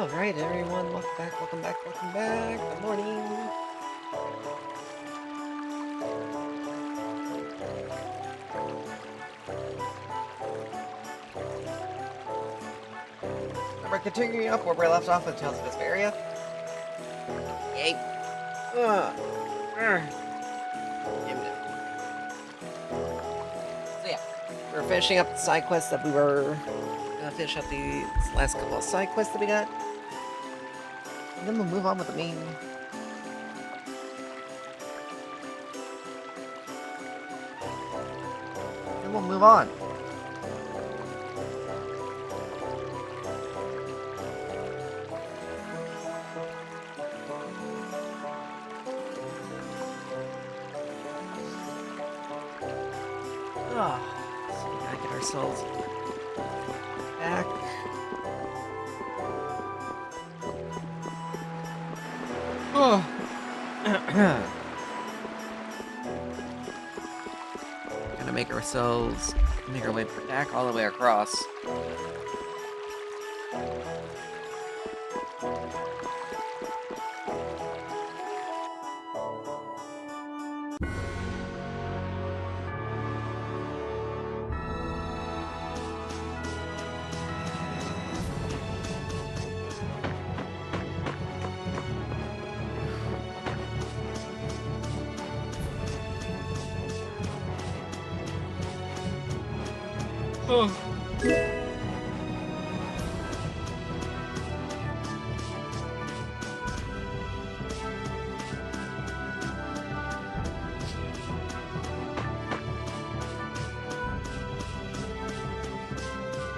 Alright, everyone, welcome back, welcome back, welcome back. Good morning. We're continuing up where we left off with Tales of Vesperia. Yay. So yeah, we're finishing up the side quests that we were gonna finish up these last couple of side quests that we got. And then we'll move on with the main. Then we'll move on. So we gotta get ourselves back. Gotta make our way back all the way across. It'd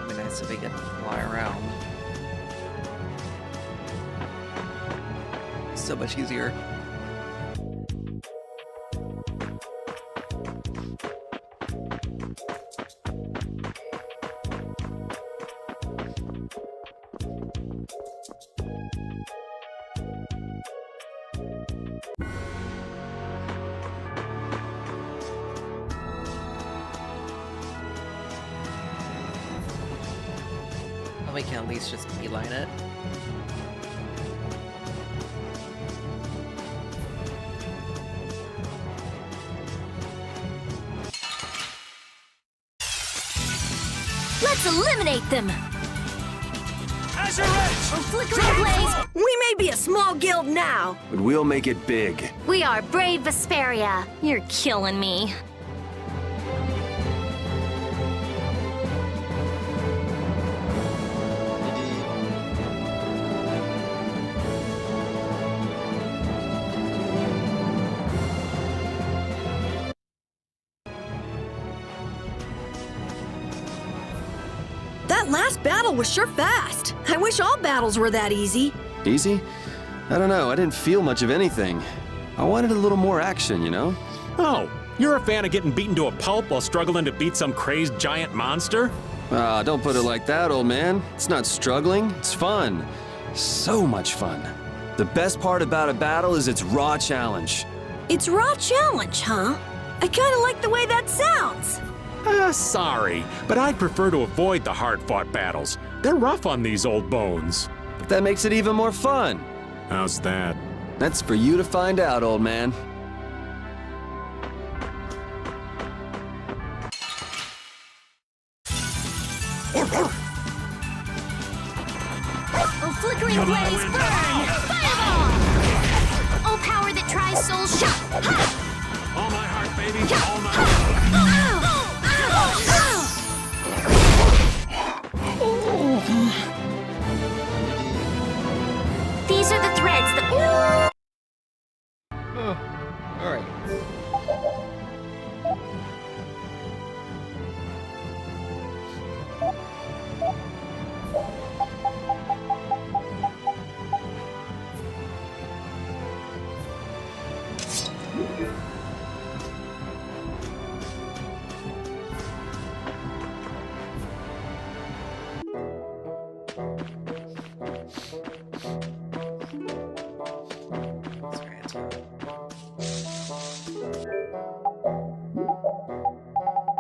be nice if we could fly around. So much easier. We can at least just beeline it. Let's eliminate them! Azure Edge! A flickering blaze! We may be a small guild now, But we'll make it big. We are brave Vesperia. You're killing me. that last battle was sure fast. I wish all battles were that easy. Easy? I don't know, I didn't feel much of anything. I wanted a little more action, you know? Oh, you're a fan of getting beaten to a pulp while struggling to beat some crazed giant monster? Ah, don't put it like that, old man. It's not struggling, it's fun. So much fun. The best part about a battle is its raw challenge. It's raw challenge, huh? I kinda like the way that sounds. Sorry, but I'd prefer to avoid the hard-fought battles. They're rough on these old bones. But that makes it even more fun. How's that? That's for you to find out, old man. Oh, flickering blaze, burn! Fireball! Oh, power that tries soul shot! Ha! All my heart, baby. All my Ha! heart. These are the threads that... Alright.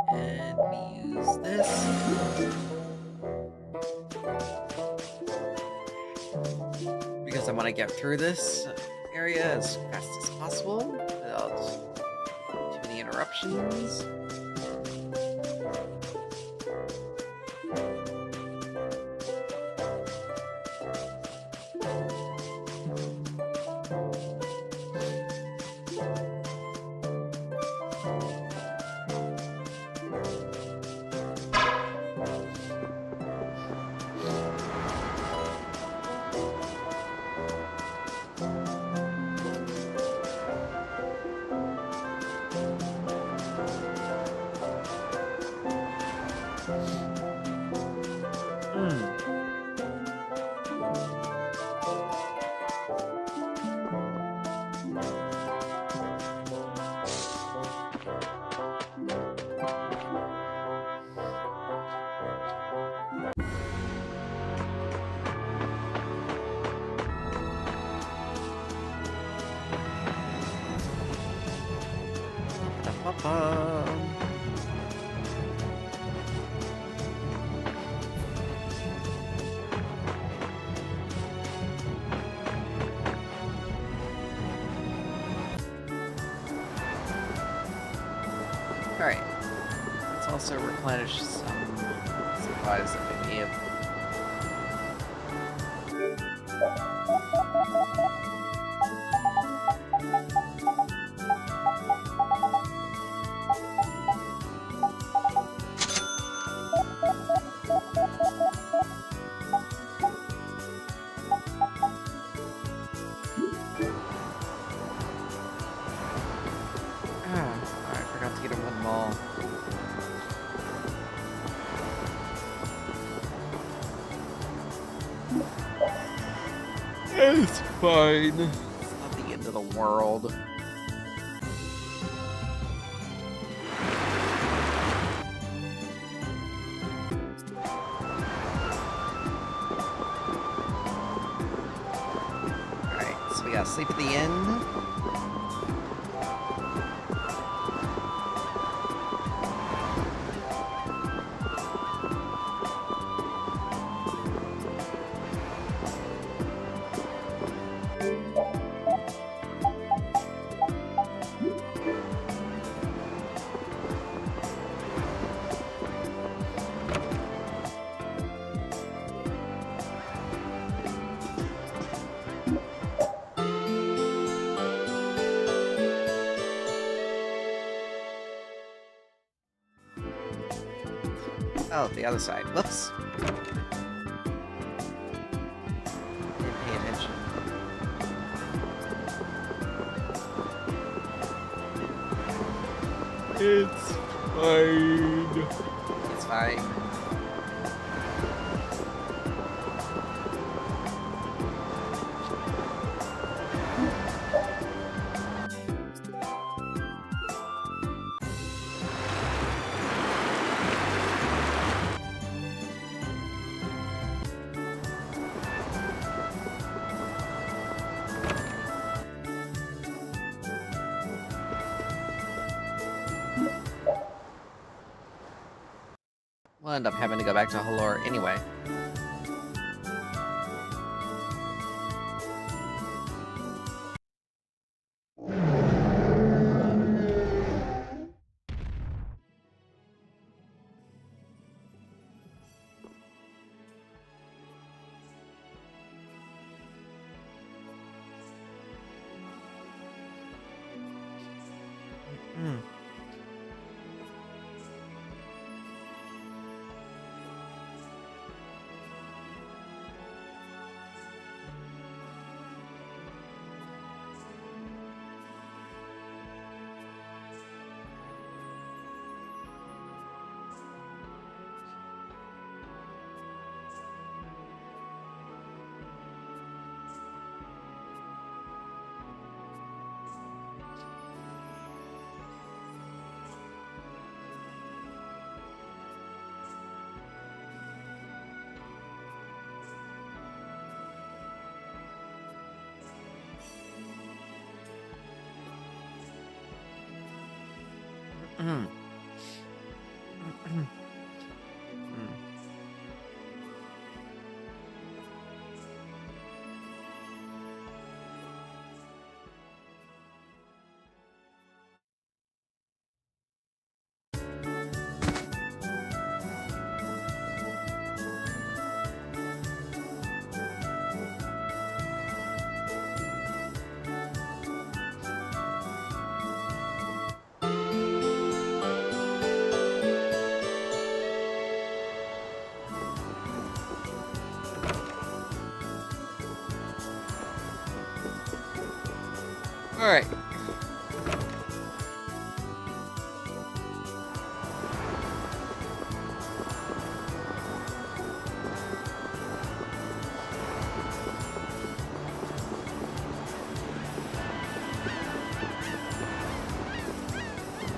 And we use this. want to get through this area as fast as possible without too many interruptions. Alright. Let's also replenish some supplies that we need. I forgot to get him one ball. It's fine. It's not the end of the world. Alright, so we gotta sleep at the inn. Oh, the other side. Whoops. Didn't pay attention. It's fine. It's fine. We'll end up having to go back to Halor anyway. Alright. There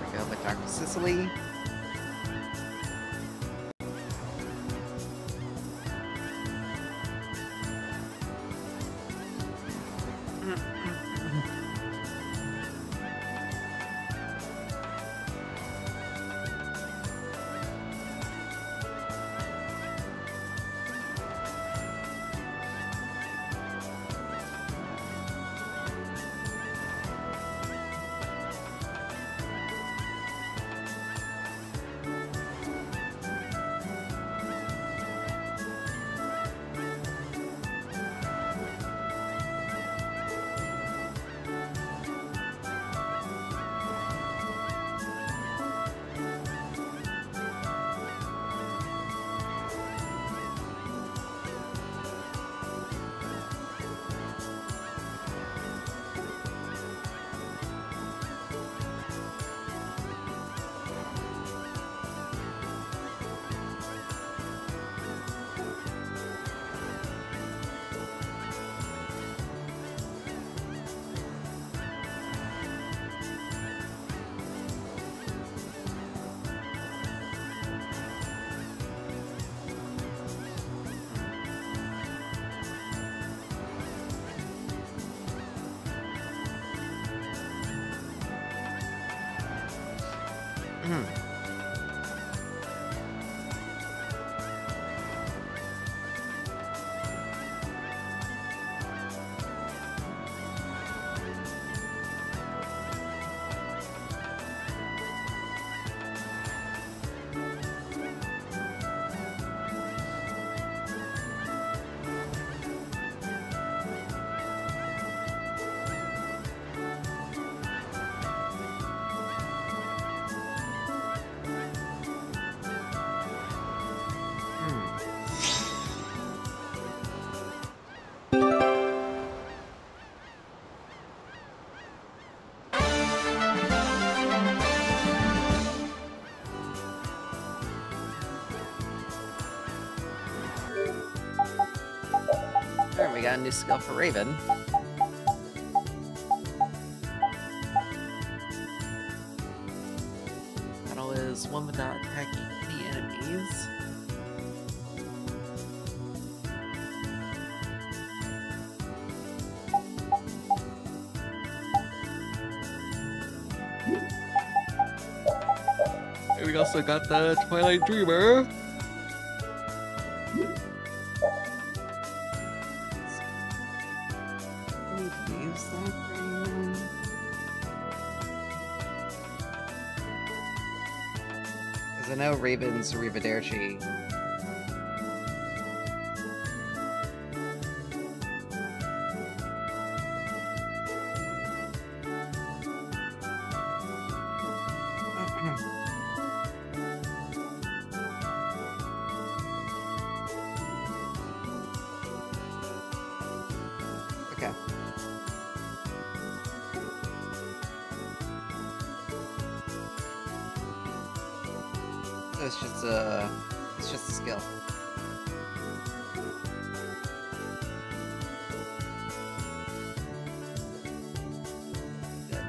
we go, with Dr. Sicily. There, we got a new skill for Raven. Battle is one without attacking any enemies. And we also got the Twilight Dreamer. I know Raven's Arrivederci. Okay. So it's just a skill. Good.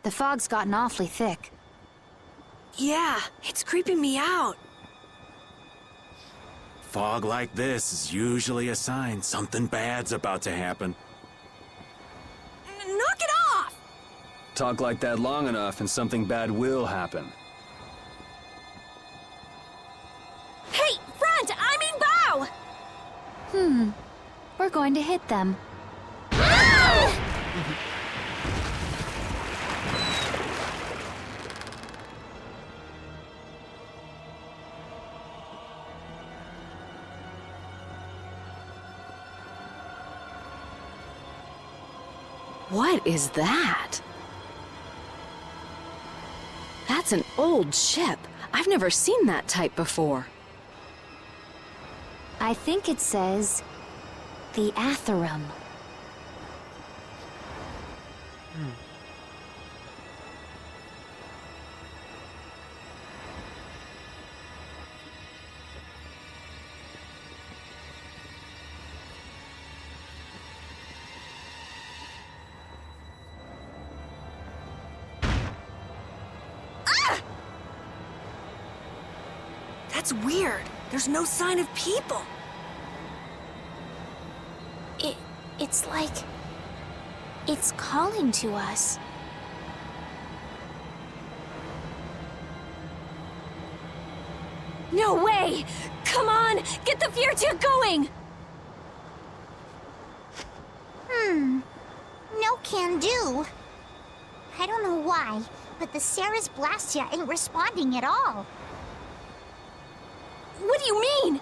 The fog's gotten awfully thick. Yeah, it's creeping me out. Fog like this is usually a sign something bad's about to happen. Knock it off! Talk like that long enough and something bad will happen. Hey, front! I mean bow! We're going to hit them. What is that? That's an old ship. I've never seen that type before. I think it says the Atherum. That's weird. There's no sign of people. It's like it's calling to us. No way! Come on! Get the Fiertia going! No can do. I don't know why, but the Ceres Blastia ain't responding at all. What do you mean?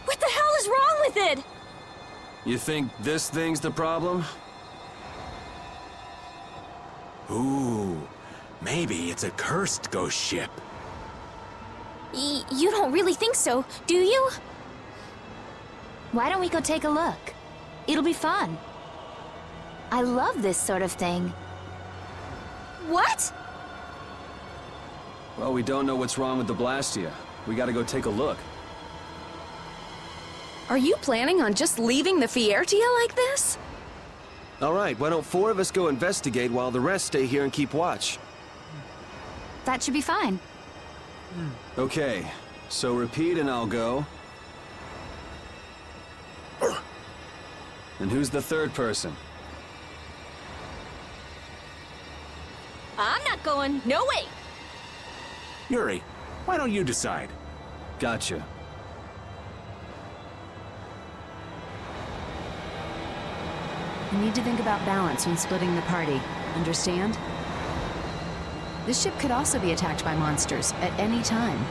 What the hell is wrong with it? You think this thing's the problem? Ooh, maybe it's a cursed ghost ship. You don't really think so, do you? Why don't we go take a look? It'll be fun. I love this sort of thing. What? Well, we don't know what's wrong with the Blastia. We gotta go take a look. Are you planning on just leaving the Fiertia like this? All right, why don't 4 of us go investigate while the rest stay here and keep watch? That should be fine. Okay, so repeat and I'll go. And who's the third person? I'm not going. No way! Yuri, why don't you decide? Gotcha. You need to think about balance when splitting the party. Understand? This ship could also be attacked by monsters at any time.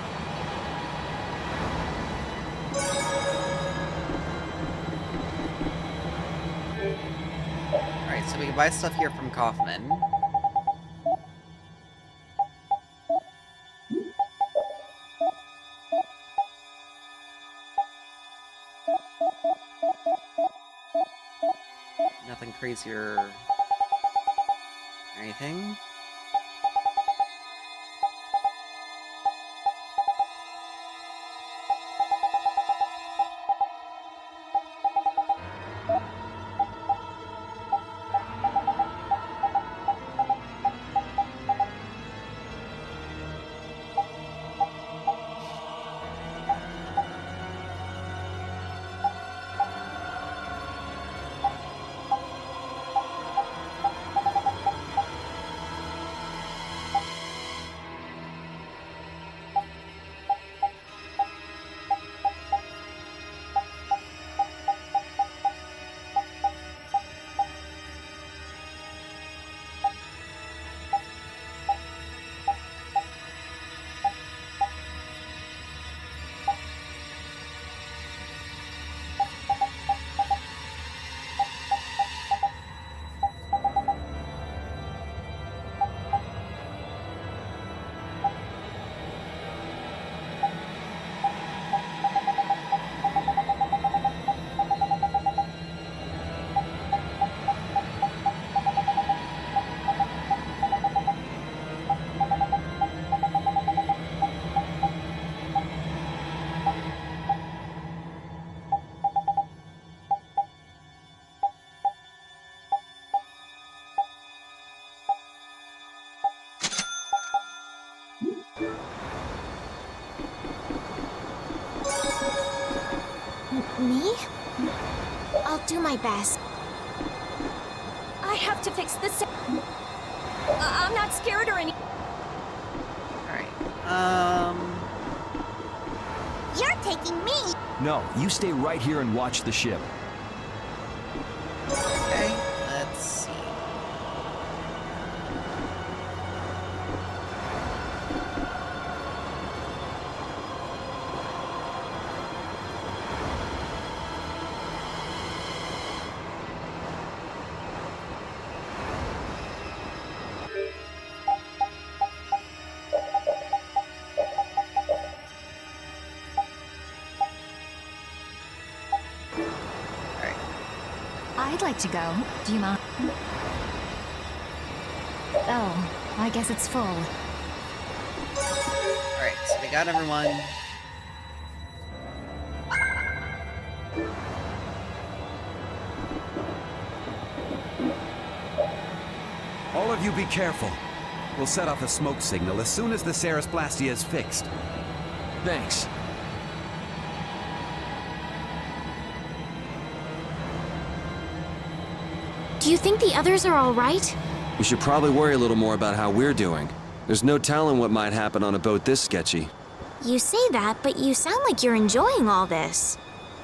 Alright, so we can buy stuff here from Kaufman. Nothing crazier or anything. Me? I'll do my best. I have to fix this. I'm not scared or any. Alright. You're taking me! No, you stay right here and watch the ship. Okay, let's see. I'd like to go. Do you mind? Oh, I guess it's full. Alright, so we got everyone. All of you be careful. We'll set off a smoke signal as soon as the Ceres Blastia is fixed. Thanks. Do you think the others are all right? We should probably worry a little more about how we're doing. There's no telling what might happen on a boat this sketchy. You say that, but you sound like you're enjoying all this.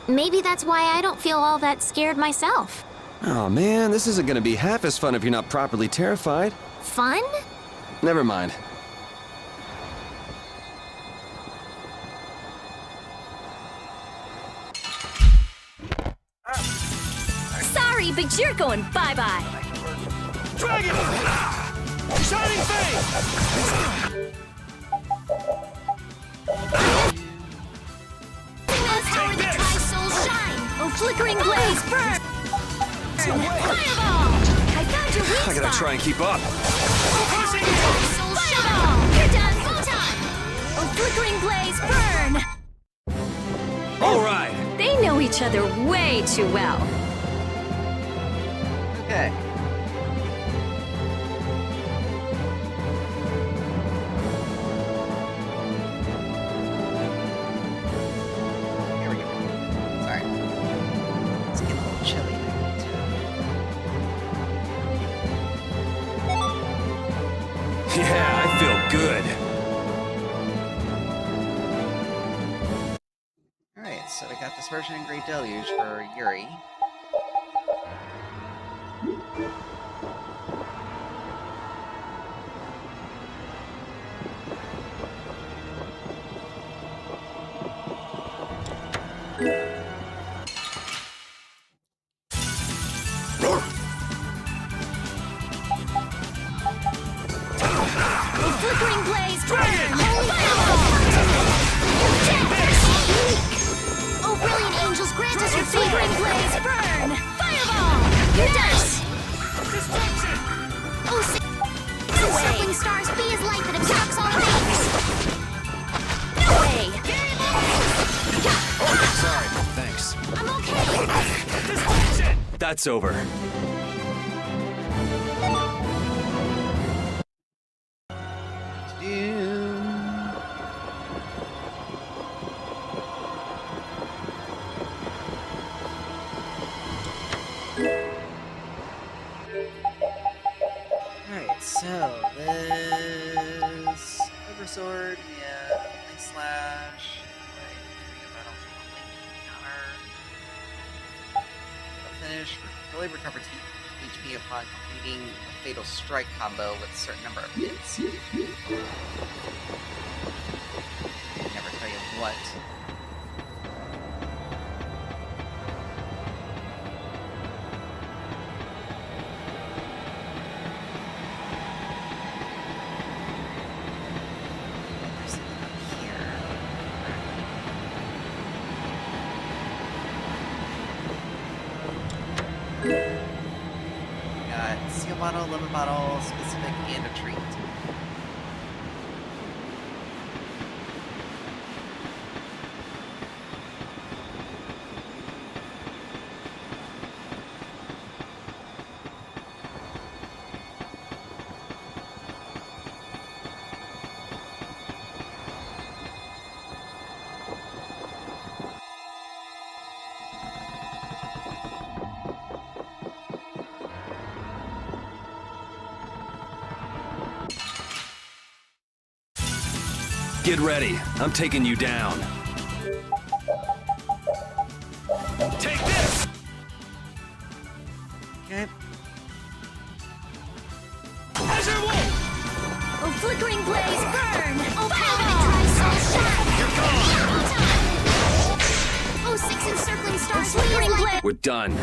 Maybe that's why I don't feel all that scared myself. Oh man, this isn't gonna be half as fun if you're not properly terrified. Fun? Never mind. Sorry, but you're going bye-bye. Dragon! Shining Fang! Power the Tri-Soul shine! Oh, flickering blaze, burn! Fireball! I found your weak I gotta spot. try and keep up. Pushing it! Tri-Soul Fireball! You're done. Photon! Oh, flickering blaze, burn! All right. They know each other way too well. Okay. Here we go. Sorry. It's getting a little chilly. Yeah, I feel good. Alright, so we got Dispersion and Great Deluge for Yuri. Oh, flickering blaze, burn! Holy fireball! Oh, brilliant angels, grant us your flickering blaze, burn! Fireball! You're done! Destruction! Oh, Circling stars be as light that absorbs all things! no way! Sorry, thanks. I'm okay! Destruction! That's over. Alright, so this Oversword, we have Link Slash, like trigger battle from a Link counter. Finish, fully recover HP upon completing a Fatal Strike combo with a certain number of hits. Never tell you what. There's something up here. Got seal bottle, lemon bottle, specific, and a treat. Get ready. I'm taking you down. Take this! Okay. Azure Wolf! Oh, flickering blaze, burn! Oh, power that tries soul shine! You're gone! Oh, six encircling stars, flickering blaze! We're done.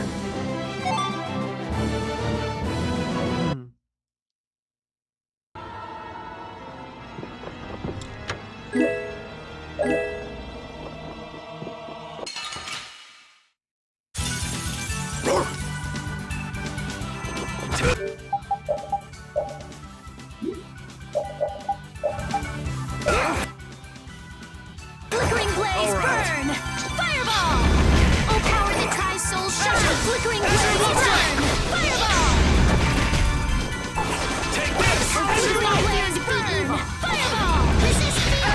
Flickering blaze, burn! Fireball! Oh, power that tries soul shine! Flickering blaze, burn! Fireball! Take this! Azure Flickering Wolf! blaze, burn! Fireball! Resist fear!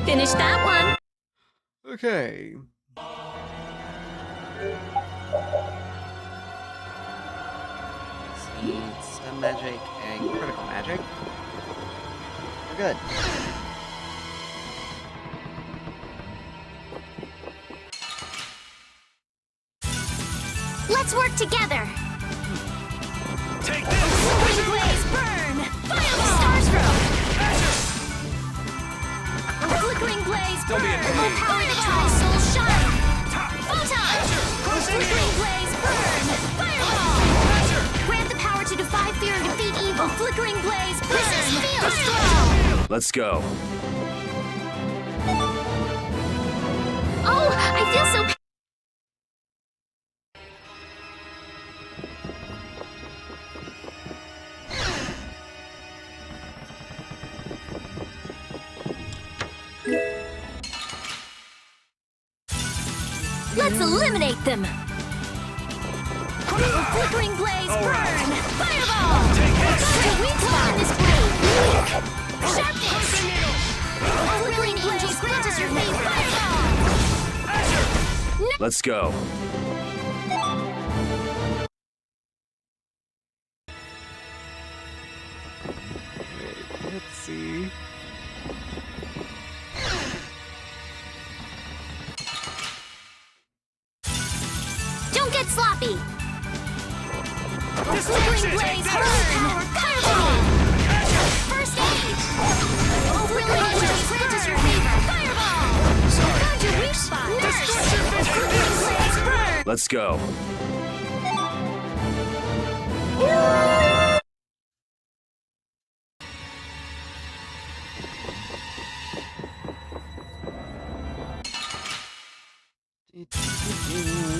Finish that one! Okay. See, stun magic and critical magic. We're good. Let's work together. Take this! Flickering blaze, burn! Fireball! Stars throw! Oh, flickering blaze, Don't burn! be a pain. Oh, power that tries soul shine! Photon! Crushing Flickering you! blaze, burn! Fireball! Azure! Grant the power to defy fear and defeat evil. Oh, flickering blaze, burn! Resist fear. Destroy! Let's go. Oh, I feel so. Let's eliminate them. Oh, flickering blaze, burn! Fireball! Take this! Weak spot in this blade. Weak. Sharpness. Crushing Eagle! Oh, flickering angels, grant us your faith. Fireball! Azure! Let's go. Let's see. Don't get sloppy. Destruction! Flickering Take blaze, this! burn! Fireball! First aid! Oh, flickering blaze, grant us your favor. Fireball! Found your weak spot. Nurse! Oh, flickering blaze, burn! Let's go.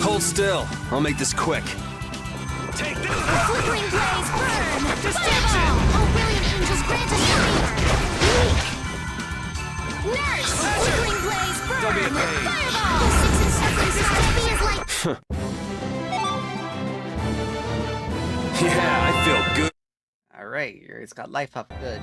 Hold still. I'll make this quick. Take this! Flickering blaze, burn! Destruction! Fireball! Oh, brilliant angels, grant us your favor. Weak! Nurse! Flickering blaze, burn! Don't be a pain. Fireball! Oh, six encircling stars, be as light. Yeah, I feel good. Alright, it's got life up good.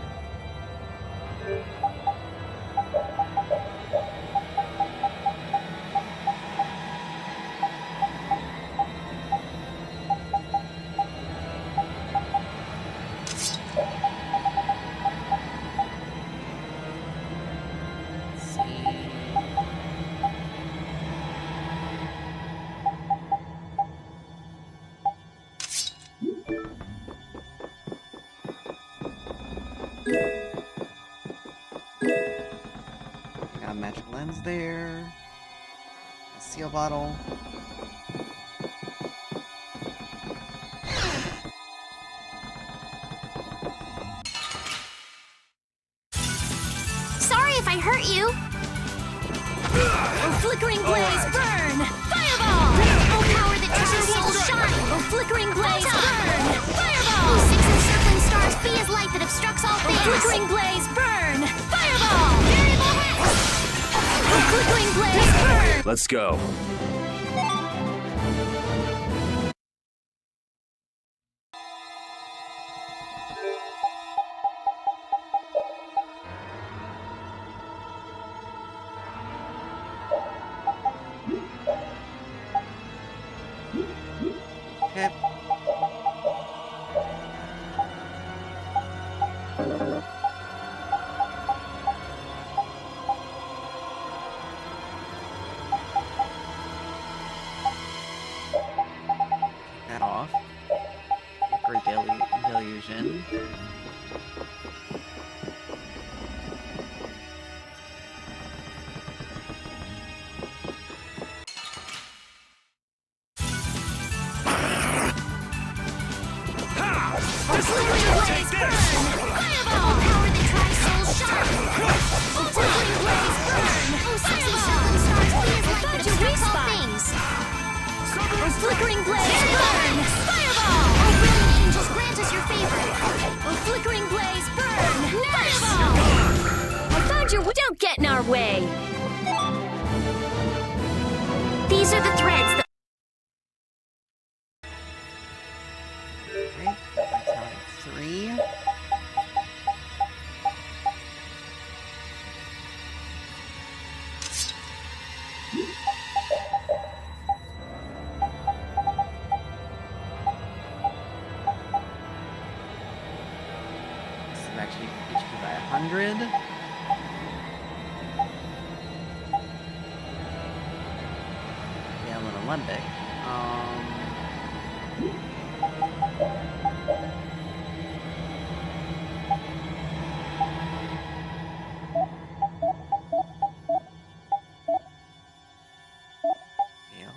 Let's see. Got a magic lens there. A seal bottle. Sorry if I hurt you. Oh, flickering blaze, burn! Fireball! Oh, power that tries soul shine! Oh, flickering blaze, burn! Fireball! Oh, six encircling stars, be as light that obstructs all Oh, things. flickering blaze, burn! Fireball! Oh, flickering blaze, burn! Let's go. Okay. That off. Great delusion. Take this! Fireball! Power that tries soul sharp! Oh, flickering blaze burn! Oh, sexy shooting stars, please like that obstructs all things! Oh, flickering blaze burn! Fireball! Oh, brilliant angels, grant us your favor! Oh, flickering blaze burn! Fireball! I found your. Don't get in our way. These are the threads that Right? Metallic 3. This is actually HP by 100. Yeah, I'm an Olympic. Fail.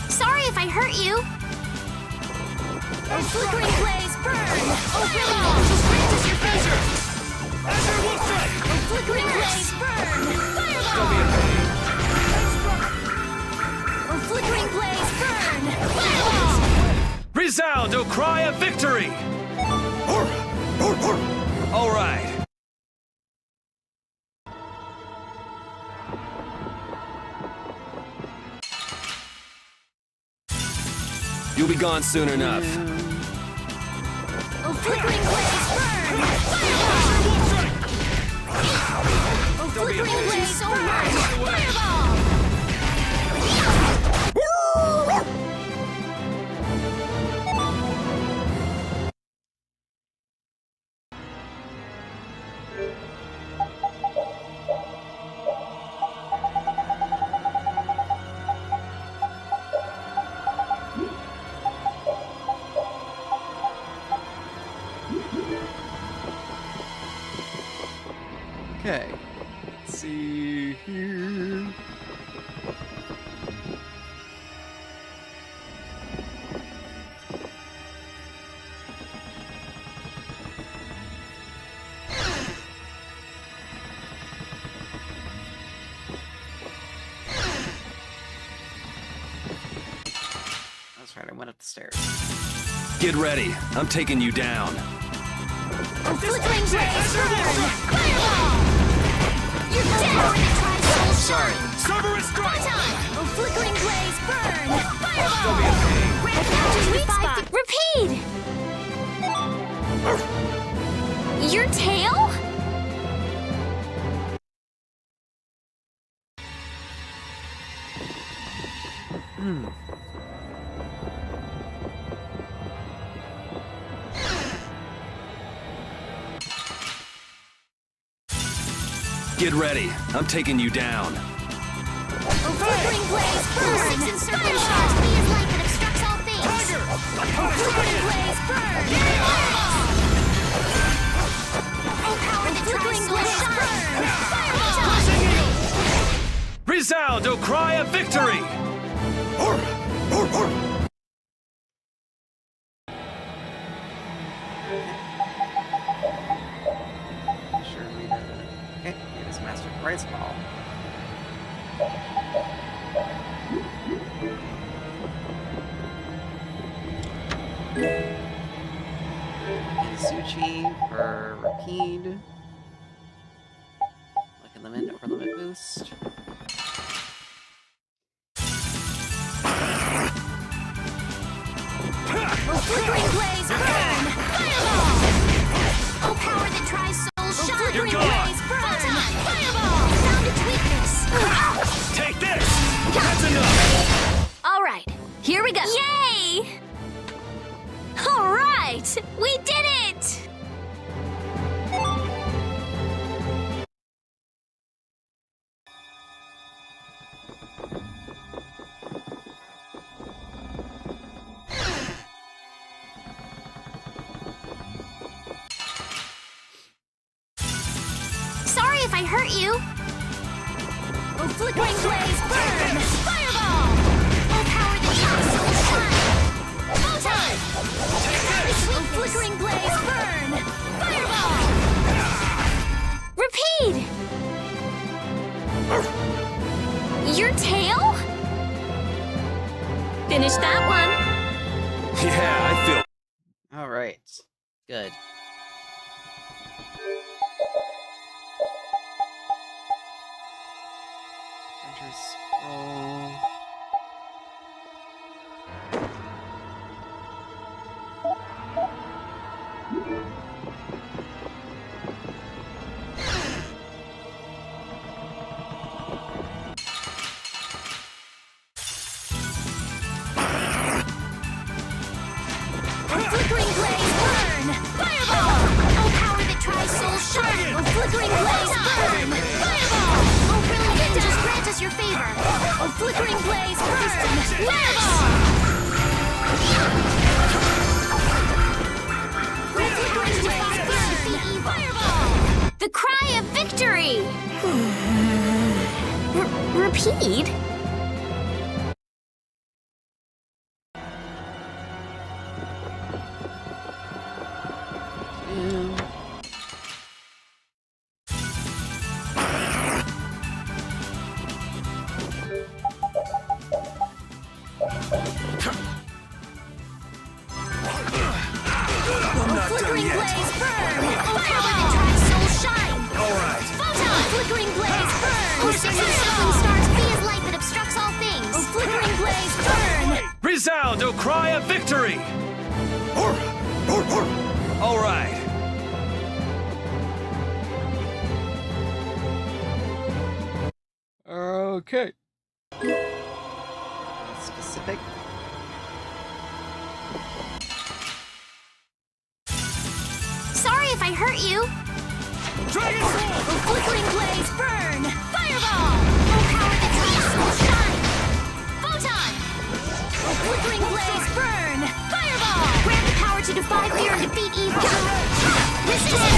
Sorry if I hurt you. Oh, flickering blaze burn! Oh, brilliant angels, grant us your favor! Azure Wolf Strike! Oh, flickering blaze burn! Don't be a pain. Oh, flickering blaze burn! Fireball! Resound, O cry of victory! All right. You'll be gone soon enough. Oh, flickering blaze burn! Fireball! Oh, flickering blaze burn! Fireball! Okay. Let's see here. That's right, I went up the stairs. Get ready. I'm taking you down. Oh, flickering blaze burn! Fireball! You're dead! Power that tries soul shine! Cerberus Strike! Oh, flickering blaze burn! Don't be a Fireball! pain. Grant Down to us sweet your spot. Repeat! Your tail? Get ready. I'm taking you down. Oh, flickering blaze burn! Six and serpent stars, be as light that obstructs all things! Tiger! Flickering blaze burn! Oh, power that Flickering tries soul blaze shine! burn! Resound, O cry of victory! Sure, read it. Okay, read his master rights ball. Suchi for Rapide. Look at limit, over limit boost. we go! Yay! All right! We did it! Sorry if I hurt you. Oh, flickering blaze, burn! Fireball! Oh, power that shines soul shine! Photon! Oh, flickering blaze, burn! Fireball! Repeat! Your tail? Finish that one. Yeah, I feel. All right. Good. Enter scroll. Flickering blaze, burn! Fireball! Oh, power that tries soul shine! Oh, flickering blaze, burn! Fireball! Oh, brilliant angels, grant us your favor! Oh, flickering blaze, burn! Fireball! Oh, flickering blaze, burn! Defeat evil! Fireball! The cry of victory! Repeat? Flickering blaze, burn! Oh, power that tries soul shine! All right. Photon! Flickering blaze, burn! Oh, 6 settling stars, be as light that obstructs all things! Oh, flickering blaze, burn! Resound, O cry of victory! All right. Okay. Specific. Sorry if I hurt you! Dragon Sword! Oh, flickering blaze, burn! Fireball! Oh, power that tries soul shine! Photon! Oh, flickering blaze, burn! Fireball! Grant the power to defy fear and defeat evil! Resist!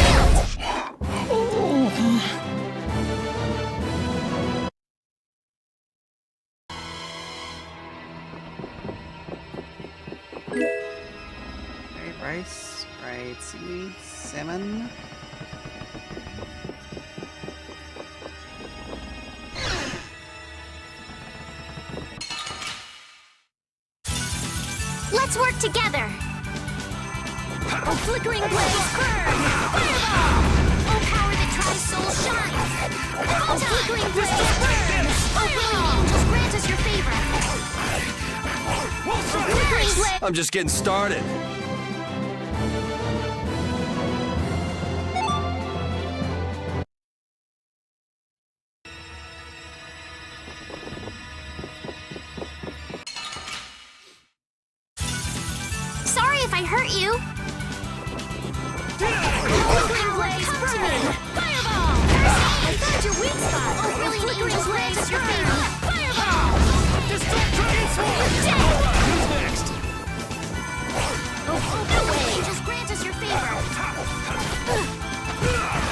Right, rice. Right, seaweed. Salmon. Let's work together! Oh, flickering blaze, burn! Fireball! Oh, power that tries soul shine! Oh, flickering blaze, burn! Oh, brilliant angels, grant us your favor! Oh, flickering blaze... I'm just getting started. Sorry if I hurt you! Flickering blaze, burn! Fireball! I found your weak spot! Oh, brilliant angels, grant us your favor! Fireball! Destroy Dragon Sword! Who's next? Oh, brilliant angels, grant us your favor!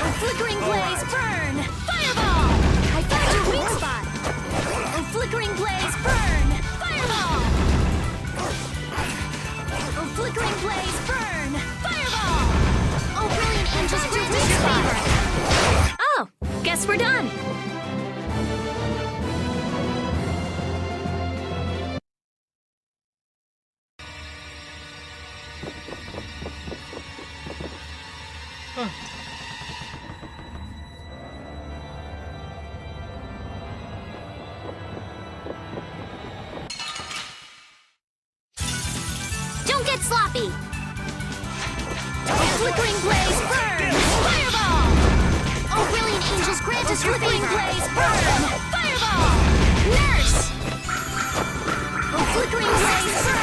Oh, flickering blaze, burn! Fireball! I found your weak spot! Oh, flickering blaze, burn! Fireball! Oh, flickering blaze, burn! Fireball! Oh, brilliant angels, grant us your favor! Oh, guess we're done! Don't get sloppy! Oh, flickering blaze, burn! Fireball! Oh, brilliant angels, grant us your flickering blaze, burn! Fireball! Nurse! Oh, flickering blaze, burn!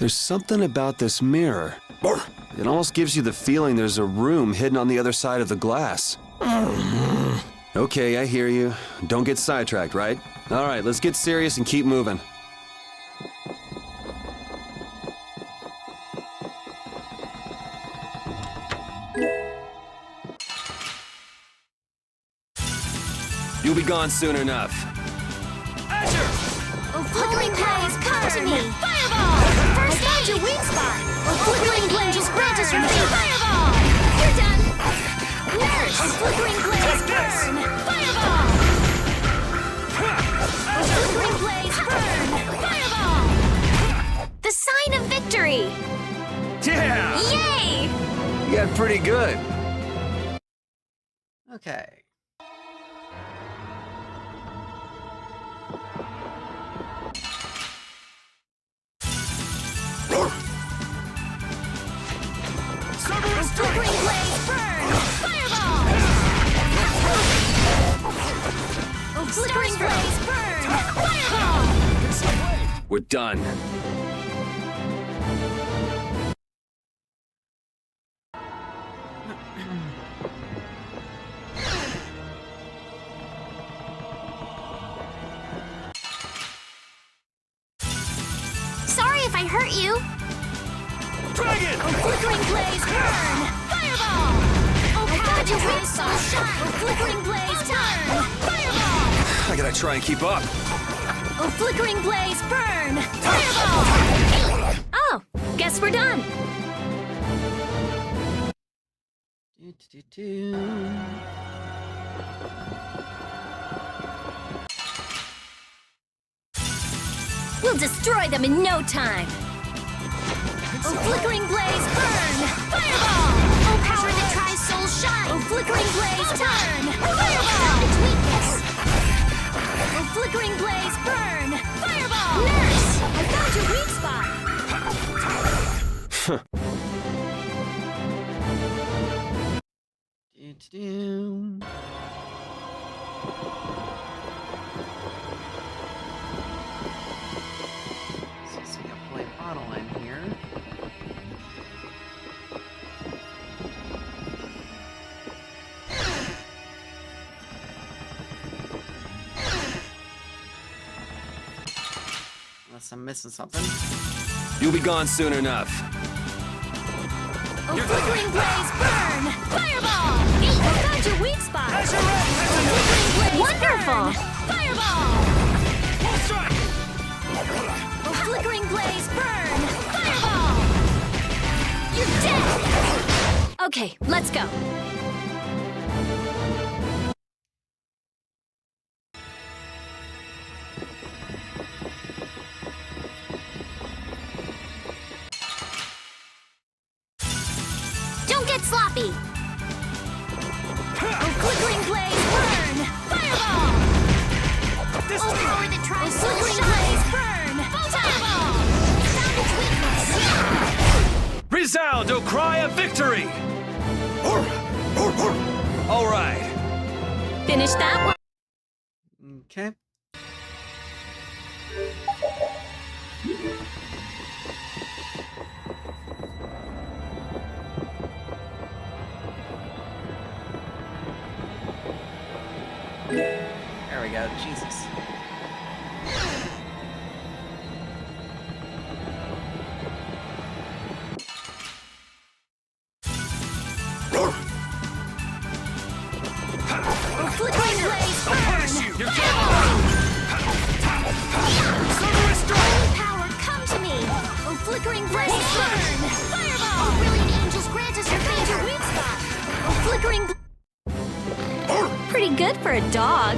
There's something about this mirror. It almost gives you the feeling there's a room hidden on the other side of the glass. Okay, I hear you. Don't get sidetracked, right? All right, let's get serious and keep moving. You'll be gone soon enough. Oh, flickering blaze, come to me! Fireball! First found your weak spot! Oh, flickering blaze, just grant us your fate! Fireball! You're done! Nurse! Oh, flickering blaze, burn! Fireball! Oh, flickering blaze, burn! Fireball! The sign of victory! Yeah! Yay! You got pretty good. Okay. Oh, flickering blaze, burn! Fireball! Oh, flickering blaze, burn! Fireball! We're done. Sorry if I hurt you. Dragon! Oh, flickering blaze, burn! Fireball! Oh, power your weak soul shine! Oh, flickering blaze, turn! Fireball! I gotta try and keep up. Oh, flickering blaze, burn! Fireball! Oh, guess we're done. Do. We'll destroy them in no time. Oh, flickering blaze, burn! Fireball! Oh, power that tries soul shine! Oh, flickering blaze, turn! Fireball! Its weakness! Oh, flickering blaze, burn! Fireball! Nurse! I found your weak spot! Do. Seems to be a play bottle in here. Unless I'm missing something. You'll be gone soon enough. Oh, flickering blaze, burn! Fireball! I found your weak spot! Oh, flickering blaze, wonderful! Burn. Fireball! Oh, flickering blaze, burn! Fireball! You're dead! Okay, let's go. Don't get sloppy! Oh, flickering blaze, burn! Fireball! Oh, power that tries to flickering blaze, burn! Fireball! Found its weakness! Resound, O cry of victory! All right. Finish that one. Okay. There we go. Jesus. Oh, flickering blaze, burn! Holy power, come to me! Oh, flickering blaze, burn! Fireball! Oh, brilliant angels, grant us your fate, your weak spot! Oh, flickering pretty good for a dog.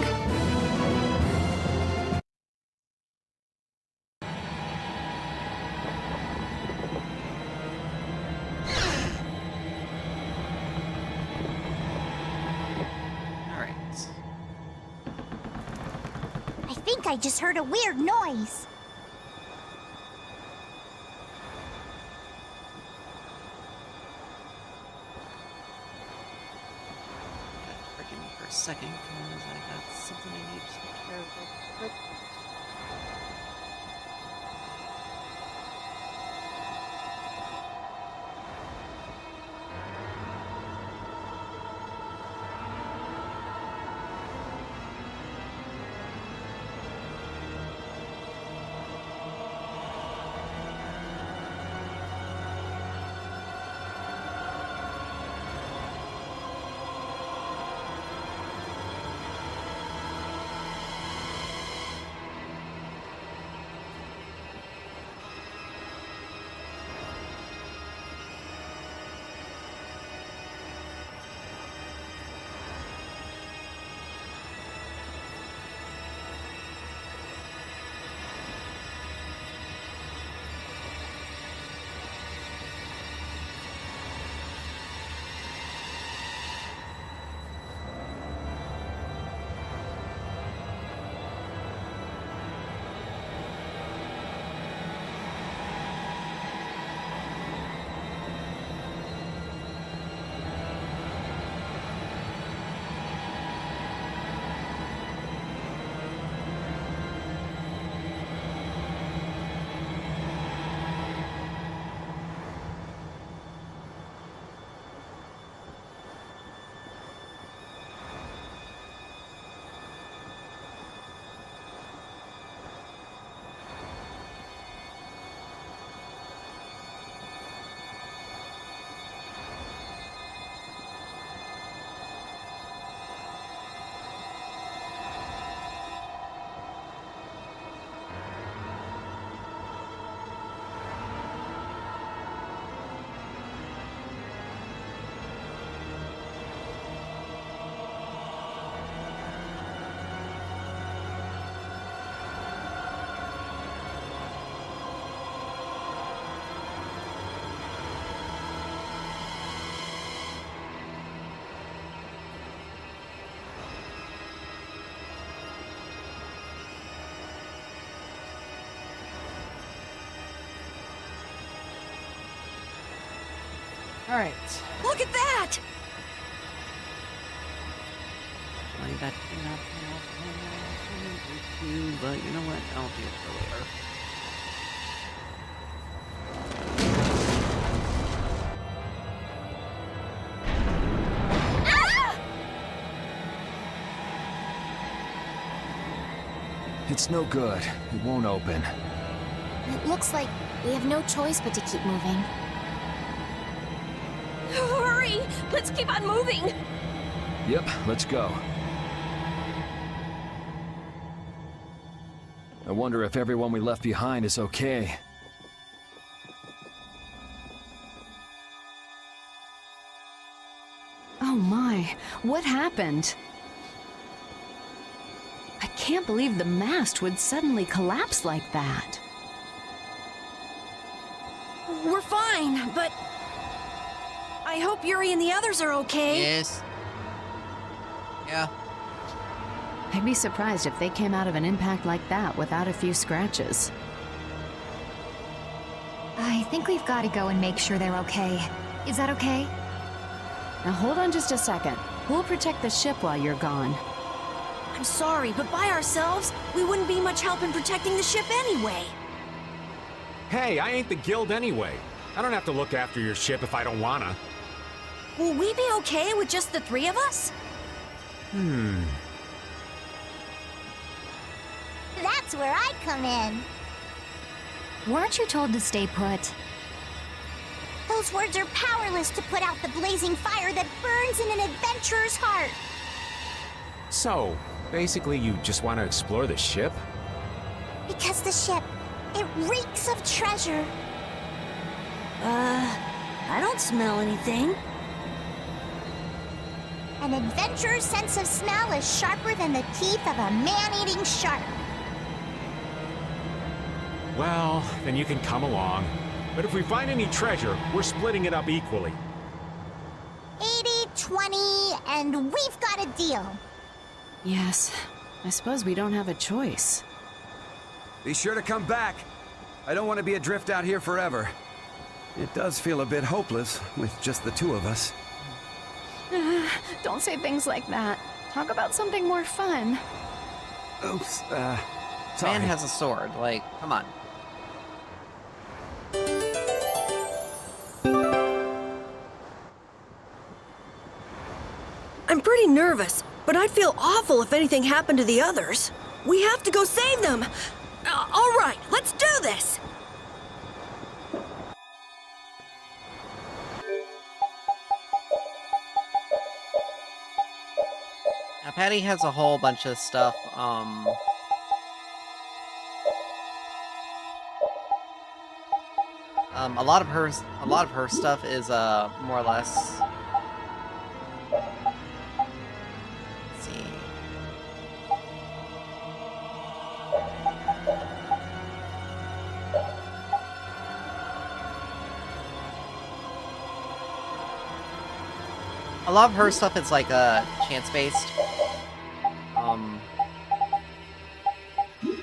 I think I just heard a weird noise. Forgive me for a second, because I got something I need to take care of real quick. All right. Look at that! Line that thing up. But you know what? I'll do it for later. It's no good. It won't open. It looks like we have no choice but to keep moving. Hurry! Let's keep on moving! Yep, let's go. I wonder if everyone we left behind is okay. Oh my, what happened? I can't believe the mast would suddenly collapse like that. We're fine, but... I hope Yuri and the others are okay. Yes. Yeah. I'd be surprised if they came out of an impact like that without a few scratches. I think we've got to go and make sure they're okay. Is that okay? Now hold on just a second. Who'll protect the ship while you're gone? I'm sorry, but by ourselves, we wouldn't be much help in protecting the ship anyway. Hey, I ain't the guild anyway. I don't have to look after your ship if I don't wanna. Will we be okay with just the three of us? That's where I come in. Weren't you told to stay put? Those words are powerless to put out the blazing fire that burns in an adventurer's heart. So, basically you just want to explore the ship? Because the ship, it reeks of treasure. I don't smell anything. An adventurer's sense of smell is sharper than the teeth of a man-eating shark. Well, then you can come along. But if we find any treasure, we're splitting it up equally. 80-20, and we've got a deal. Yes, I suppose we don't have a choice. Be sure to come back. I don't want to be adrift out here forever. It does feel a bit hopeless with just the two of us. Don't say things like that. Talk about something more fun. Oops, sorry. Man has a sword. Like, come on. I'm pretty nervous, but I'd feel awful if anything happened to the others. We have to go save them! All right, let's do this! Now, Patty has a whole bunch of stuff, a lot of her stuff is, more or less... Let's see... A lot of her stuff is, like, chance-based. Let's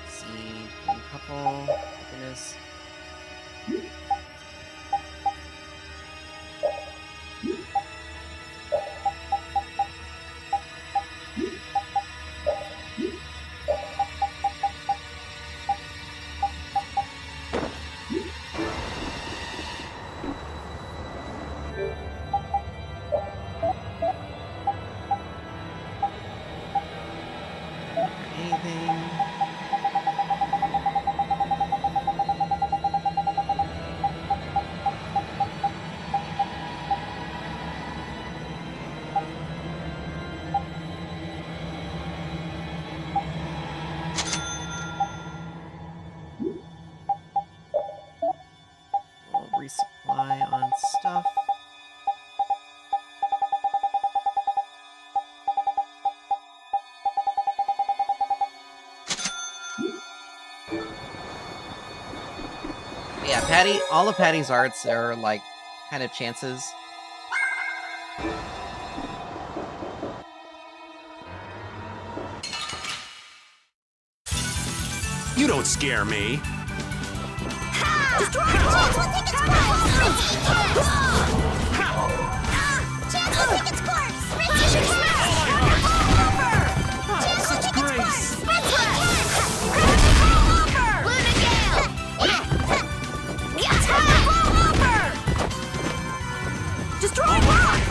see... A couple... Goodness... Anything... We'll resupply on stuff. Yeah, Patty, all of Patty's arts are, like, kind of chances. You don't scare me. Ha! Destroy! We'll take its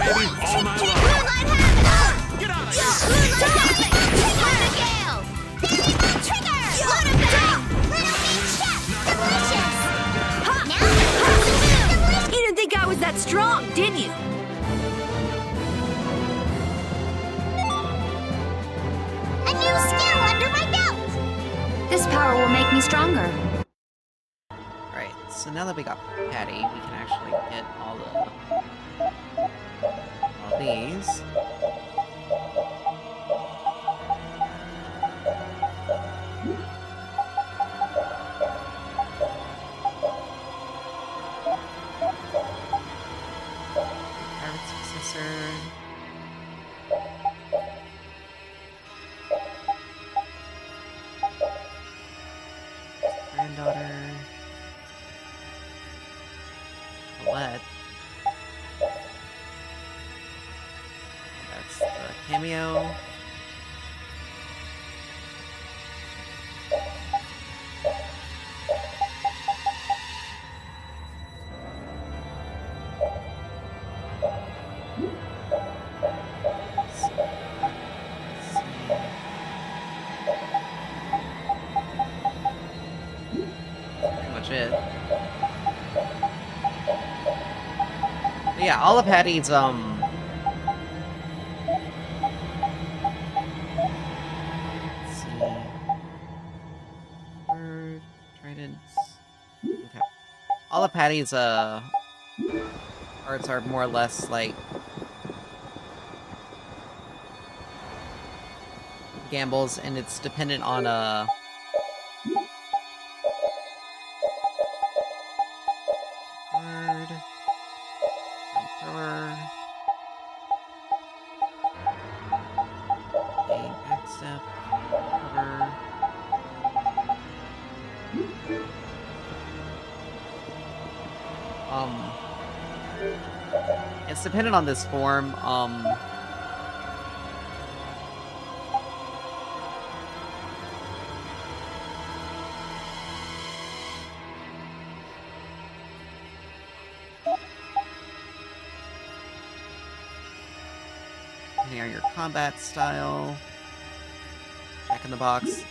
baby. All my love. Moonlight Habit! Get out of Moonlight Habit! Moonlight Gale! Trigger! Load of Bang! Little Meat Chef! Delicious! Now, delicious! You didn't think I was that strong, did you? A new skill under my belt! This power will make me stronger. Alright, so now that we got Patty, we can actually get all these. Private successor. Granddaughter. Colette. That's the cameo. Pretty much it. But yeah, all of Patty's let's see. Bird, tridents. Okay. All of Patty's arts are more or less like gambles, and it's dependent on bird, thrower, a backstep, cover. It's dependent on this form. Depending on your combat style. Check in the box.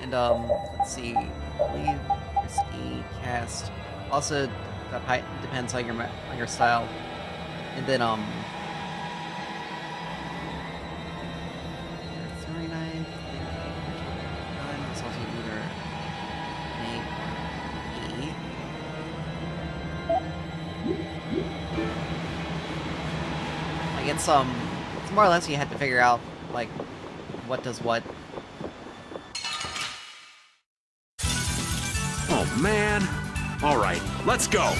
And let's see, leave, risky, cast. Also, that height depends on your style. And then your throwing knife, gun is also either A or E. Like it's more or less you had to figure out like what does what. Oh, man. All right, let's go. Ready?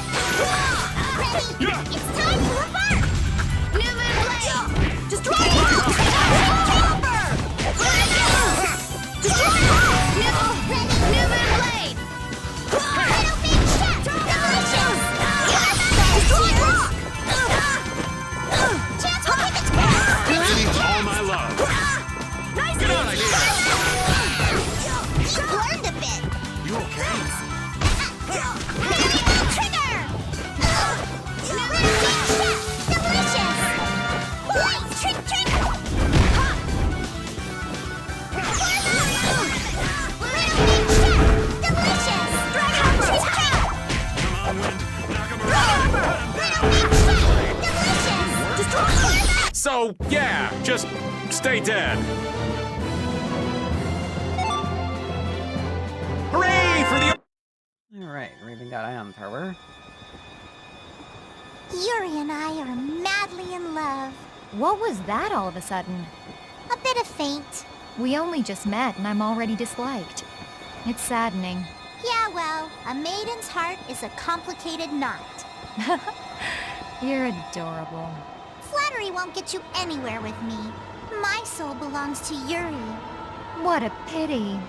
It's time to embark! New Moonblade! Destroy it! Destroy New Moonblade! Little Meat Chef! Delicious! Destroy Rock! Chance will take its Baby, all my love. Nice Get out of here. Learned a bit. You okay? Trigger! Little Meat Chef! Delicious! Light! Trick! Little Meat Chef! Delicious! Come on, Wind. Knock him around. Little Meat Chef! Delicious! Destroy So, yeah, just stay dead. Hooray for the... Alright, Raven got Ion Thrower. Yuri and I are madly in love. What was that all of a sudden? A bit of faint. We only just met and I'm already disliked. It's saddening. Yeah, well, a maiden's heart is a complicated knot. You're adorable. Flattery won't get you anywhere with me. My soul belongs to Yuri. What a pity.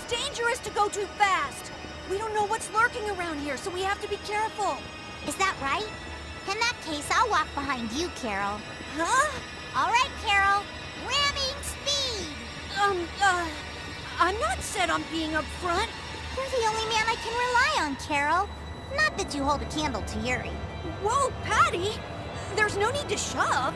dangerous to go too fast. We don't know what's lurking around here, so we have to be careful. Is that right? In that case, I'll walk behind you, Carol. Huh? All right, Carol. Ramming speed! I'm not set on being up front. You're the only man I can rely on, Carol. Not that you hold a candle to Yuri. Whoa, Patty! There's no need to shove.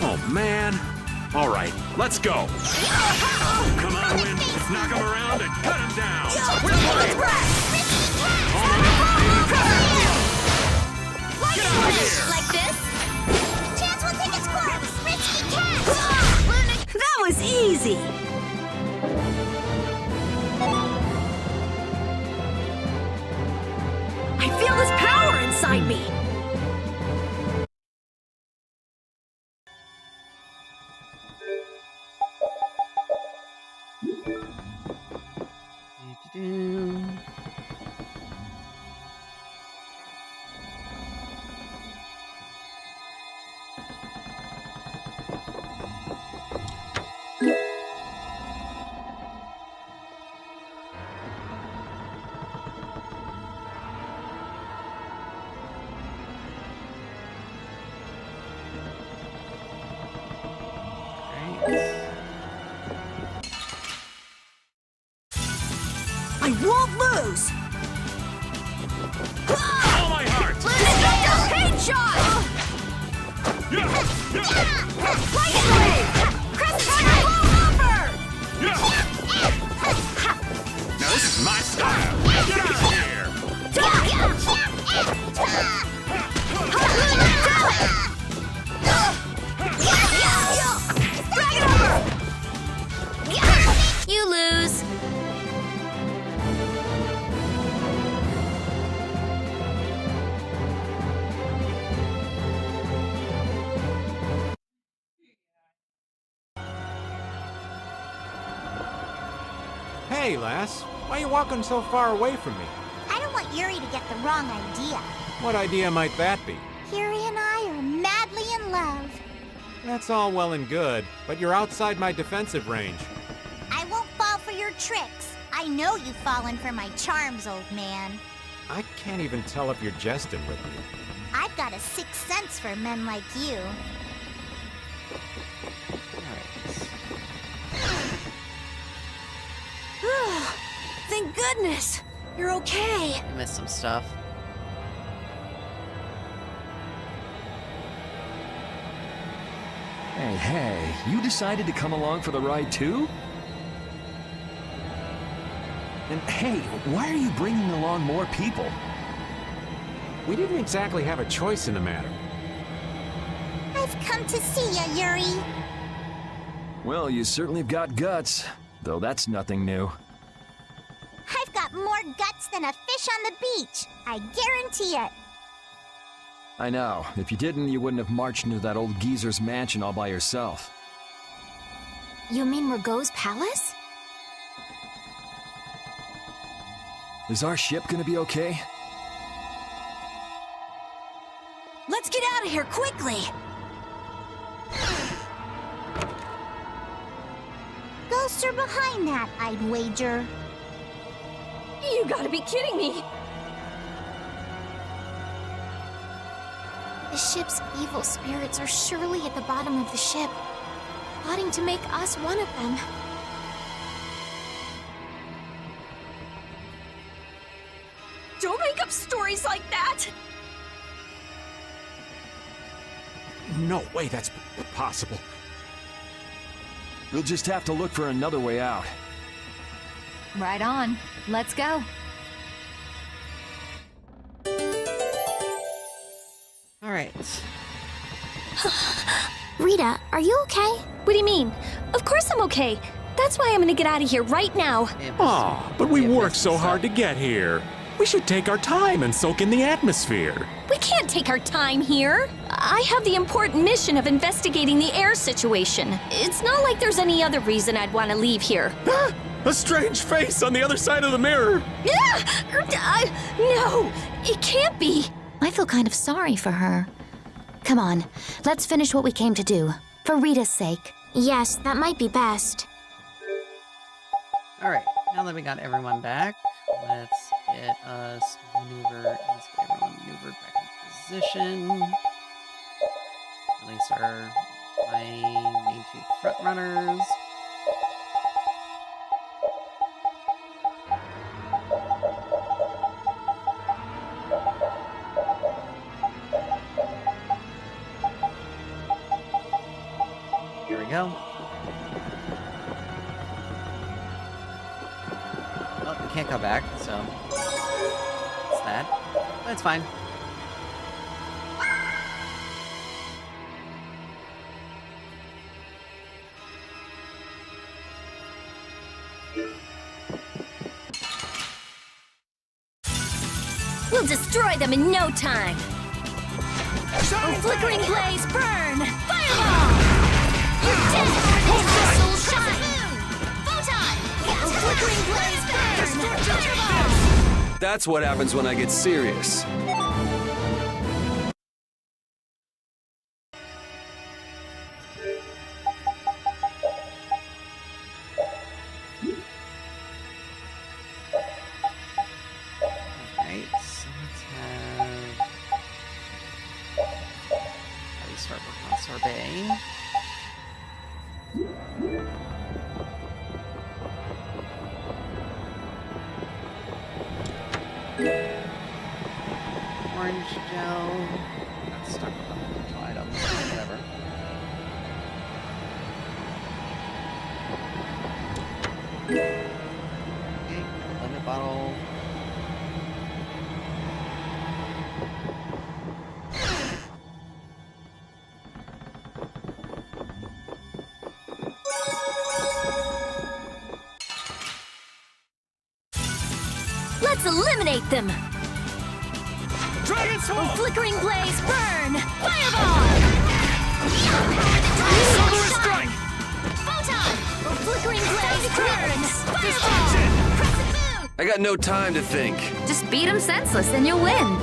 Oh, man. All right, let's go. Come on, Wind. Let's knock him around and cut him down. We're playing. Get out of here. Like this? Chance will take its course. Risky catch! That was easy. I feel this power inside me. I won't lose! All my heart. Paint shot! Lightning wave! Crest over! Now this is my style. Get out of here. Drag it over! You lose. Hey, lass. Why are you walking so far away from me? I don't want Yuri to get the wrong idea. What idea might that be? Yuri and I are madly in love. That's all well and good, but you're outside my defensive range. I won't fall for your tricks. I know you've fallen for my charms, old man. I can't even tell if you're jesting with me. I've got a sixth sense for men like you. Thank goodness! You're okay. I missed some stuff. Hey, you decided to come along for the ride too? And hey, why are you bringing along more people? We didn't exactly have a choice in the matter. I've come to see ya, Yuri. Well, you certainly have got guts, though that's nothing new. I've got more guts than a fish on the beach. I guarantee it. I know. If you didn't, you wouldn't have marched into that old geezer's mansion all by yourself. You mean Rago's palace? Is our ship gonna be okay? Let's get out of here quickly! Ghosts are behind that, I'd wager. You gotta be kidding me! The ship's evil spirits are surely at the bottom of the ship, plotting to make us one of them. Don't make up stories like that! No way that's possible. We'll just have to look for another way out. Right on. Let's go. Alright. Rita, are you okay? What do you mean? Of course I'm okay. That's why I'm gonna get out of here right now. Aw, but we worked so hard to get here. We should take our time and soak in the atmosphere. We can't take our time here. I have the important mission of investigating the air situation. It's not like there's any other reason I'd want to leave here. A strange face on the other side of the mirror. No, it can't be. I feel kind of sorry for her. Come on, let's finish what we came to do. For Rita's sake. Yes, that might be best. Alright, now that we got everyone back, let's get us maneuvered. Let's get everyone maneuvered back into position. Release my main two front runners. Here we go. Well, we can't come back, so it's that. That's fine. We'll destroy them in no time. Oh, flickering blaze, burn! Fireball! You're dead! Soul shine! Photon! Oh, flickering blaze, burn! Fireball! That's what happens when I get serious. Alright, so let's have... How do we start working on Sorbet? Orange gel. Got stuck with a potential item. Whatever. Okay, lemon bottle. Let's eliminate them! Dragon Sword! Oh, flickering blaze, burn! Fireball! Silver Strike! Photon! Oh, flickering blaze, burn! Fireball! Crescent moon! I got no time to think. Just beat him senseless and you'll win.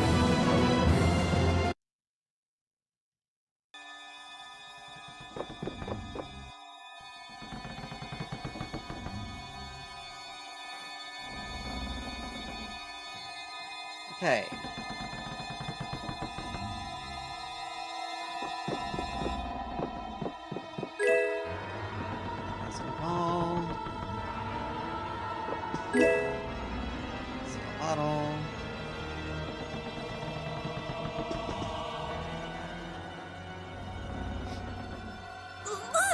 Okay. That's a ball. That's a bottle.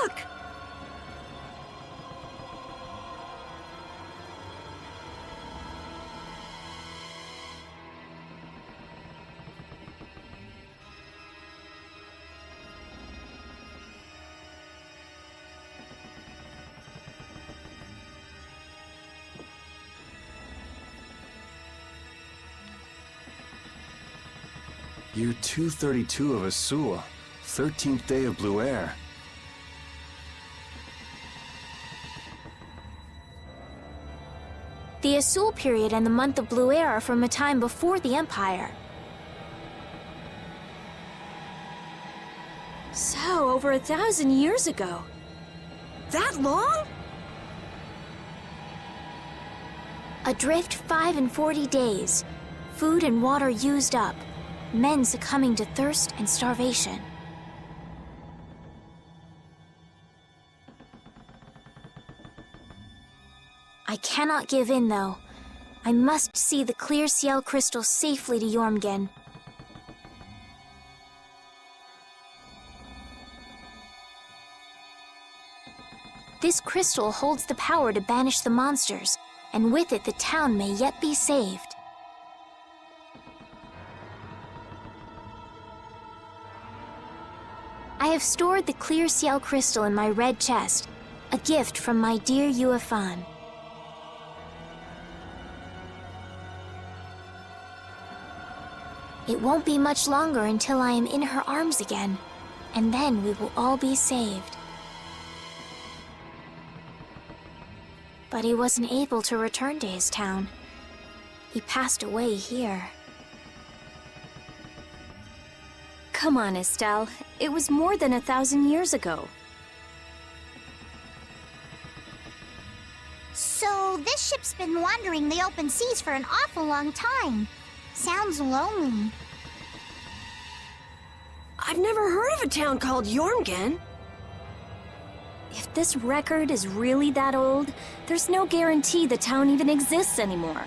Look! Year 232 of Asua, 13th day of Blue Air. The Asul period and the month of Blue Air are from a time before the Empire. So, over 1,000 years ago. That long? Adrift 5 and 40 days. Food and water used up. Men succumbing to thirst and starvation. I cannot give in, though. I must see the clear Ciel crystal safely to Jormungand. This crystal holds the power to banish the monsters, and with it the town may yet be saved. I have stored the clear Ciel crystal in my red chest, a gift from my dear Yuefan. It won't be much longer until I am in her arms again, and then we will all be saved. But he wasn't able to return to his town. He passed away here. Come on, Estelle. It was more than 1,000 years ago. So, this ship's been wandering the open seas for an awful long time. Sounds lonely. I've never heard of a town called Jormungand. If this record is really that old, there's no guarantee the town even exists anymore.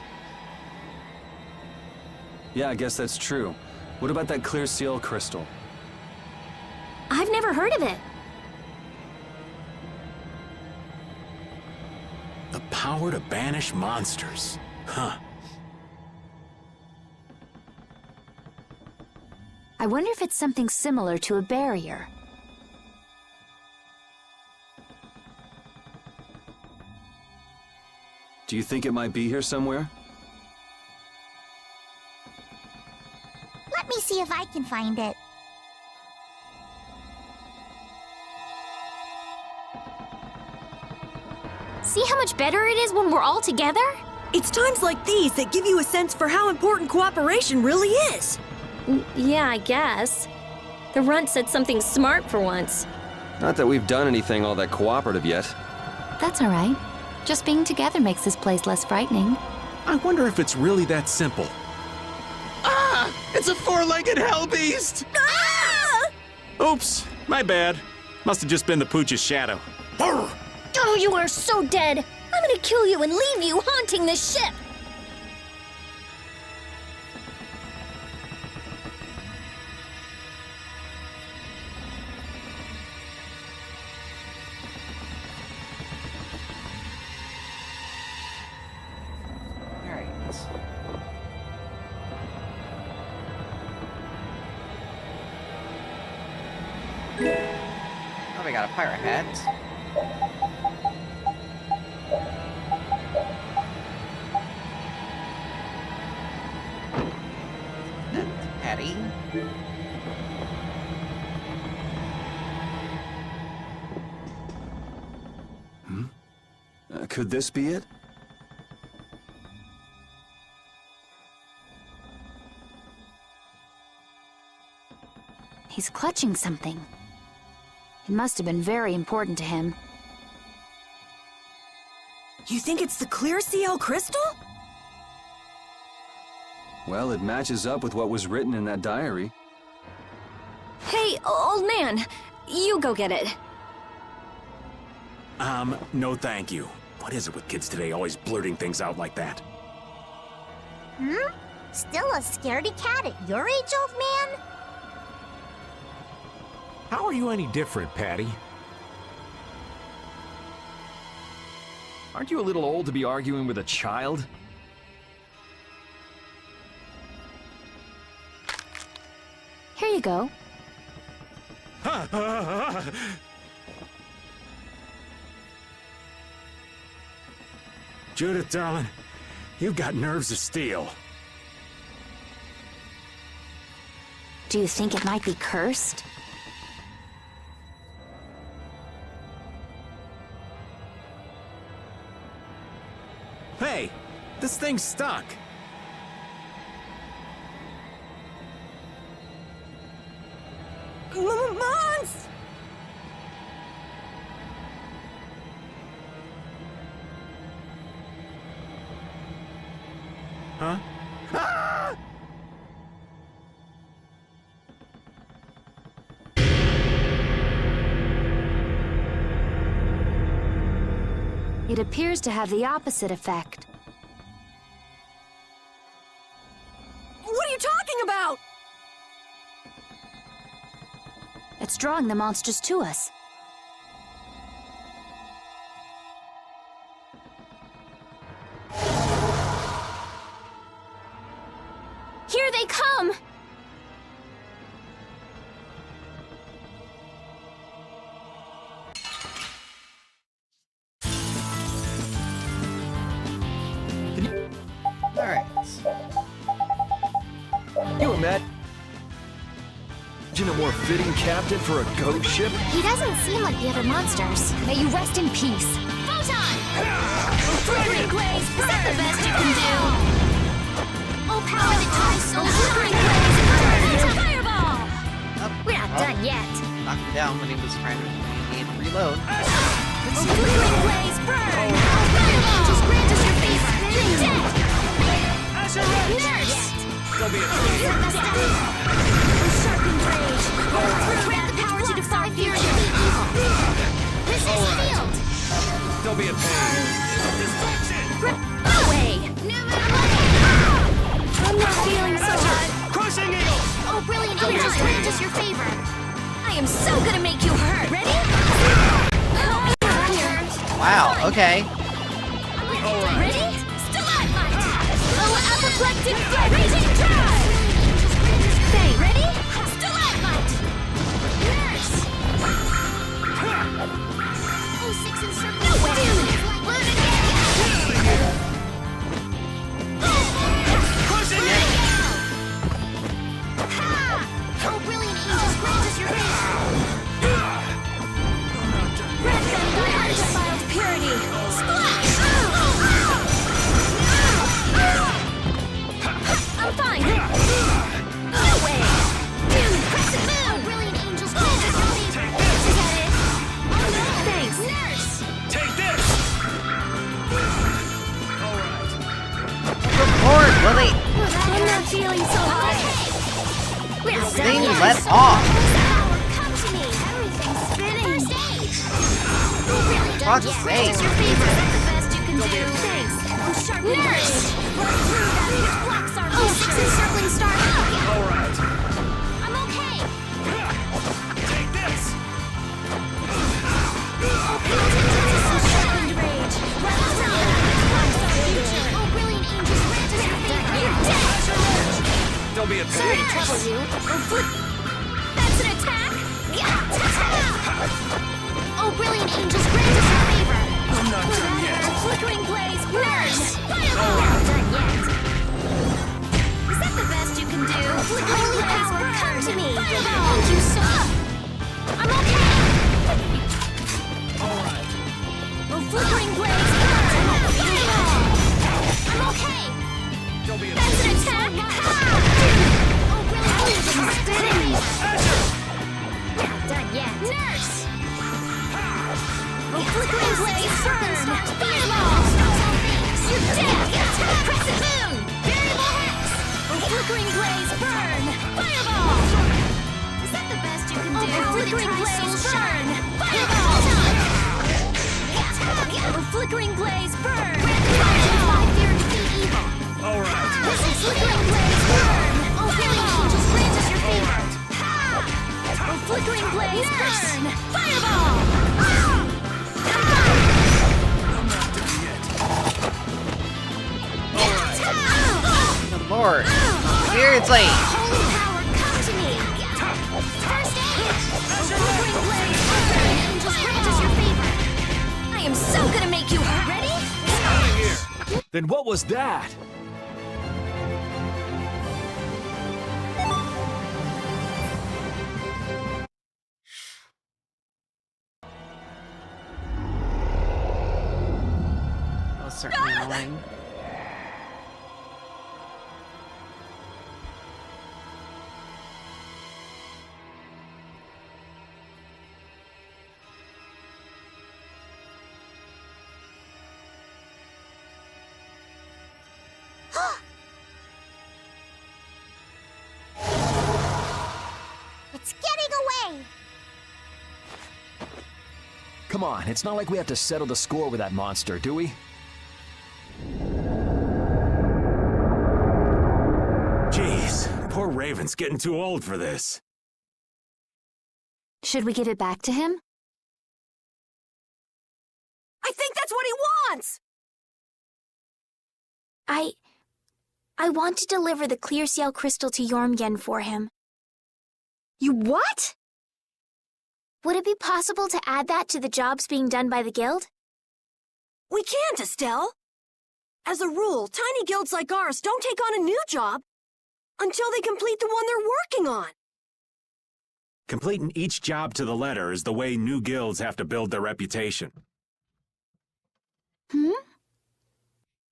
Yeah, I guess that's true. What about that clear seal crystal? I've never heard of it. The power to banish monsters. Huh. I wonder if it's something similar to a barrier. Do you think it might be here somewhere? Let me see if I can find it. See how much better it is when we're all together? It's times like these that give you a sense for how important cooperation really is. Yeah, I guess. The runt said something smart for once. Not that we've done anything all that cooperative yet. That's all right. Just being together makes this place less frightening. I wonder if it's really that simple. Ah! It's a four-legged hell beast! Ah! Oops, my bad. Must have just been the pooch's shadow. Oh, you are so dead! I'm gonna kill you and leave you haunting this ship! Alright. Oh, we got a pirate hat. That's Patty. Could this be it? He's clutching something. It must have been very important to him. You think it's the clear CL crystal? Well, it matches up with what was written in that diary. Hey, old man, you go get it. No thank you. What is it with kids today always blurting things out like that? Still a scaredy cat at your age, old man? How are you any different, Patty? Aren't you a little old to be arguing with a child? Here you go. Judith, darling, you've got nerves of steel. Do you think it might be cursed? Hey, this thing's stuck. Mons! Huh? Ah! It appears to have the opposite effect. What are you talking about? It's drawing the monsters to us. Here they come! Alright. You and Matt, more fitting captain for a ghost ship? He doesn't seem like the other monsters. May you rest in peace. Photon! Flickering blaze, is that the best you can do? Oh, power that tries so flickering blaze, burn! Fireball! We're not done yet. Knocked him down when he was trying to reload. Oh, flickering blaze, burn! Fireball! Just grant us your favor. You're dead! Nurse! Don't be a Sharpened rage. Grant the power to defy fear and defeat evil. This is field. Don't be a pain. No way! I'm not feeling so hot. Crushing eagle! Oh, brilliant angels, grant us your favor. I am so gonna make you hurt. Ready? Wow, okay. Ready? Stalagmite! Oh, apoplectic raging drive! Faye, ready? Stalagmite! Nurse! Oh, six and circle. No way! Load it again! Crushing it! Ha! Oh, brilliant angels, grant us your favor. Grant them thy undefiled purity. Splash! I'm fine. No way! Crescent moon! Oh, brilliant angels, grant us your favor. Is that it? Oh, no. Thanks. Nurse! Take this! Report, Willie! I'm not feeling so hot. We're not done Thing yet. let off. Come to me. Everything's spinning. First aid. We're really done Rock yet. save. Grant us your favor. Is that the best you can do? Thanks. Oh, sharp nurse! Burn through that which blocks our Oh, six encircling star. All right. I'm okay. Take this! Oh, sharpened rage. Blocks our future. Oh, brilliant angels, grant us your favor. You're dead. Don't be a Sorry pain. to trouble you. Oh, flip. That's an attack. Oh, brilliant angels, grant us your favor. I'm not done yet. Flickering blaze, nurse! Fireball! Not done yet. Is that the best you can do? Flickering blaze, come to me! Fireball! Thank you so I'm okay! All right. Oh, flickering blaze, burn! Fireball! I'm okay! Don't be a That's pain. an attack! Oh, brilliant angels, spinning! We're not done yet. Nurse! Oh, flickering blaze, burn! Fireball! You're dead! Crescent moon! Variable hex! Oh, flickering blaze, burn! Fireball! Is that the best you can do? Oh, flickering blaze, burn! Fireball! Oh, flickering blaze, burn! Fireball! Fear defeat evil! All right. This is flickering blaze, burn! Oh, brilliant angels, grant us your favor! Oh, flickering blaze, burn! Fireball! Good lord. Seriously! Holy power, come to me! First aid! Flickering blaze, burn! Angels, grant us your favor! I am so gonna make you hurt! Ready? Then what was that? That was certainly annoying. It's getting away! Come on, it's not like we have to settle the score with that monster, do we? Jeez, poor Raven's getting too old for this. Should we give it back to him? I think that's what he wants! I want to deliver the clear seal crystal to Yormyen for him. You what? Would it be possible to add that to the jobs being done by the guild? We can't, Estelle. As a rule, tiny guilds like ours don't take on a new job until they complete the one they're working on. Completing each job to the letter is the way new guilds have to build their reputation.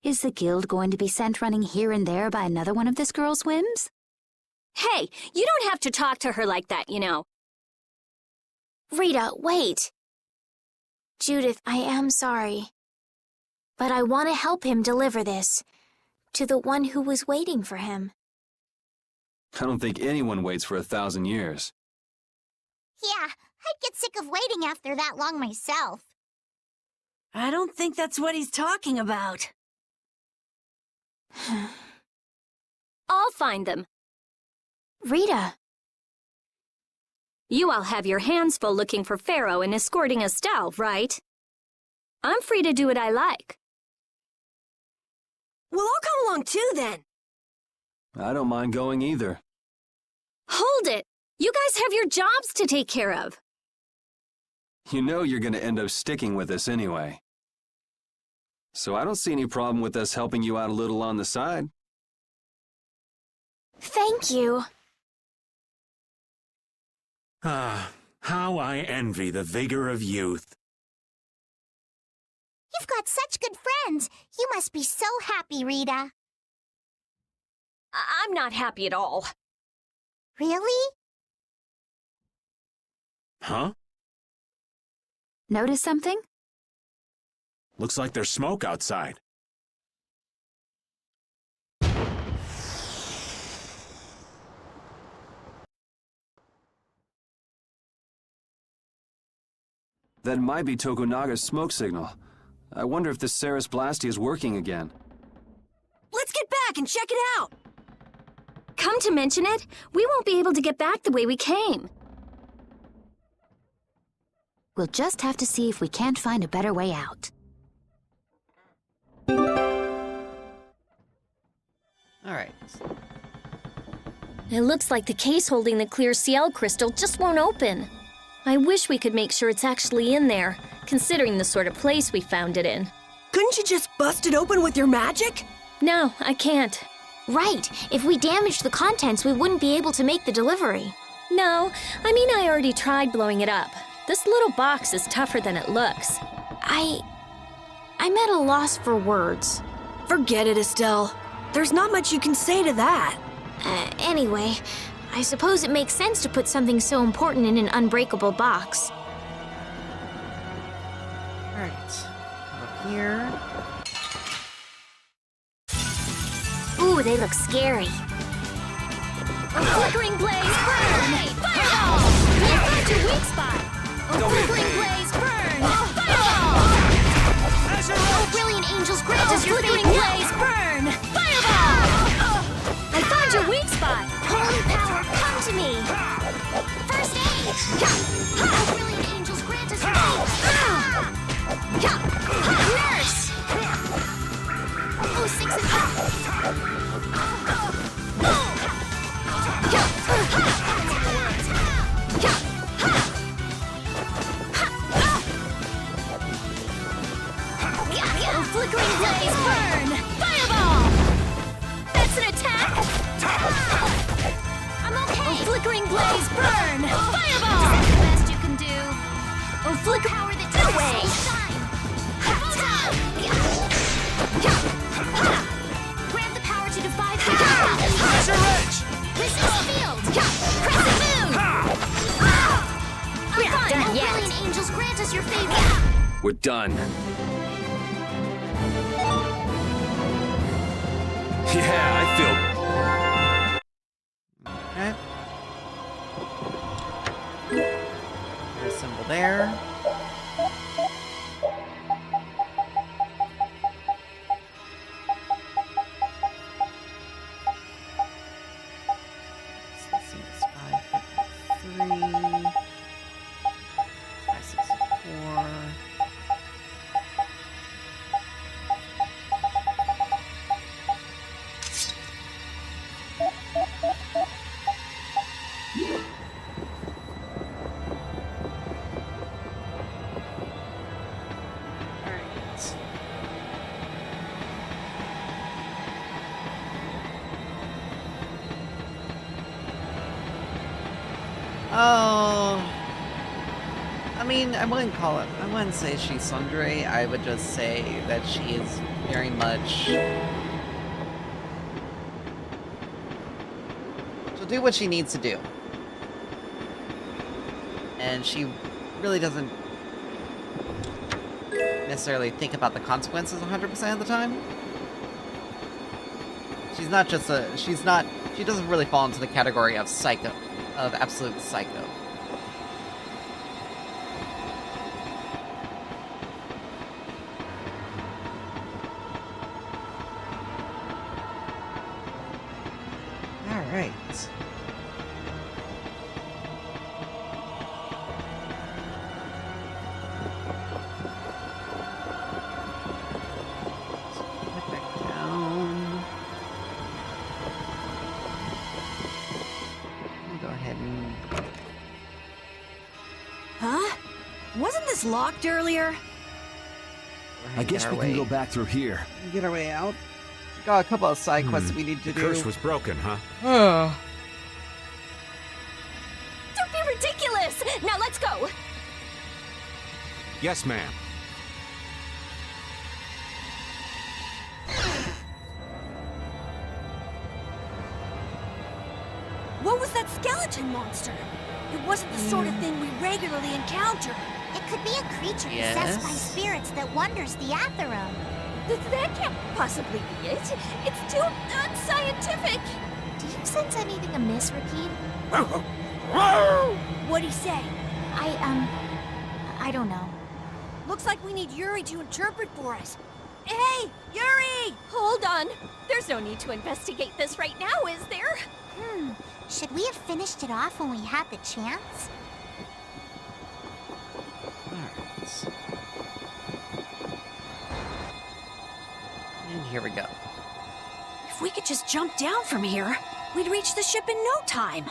Is the guild going to be sent running here and there by another one of this girl's whims? Hey, you don't have to talk to her like that, you know. Rita, wait. Judith, I am sorry. But I want to help him deliver this to the one who was waiting for him. I don't think anyone waits for 1,000 years. Yeah, I'd get sick of waiting after that long myself. I don't think that's what he's talking about. I'll find them. Rita. You all have your hands full looking for Pharaoh and escorting Estelle, right? I'm free to do what I like. Well, I'll come along too, then. I don't mind going either. Hold it! You guys have your jobs to take care of. You know you're gonna end up sticking with us anyway. So I don't see any problem with us helping you out a little on the side. Thank you. Ah, how I envy the vigor of youth. You've got such good friends. You must be so happy, Rita. I'm not happy at all. Really? Huh? Notice something? Looks like there's smoke outside. That might be Tokunaga's smoke signal. I wonder if the Ceres Blasty is working again. Let's get back and check it out! Come to mention it, we won't be able to get back the way we came. We'll just have to see if we can't find a better way out. Alright. It looks like the case holding the clear CL crystal just won't open. I wish we could make sure it's actually in there, considering the sort of place we found it in. Couldn't you just bust it open with your magic? No, I can't. Right. If we damaged the contents, we wouldn't be able to make the delivery. No, I mean I already tried blowing it up. This little box is tougher than it looks. I'm at a loss for words. Forget it, Estelle. There's not much you can say to that. Anyway, I suppose it makes sense to put something so important in an unbreakable box. Alright. Come up here. Ooh, they look scary. A flickering blaze, burn! Fireball! You found your weak spot! A flickering blaze, burn! Fireball! Oh, brilliant angels, grant us your Flickering faith. blaze, burn! Fireball! I found your weak spot! Holy power, come to me! First aid! Oh, brilliant angels, grant us your faith. Nurse! Oh, 6 and 5. A flickering blaze, burn! Fireball! That's an attack! I'm okay. A flickering blaze, burn! Fireball! That's the best you can do. A flicker... Power that No does way! shine. Grant the power to defy Pressure wrench! Resist field. Crescent moon! I'm fine. done Oh, yet. brilliant angels, grant us your favor. We're done. Yeah, I feel... Okay. There's a symbol there. Let's see, it's 553. 564. Alright. Oh, mean, I wouldn't say she's Sundre. I would just say that she is very much... She'll do what she needs to do. And she really doesn't necessarily think about the consequences 100% of the time. She's not just she doesn't really fall into the category of psycho, of absolute psycho. Alright. Huh? Wasn't this locked earlier? I guess we can go back through here. Get our way out. Got a couple of side quests we need to The do. curse was broken, huh? Don't be ridiculous! Now let's go! Yes, ma'am. What was that skeleton monster? It wasn't the sort of thing we regularly encounter. It could be a creature Yes? possessed by spirits that wanders the Atherum. That can't possibly be it. It's too unscientific. Do you sense anything amiss, Repeat? What'd he say? I don't know. Looks like we need Yuri to interpret for us. Hey, Yuri! Hold on. There's no need to investigate this right now, is there? Should we have finished it off when we had the chance? Alright. And here we go. If we could just jump down from here, we'd reach the ship in no time.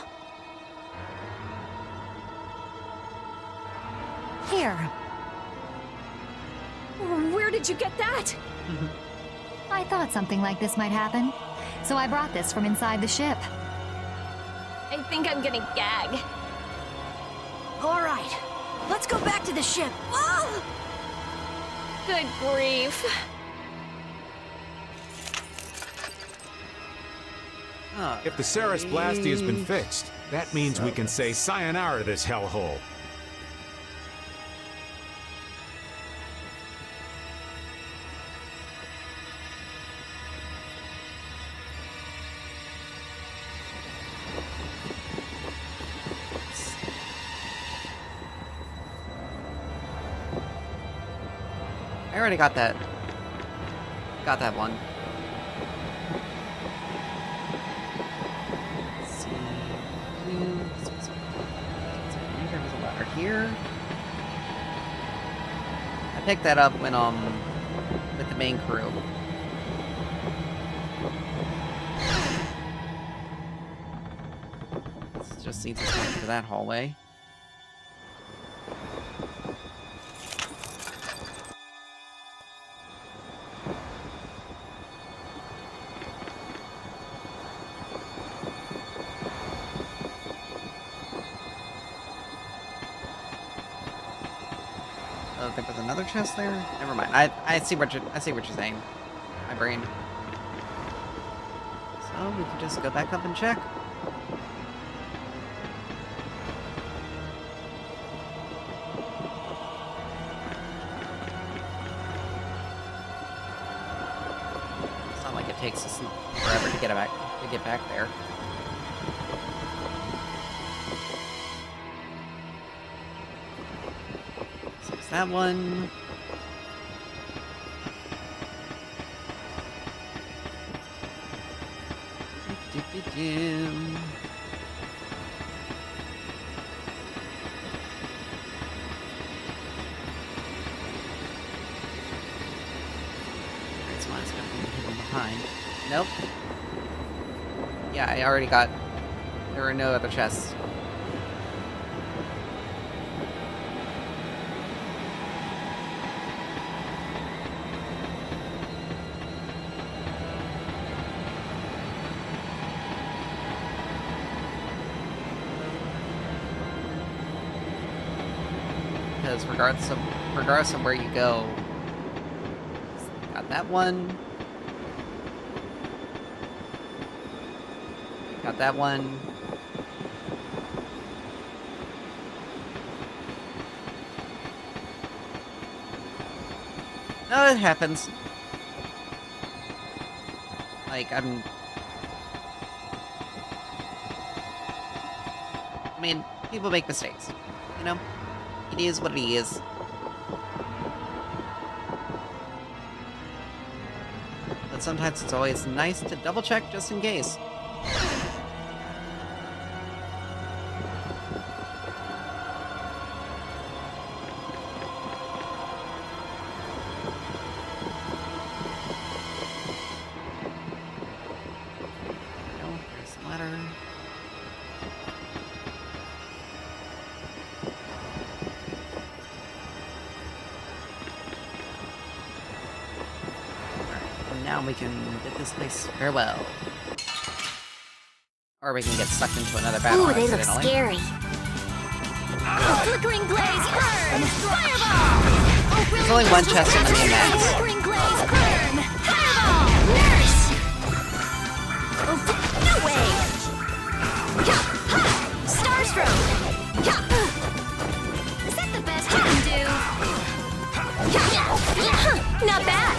Here. Where did you get that? I thought something like this might happen, so I brought this from inside the ship. I think I'm gonna gag. All right, let's go back to the ship. Oh! Good grief. If the Ceres Blasty has been fixed, that means we can say sayonara to this hellhole. I already got that. Got that one. Let's see. There was a ladder here. I picked that up when with the main crew. This just leads us back to that hallway. There was another chest there. Never mind. I see what you're saying. My brain. So we can just go back up and check. It's not like it takes us forever to get back there. That one. This one's gonna be hidden behind. Nope. Yeah, I already got. There are no other chests. because regardless of where you go, got that one. Got that one. No, it happens. Like, I mean, people make mistakes, you know? It is what it is. But sometimes it's always nice to double check just in case. Now we can bid this place farewell. Or we can get sucked into another battle. Ooh, they look accidentally. scary. Flickering blaze, burn! Fireball! There's only one chest in the main map. Flickering blaze, burn! Fireball! Nurse! No way! Starstroke! Is that the best you can do? Not bad!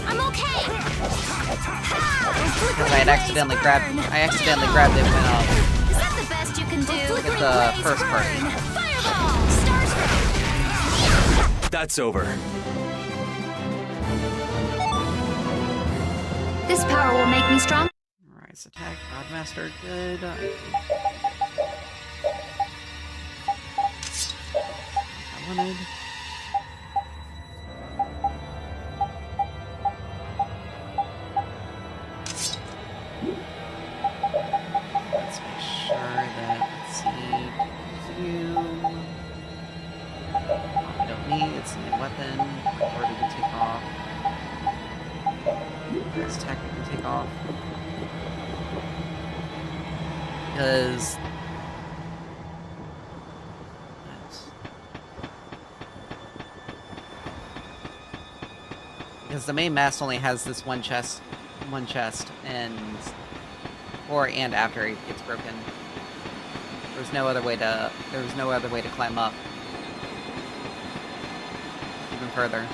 I'm okay! Because I accidentally grabbed it when Is that the best you can do? get the first party. Fireball! Starstroke! That's over. This power will make me strong. Rise attack, Godmaster, good. I wanted. Let's make sure that, let's see, consume. We don't need, it's a new weapon. Or we can take off. This attack we can take off. Because the main mast only has this one chest, and before and after it gets broken, there's no other way to climb up even further.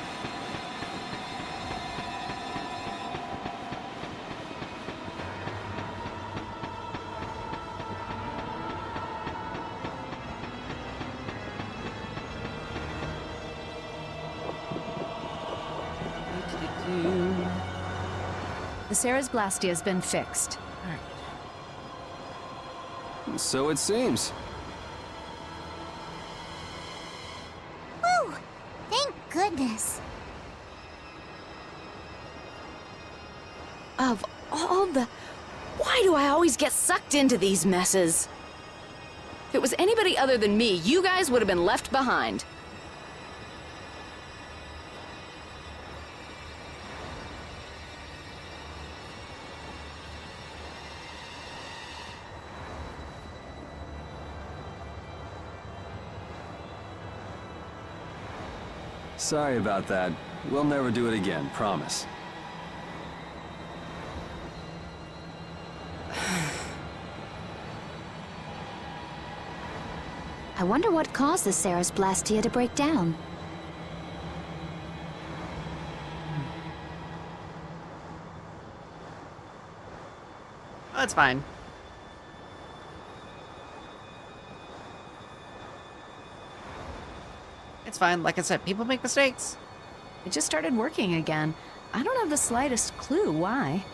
The Sarah's Blastia has been fixed. So it seems. Woo! Thank goodness. Of all the... Why do I always get sucked into these messes? If it was anybody other than me, you guys would have been left behind. Sorry about that. We'll never do it again, promise. I wonder what caused the Sarah's Blastia to break down. Oh, that's fine. It's fine. Like I said, people make mistakes. It just started working again. I don't have the slightest clue why.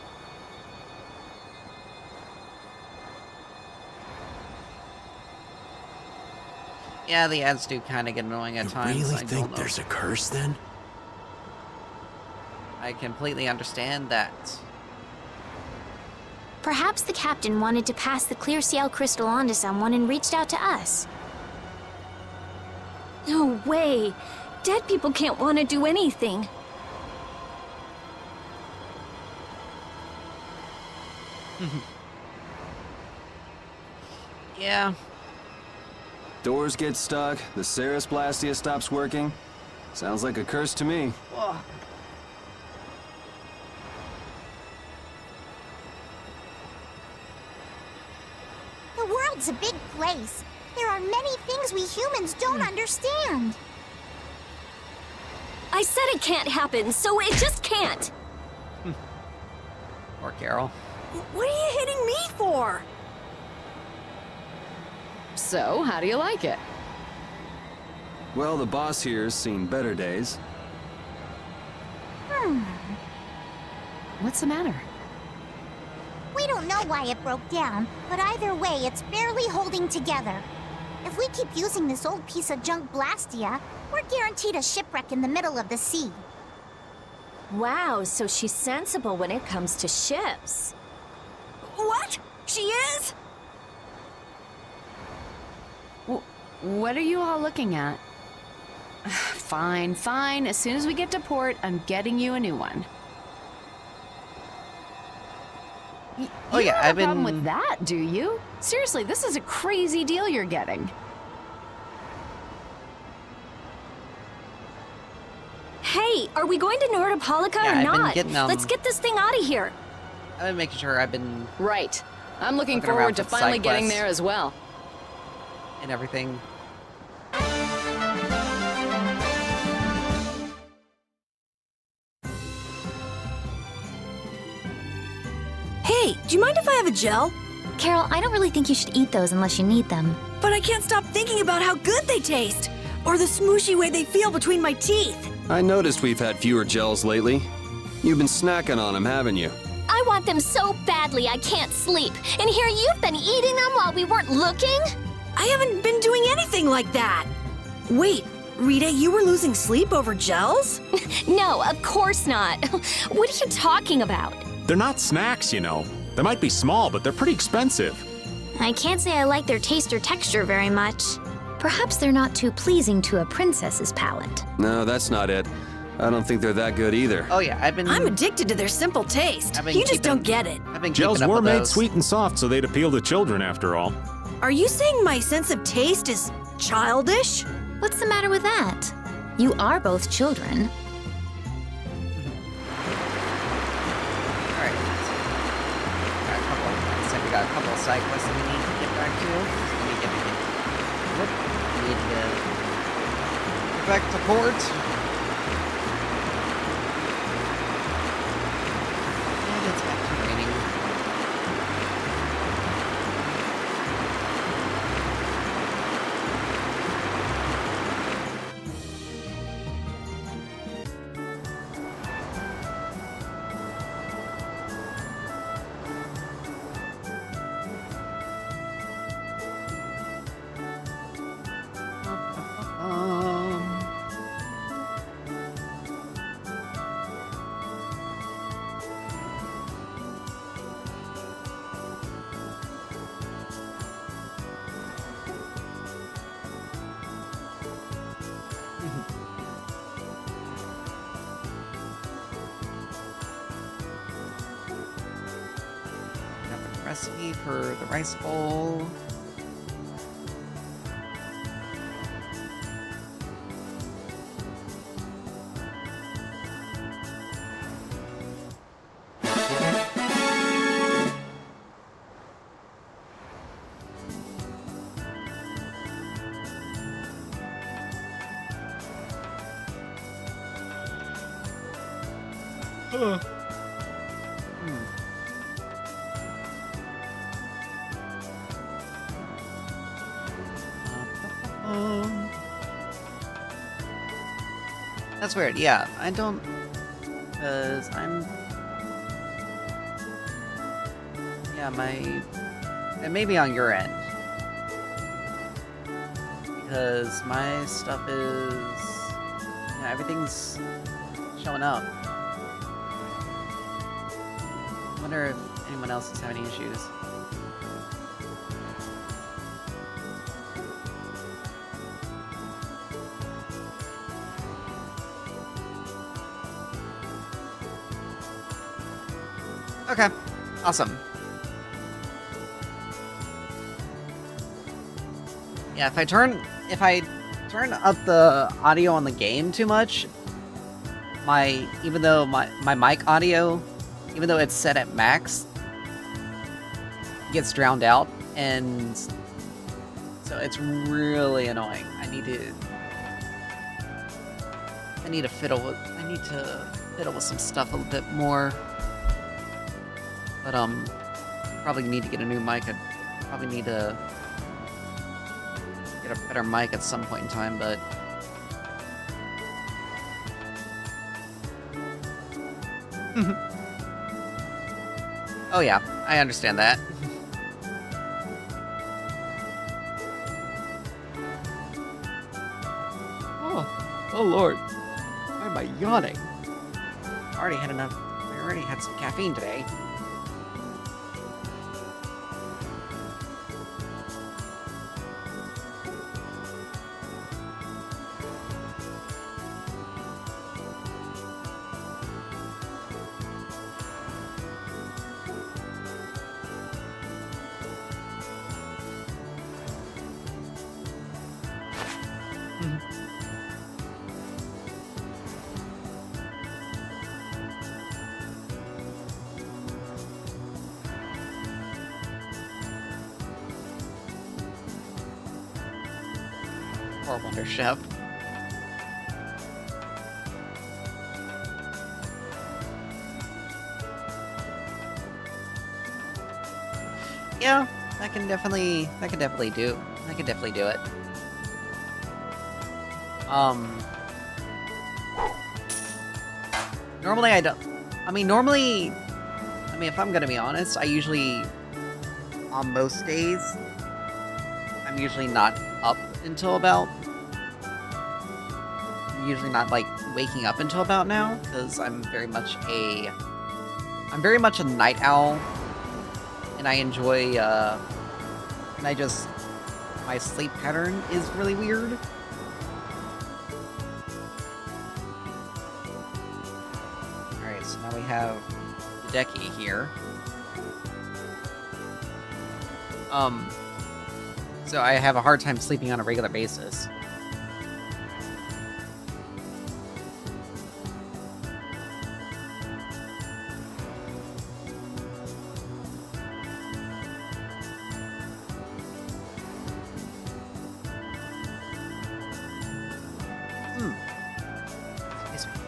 Yeah, the ads do kind of get annoying at times. You really I think don't know. there's a curse then? I completely understand that. Perhaps the captain wanted to pass the clear Ciel crystal on to someone and reached out to us. No way! Dead people can't want to do anything. Yeah. Doors get stuck, the Ceres Blastia stops working. Sounds like a curse to me. The world's a big place. There are many things we humans don't understand. I said it can't happen, so it just can't. Or Carol. What are you hitting me for? So, how do you like it? Well, the boss here's seen better days. What's the matter? We don't know why it broke down, but either way, it's barely holding together. If we keep using this old piece of junk Blastia, we're guaranteed a shipwreck in the middle of the sea. Wow, so she's sensible when it comes to ships. What? She is? What are you all looking at? Fine, fine. As soon as we get to port, I'm getting you a new one. Oh, You yeah, don't have I've a problem been- with that, do you? Seriously, this is a crazy deal you're getting. Hey, are we going to Nordopolica Yeah, or I've been not? getting, Let's get this thing out of here. I've been making sure I've been Right. I'm looking Looking around forward for to the finally side getting quests. there as well. in everything. Hey, do you mind if I have a gel? Carol, I don't really think you should eat those unless you need them. But I can't stop thinking about how good they taste. Or the smooshy way they feel between my teeth. I noticed we've had fewer gels lately. You've been snacking on them, haven't you? I want them so badly I can't sleep. And here you've been eating them while we weren't looking? I haven't been doing anything like that. Wait, Rita, you were losing sleep over gels? No, of course not. What are you talking about? They're not snacks, you know. They might be small, but they're pretty expensive. I can't say I like their taste or texture very much. Perhaps they're not too pleasing to a princess's palate. No, that's not it. I don't think they're that good either. Oh yeah, I'm addicted to their simple taste. I've been You just keeping- don't get it. I've been Gels keeping up were with made those. sweet and soft so they'd appeal to children after all. Are you saying my sense of taste is childish? What's the matter with that? You are both children. Alright. Looks like we got a couple of side quests that we need to get back to. We need to get back to port. And it's back to raining. Got the recipe for the rice bowl. That's weird. Yeah, I don't, because I'm. Yeah, it may be on your end, because my stuff is, yeah, everything's showing up. I wonder if anyone else is having issues. Okay, awesome. Yeah, if I turn up the audio on the game too much, even though my mic audio, even though it's set at max, gets drowned out, and so it's really annoying. I need to fiddle with some stuff a little bit more. But probably need to get a new mic. I'd probably need to get a better mic at some point in time, but oh yeah, I understand that. Oh lord, why am I yawning? I already had some caffeine today. Poor Wonder Chef. Yeah, I can definitely do it. Normally I don't. Normally, if I'm gonna be honest, I usually, on most days, I'm usually not up until about. I'm usually not like waking up until about now, because I'm very much a night owl, and I enjoy, my sleep pattern is really weird. Alright, so now we have Hideki here. So I have a hard time sleeping on a regular basis. Excuse me.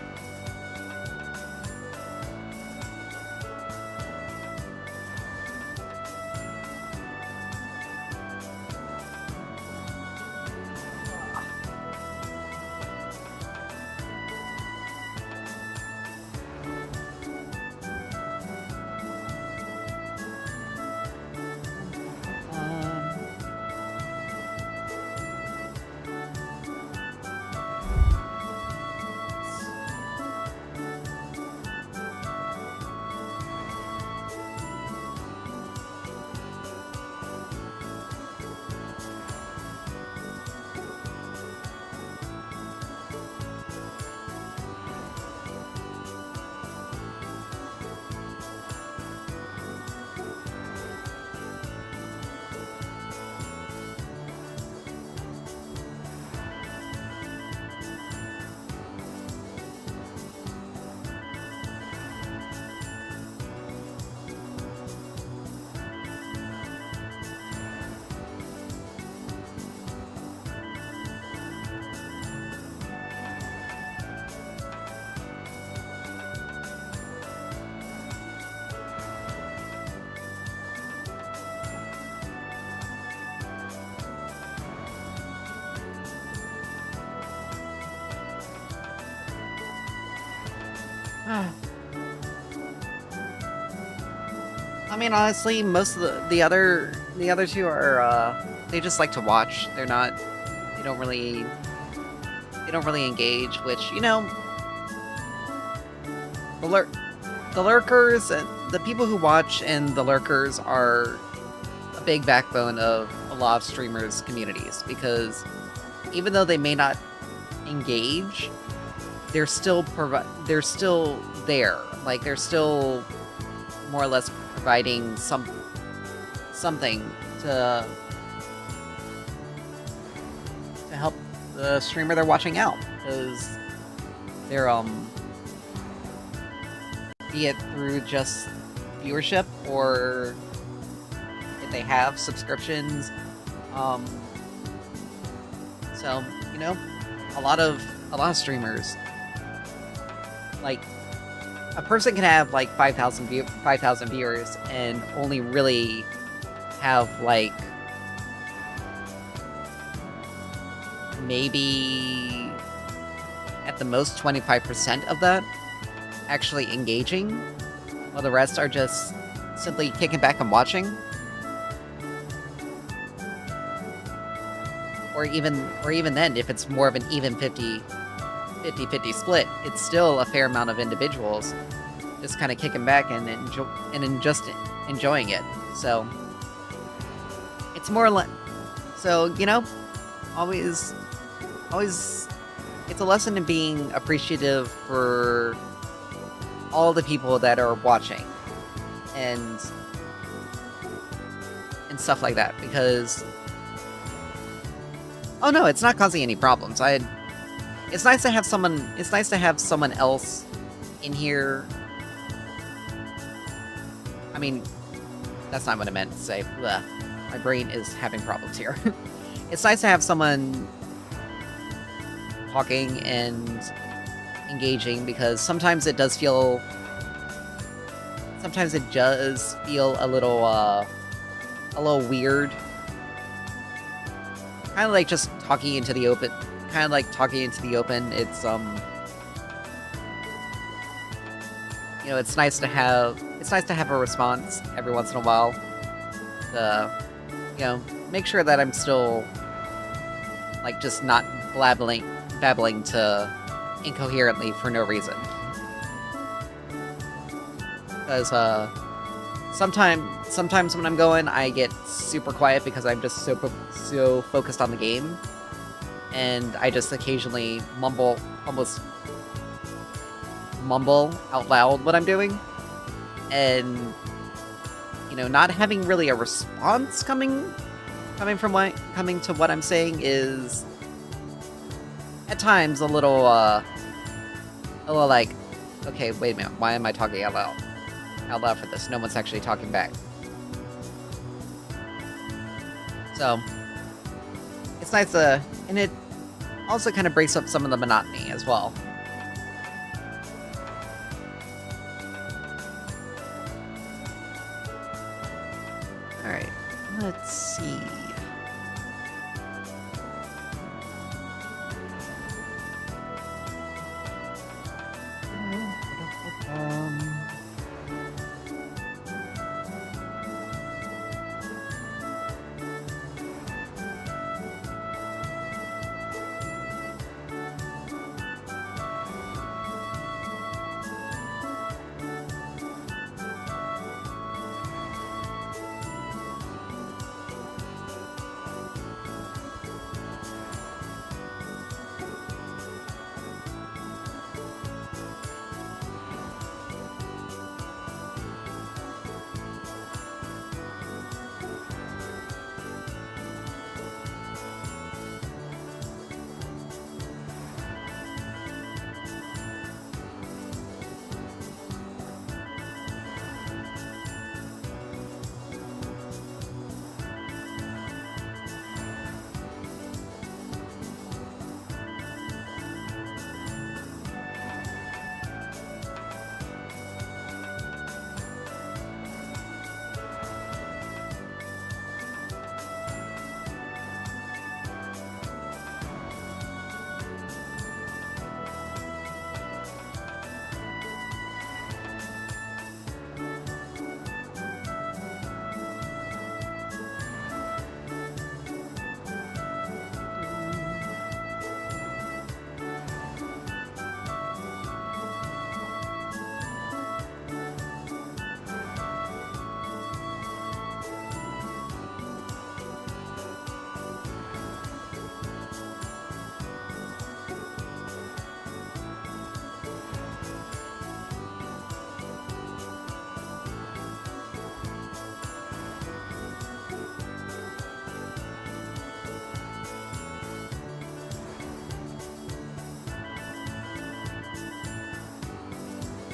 Honestly, most of the other two are they just like to watch. They don't really engage, which, the lurkers and the people who watch and the lurkers are a big backbone of a lot of streamers' communities, because even though they may not engage, they're still there. Like, they're still more or less providing something to the streamer they're watching out, because they're be it through just viewership or if they have subscriptions. So, you know, a lot of streamers, like, a person can have like 5,000 viewers and only really have like maybe at the most 25% of that actually engaging, while the rest are just simply kicking back and watching. Or even then, if it's more of an even 50-50 split, it's still a fair amount of individuals just kind of kicking back and just enjoying it. So it's more like, so, you know, always, it's a lesson in being appreciative for all the people that are watching and stuff like that, because oh no, it's not causing any problems. It's nice to have someone else in here. I mean, that's not what I meant to say. Blech. My brain is having problems here. It's nice to have someone talking and engaging, because sometimes it does feel a little weird. Kind of like just talking into the open. It's you know, it's nice to have a response every once in a while. To, you know, make sure that I'm still like just not babbling to incoherently for no reason. Because sometimes when I'm going, I get super quiet because I'm just so focused on the game, and I just occasionally almost mumble out loud what I'm doing, and you know, not having really a response coming to what I'm saying is at times a little like, okay, wait a minute, why am I talking out loud for this? No one's actually talking back. So it's nice and it also kind of breaks up some of the monotony as well. Alright, let's see.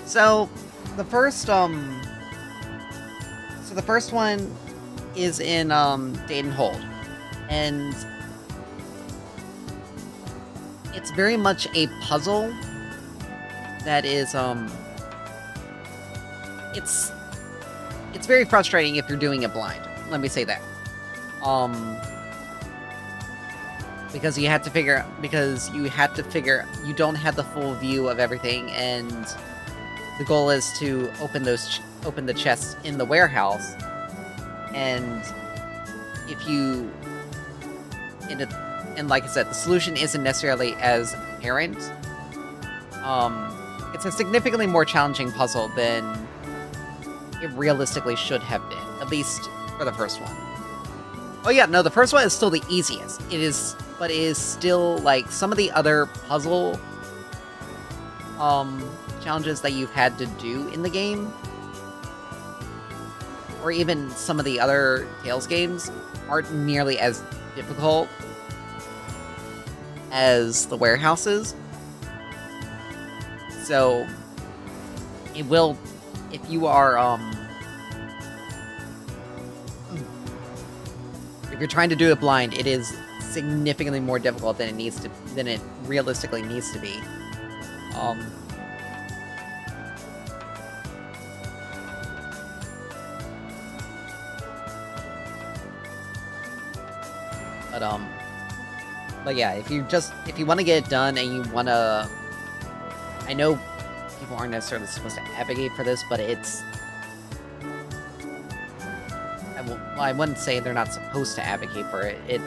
So, the first one is in, Dayton Hold. And it's very much a puzzle that is, it's very frustrating if you're doing it blind. Let me say that. Because you have to figure, you don't have the full view of everything, and the goal is to open the chests in the warehouse, and if you, and like I said, the solution isn't necessarily as apparent. It's a significantly more challenging puzzle than it realistically should have been, at least for the first one. Oh yeah, no, the first one is still the easiest. But it is still, like, some of the other puzzle challenges that you've had to do in the game, or even some of the other Tales games, aren't nearly as difficult as the warehouses. So, it will, if you are, if you're trying to do it blind, it is significantly more difficult than it realistically needs to be. But yeah, if you want to get it done and you want to, I know people aren't necessarily supposed to advocate for this, but I wouldn't say they're not supposed to advocate for it.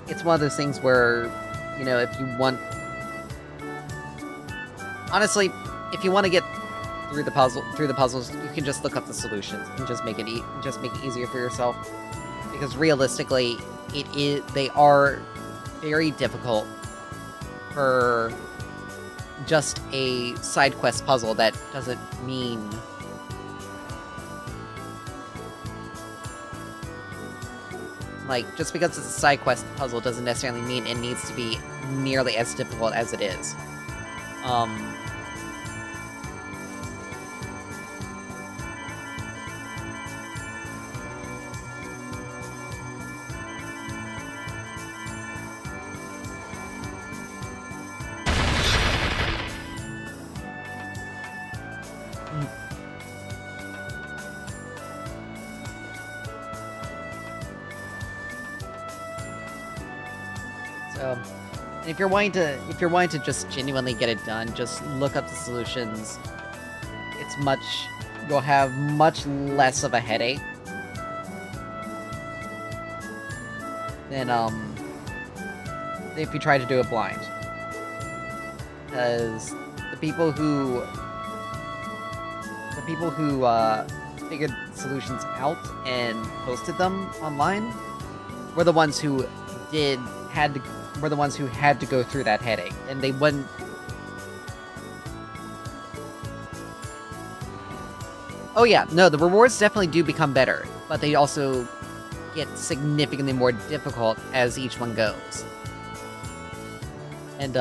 It's one of those things where, you know, if you want... Honestly, if you want to get through the puzzles, you can just look up the solutions and just make it easier for yourself. Because realistically, they are very difficult for just a side quest puzzle that doesn't mean... Like, just because it's a side quest puzzle doesn't necessarily mean it needs to be nearly as difficult as it is. And if you're wanting to just genuinely get it done, just look up the solutions. You'll have much less of a headache than if you try to do it blind. Because the people who figured solutions out and posted them online were the ones who had to go through that headache, and they wouldn't... Oh yeah, no, the rewards definitely do become better, but they also get significantly more difficult as each one goes. And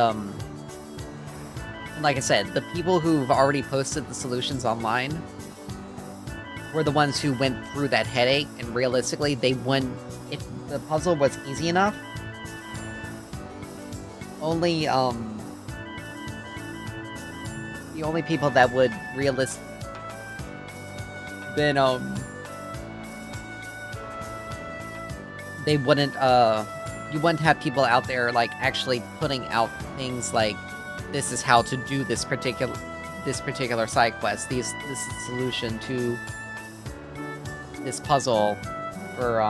like I said, the people who've already posted the solutions online were the ones who went through that headache, and realistically, they wouldn't... If the puzzle was easy enough, the only people that would they wouldn't, you wouldn't have people out there, like, actually putting out things like, this is how to do this particular side quest, this solution to this puzzle for,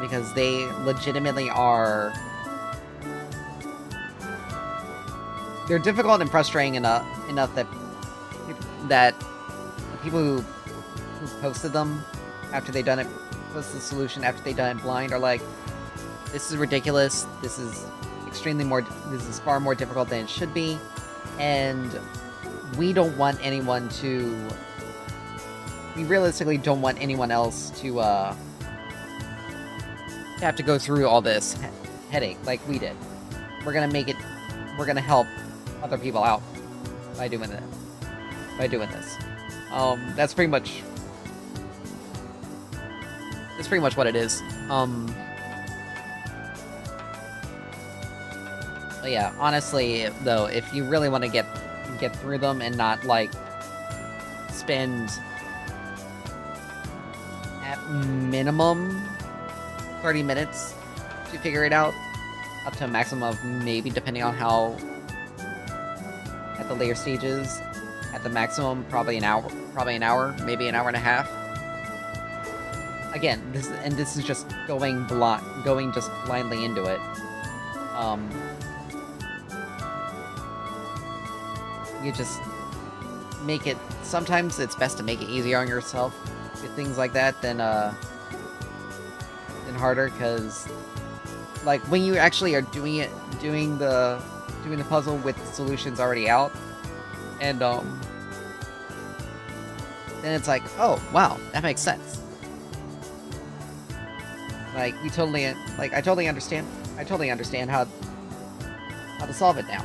because they legitimately are... They're difficult and frustrating enough that the people who posted them after they done it, posted the solution after they done it blind, are like, this is ridiculous, this is far more difficult than it should be, and we realistically don't want anyone else to have to go through all this headache like we did. We're gonna make it. We're gonna help other people out by doing it. By doing this. That's pretty much. That's pretty much what it is. But yeah, honestly, though, if you really want to get through them and not like spend at minimum 30 minutes to figure it out, up to a maximum of maybe, depending on how at the later stages, at the maximum probably an hour, maybe an hour and a half. Again, this is just going just blindly into it. You just make it. Sometimes it's best to make it easier on yourself with things like that than harder, because like when you actually are doing the puzzle with the solutions already out, and then it's like, oh wow, that makes sense. Like I totally understand how to solve it now.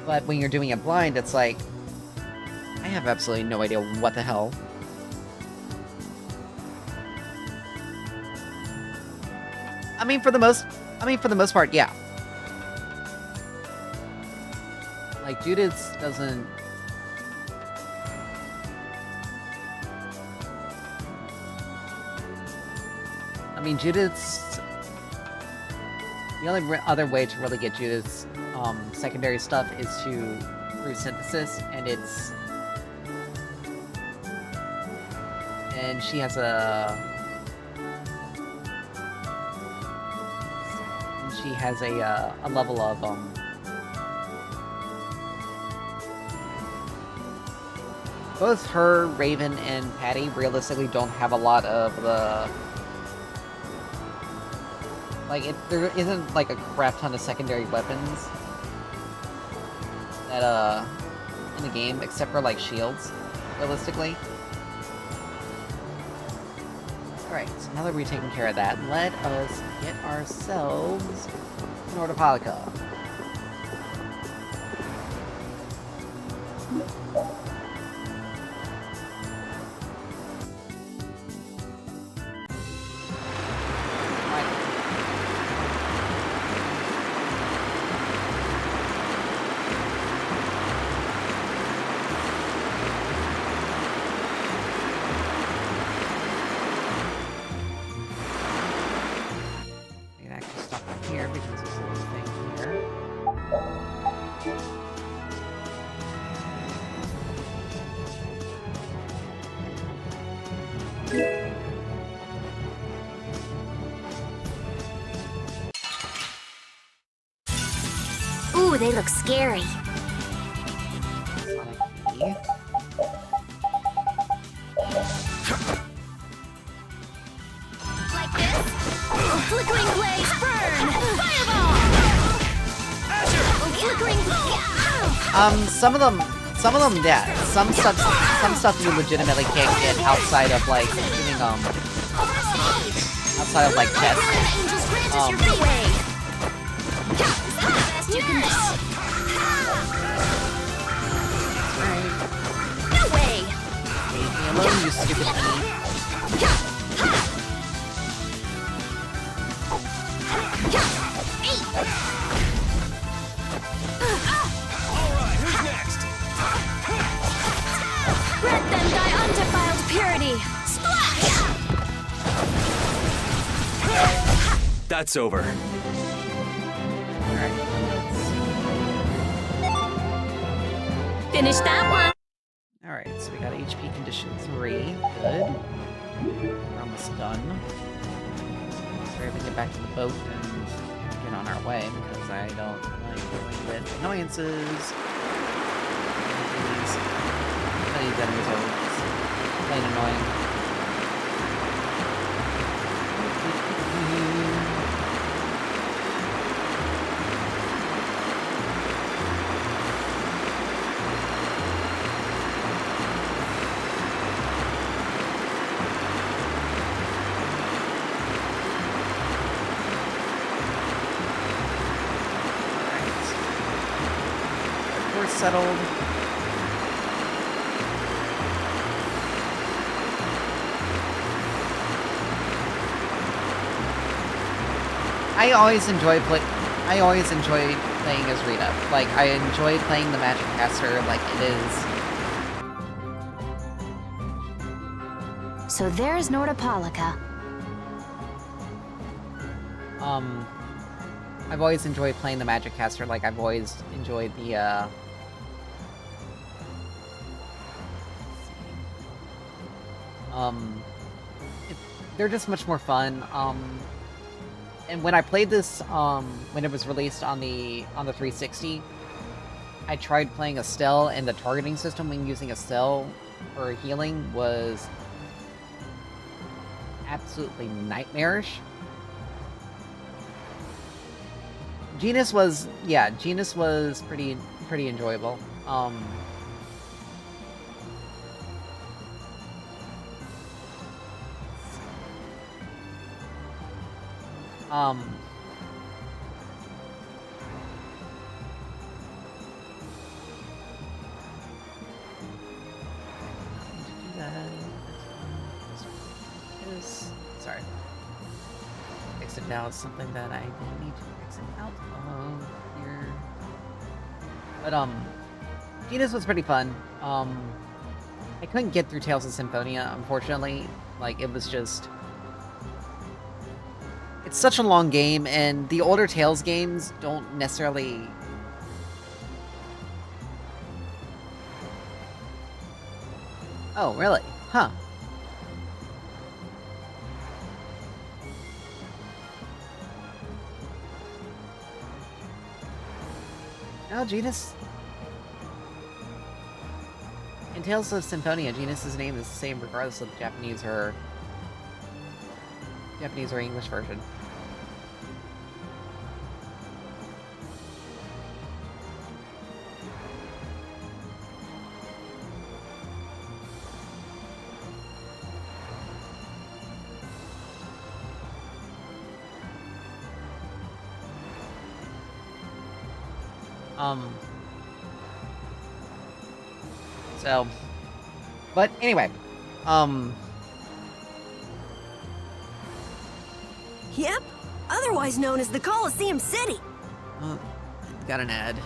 But when you're doing it blind, it's like, I have absolutely no idea what the hell. I mean, for the most part, yeah. Like, Judith doesn't... I mean, Judith's... The only other way to really get Judith's secondary stuff is through synthesis, and she has a level of both her, Raven, and Patty realistically don't have a lot of the there isn't like a crap ton of secondary weapons that in the game, except for like shields, realistically. Alright, so now that we've taken care of that, let us get ourselves an Ortopalica. Ooh, they look scary. Like this? Flickering blaze, burn! Fireball! Flickering some of them, yeah. Some stuff you legitimately can't get outside of like doing outside of like chests. You can... No way! Leave me alone, you stupid thief. Alright, who's next? Grant them thy undefiled purity! Splash! That's over. Finish that one! Alright, so we got HP condition 3. Good. We're almost done. We're able to get back to the boat and get on our way, because I don't like dealing with annoyances. These enemies are plain annoying. settled. I always enjoy playing as Rita. Like, I enjoy playing the Magic Caster like it is. So there's Nordopolica. I've always enjoyed playing the Magic Caster, like I've always enjoyed the, they're just much more fun, and when I played this, when it was released on the 360, I tried playing Estelle, and the targeting system when using Estelle for healing was absolutely nightmarish. Genus was pretty enjoyable. Sorry. Fix it now. It's something that I will need to fix it out of here. But Genus was pretty fun. I couldn't get through Tales of Symphonia, unfortunately. Like, it was just... It's such a long game, and the older Tales games don't necessarily... Oh, really? Huh. No, Genus... In Tales of Symphonia, Genus's name is the same regardless of the Japanese or English version. So, but anyway, Yep, otherwise known as the Colosseum City. Got an ad.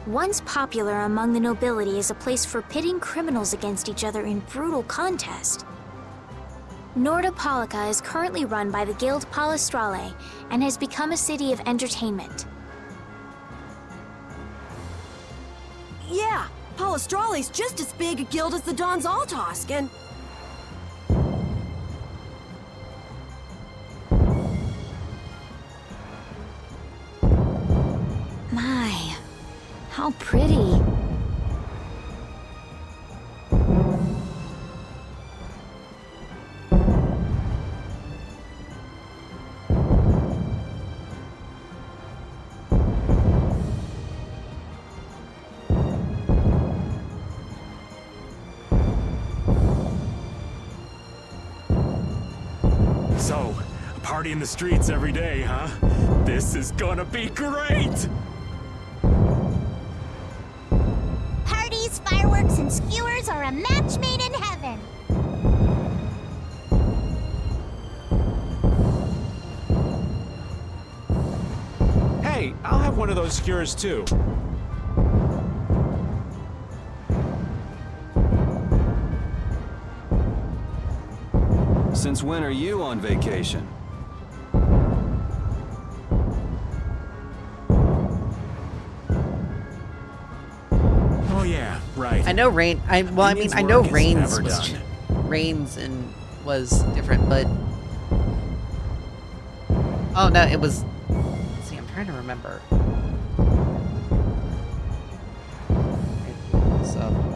Once popular among the nobility as a place for pitting criminals against each other in brutal contest. Nordopolica is currently run by the Guild Palestrale and has become a city of entertainment. Yeah, Palestrale's just as big a guild as the Don's Altosk, and... My, how pretty. So, a party in the streets every day, huh? This is gonna be great! Parties, fireworks, and skewers are a match made in heaven. Hey, I'll have one of those skewers too. Since when are you on vacation? Oh yeah, right. I know Rain. I know work is Rains never was done. Rains and was different, but oh no, it was. Let's see, I'm trying to remember. So.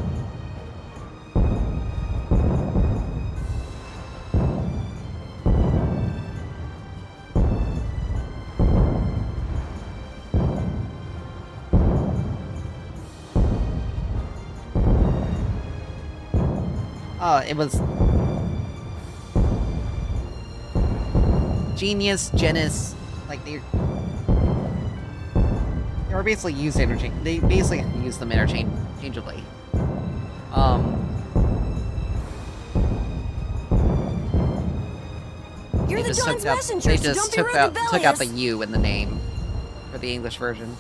Oh, it was Genius, Genus, like they're Or basically used they basically use them interchangeably. You're They the just Dawn's took out- messenger, They so just don't be took out the rebellious. U in the name for the English version.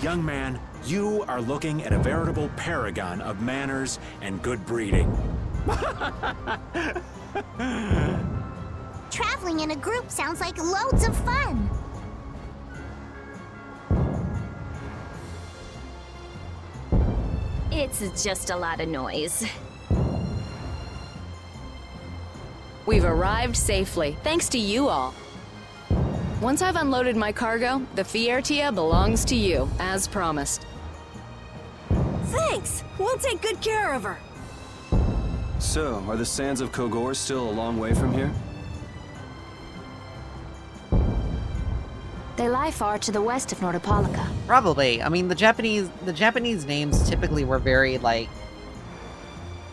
Young man, you are looking at a veritable paragon of manners and good breeding. Traveling in a group sounds like loads of fun. It's just a lot of noise. We've arrived safely, thanks to you all. Once I've unloaded my cargo, the Fiertia belongs to you, as promised. Thanks! We'll take good care of her. So, are the sands of Kogor still a long way from here? They lie far to the west of Nordopolica. Probably. I mean, the Japanese names typically were very, like,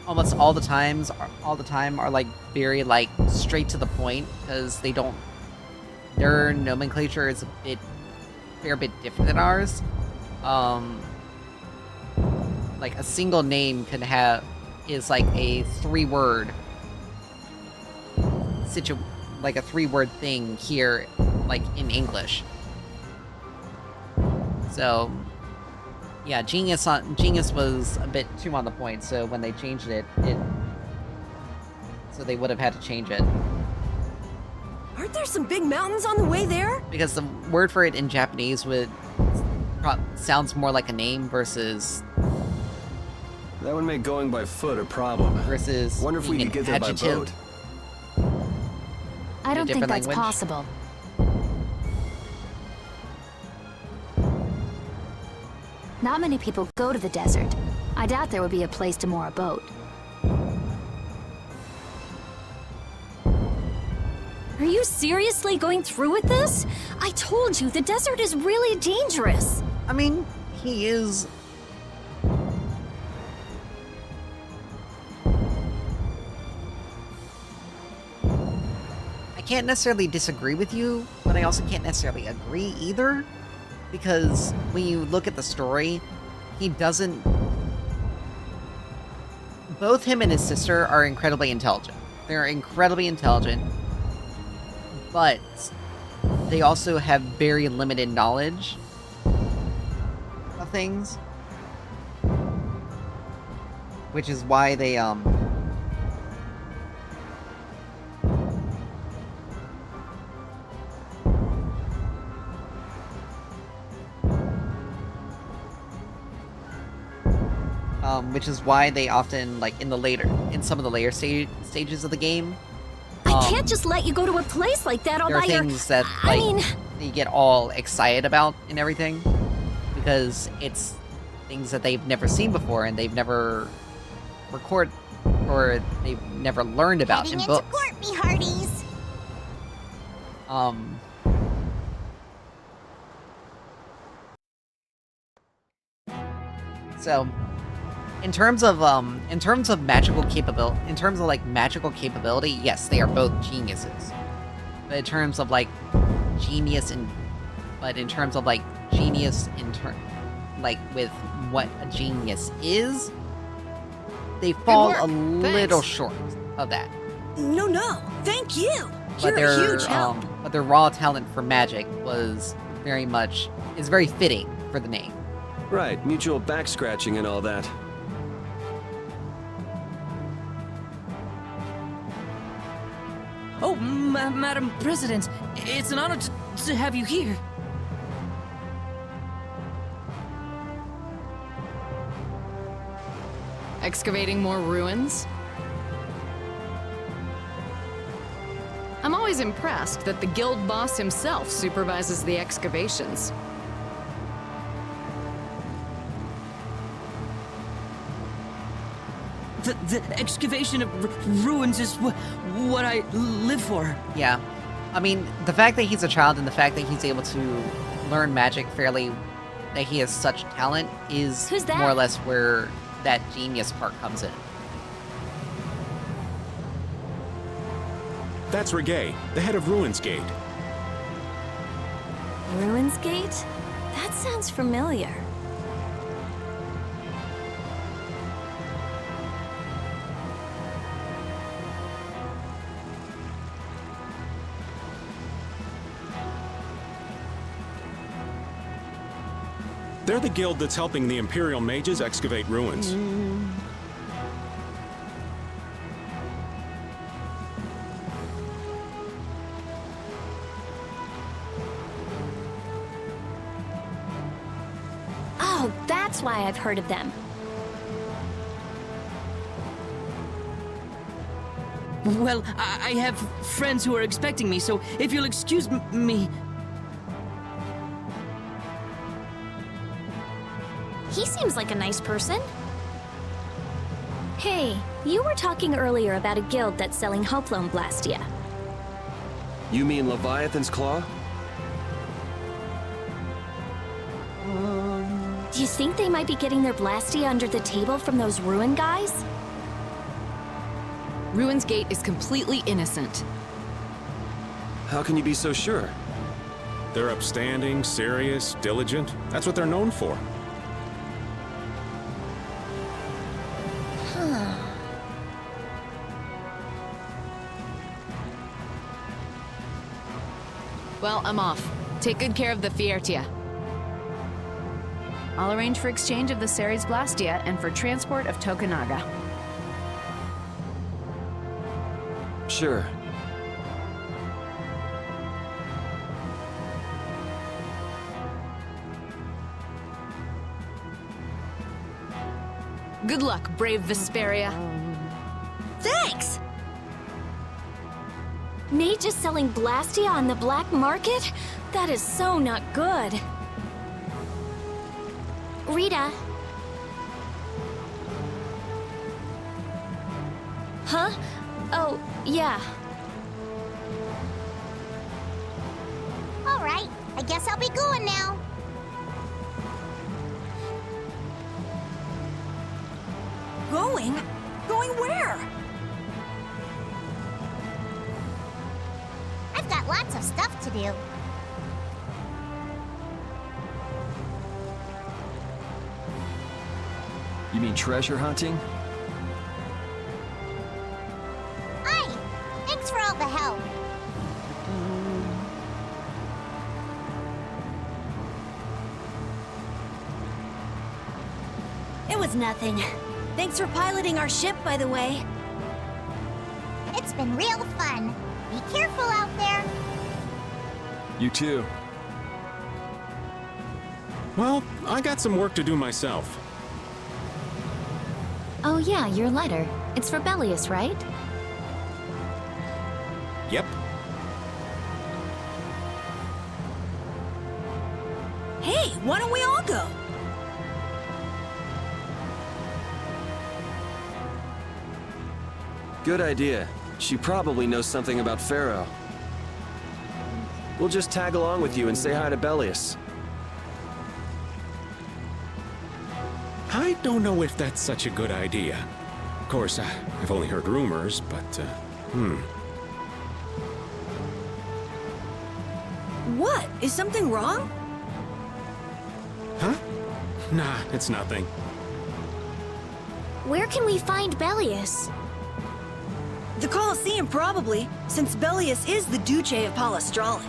almost all the time are, like, very, like, straight to the point, because they don't... Their nomenclature is a fair bit different than ours. Like, a single name is like a three-word like a three-word thing here, like, in English. So, yeah, Genius was a bit too on the point, so when they changed it, so they would have had to change it. Aren't there some big mountains on the way there? Because the word for it in Japanese sounds more like a name versus... That would make going by foot a problem. Versus Wonder if we being could an get there adjective. by boat. I don't think different that's language? possible. Not many people go to the desert. I doubt there would be a place to moor a boat. Are you seriously going through with this? I told you, the desert is really dangerous. I mean, he is... I can't necessarily disagree with you, but I also can't necessarily agree either. Because when you look at the story, he doesn't... Both him and his sister are incredibly intelligent. They're incredibly intelligent, but they also have very limited knowledge of things. Which is why they, which is why they often, like, in some of the later stages of the game, I can't just let you go to a place like that all there are by your... things that, like, you get all excited about and everything, because it's things that they've never seen before and they've never or they've never learned about Heading in into books. port, me hearties. So, in terms of magical capability, yes, they are both geniuses. But in terms of, like, genius with what a genius is, they fall a little short of that. No. Thank you. But You're a huge help. but their raw talent for magic is very fitting for the name. Right, mutual back scratching and all that. Oh, Madam President, it's an honor to have you here. Excavating more ruins? I'm always impressed that the guild boss himself supervises the excavations. The excavation of ruins is what I live for. Yeah. I mean, the fact that he's a child and the fact that he's able to learn magic that he has such talent is Who's that? more or less where that genius part comes in. That's Regay, the head of Ruins Gate. Ruins Gate? That sounds familiar. They're the guild that's helping the Imperial mages excavate ruins. Oh, that's why I've heard of them. Well, I have friends who are expecting me, so if you'll excuse me... He seems like a nice person. Hey, you were talking earlier about a guild that's selling Hoplone Blastia. You mean Leviathan's Claw? Do you think they might be getting their Blastia under the table from those Ruin guys? Ruins Gate is completely innocent. How can you be so sure? They're upstanding, serious, diligent. That's what they're known for. Well, I'm off. Take good care of the Fiertia. I'll arrange for exchange of the Ceres Blastia and for transport of Tokunaga. Sure. Good luck, brave Vesperia. Thanks! Mage is selling Blastia on the black market? That is so not good. Rita. Huh? Oh, yeah. All right, I guess I'll be going now. Going? Going where? I've got lots of stuff to do. You mean treasure hunting? Aye, thanks for all the help. It was nothing. Thanks for piloting our ship, by the way. It's been real fun. Be careful out there. You too. Well, I got some work to do myself. Oh yeah, your letter. It's for Bellius, right? Yep. Hey, why don't we all go? Good idea. She probably knows something about Pharaoh. We'll just tag along with you and say hi to Bellius. I don't know if that's such a good idea. Of course, I've only heard rumors, but, What? Is something wrong? Huh? Nah, it's nothing. Where can we find Bellius? The Colosseum, probably, since Bellius is the Duce of Palestrale.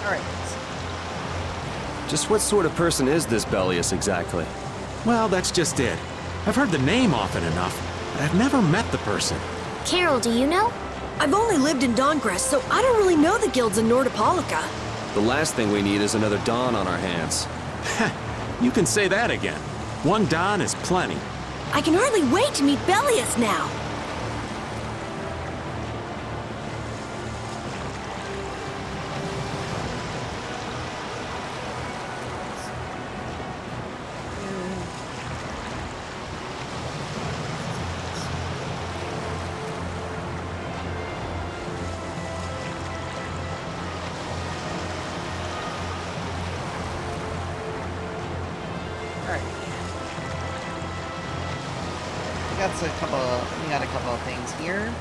Alright. Just what sort of person is this Bellius exactly? Well, that's just it. I've heard the name often enough, but I've never met the person. Carol, do you know? I've only lived in Dawngrest, so I don't really know the guilds in Nordopolica. The last thing we need is another Dawn on our hands. You can say that again. One Don is plenty. I can hardly wait to meet Bellius now. Alright. We got a couple of things here.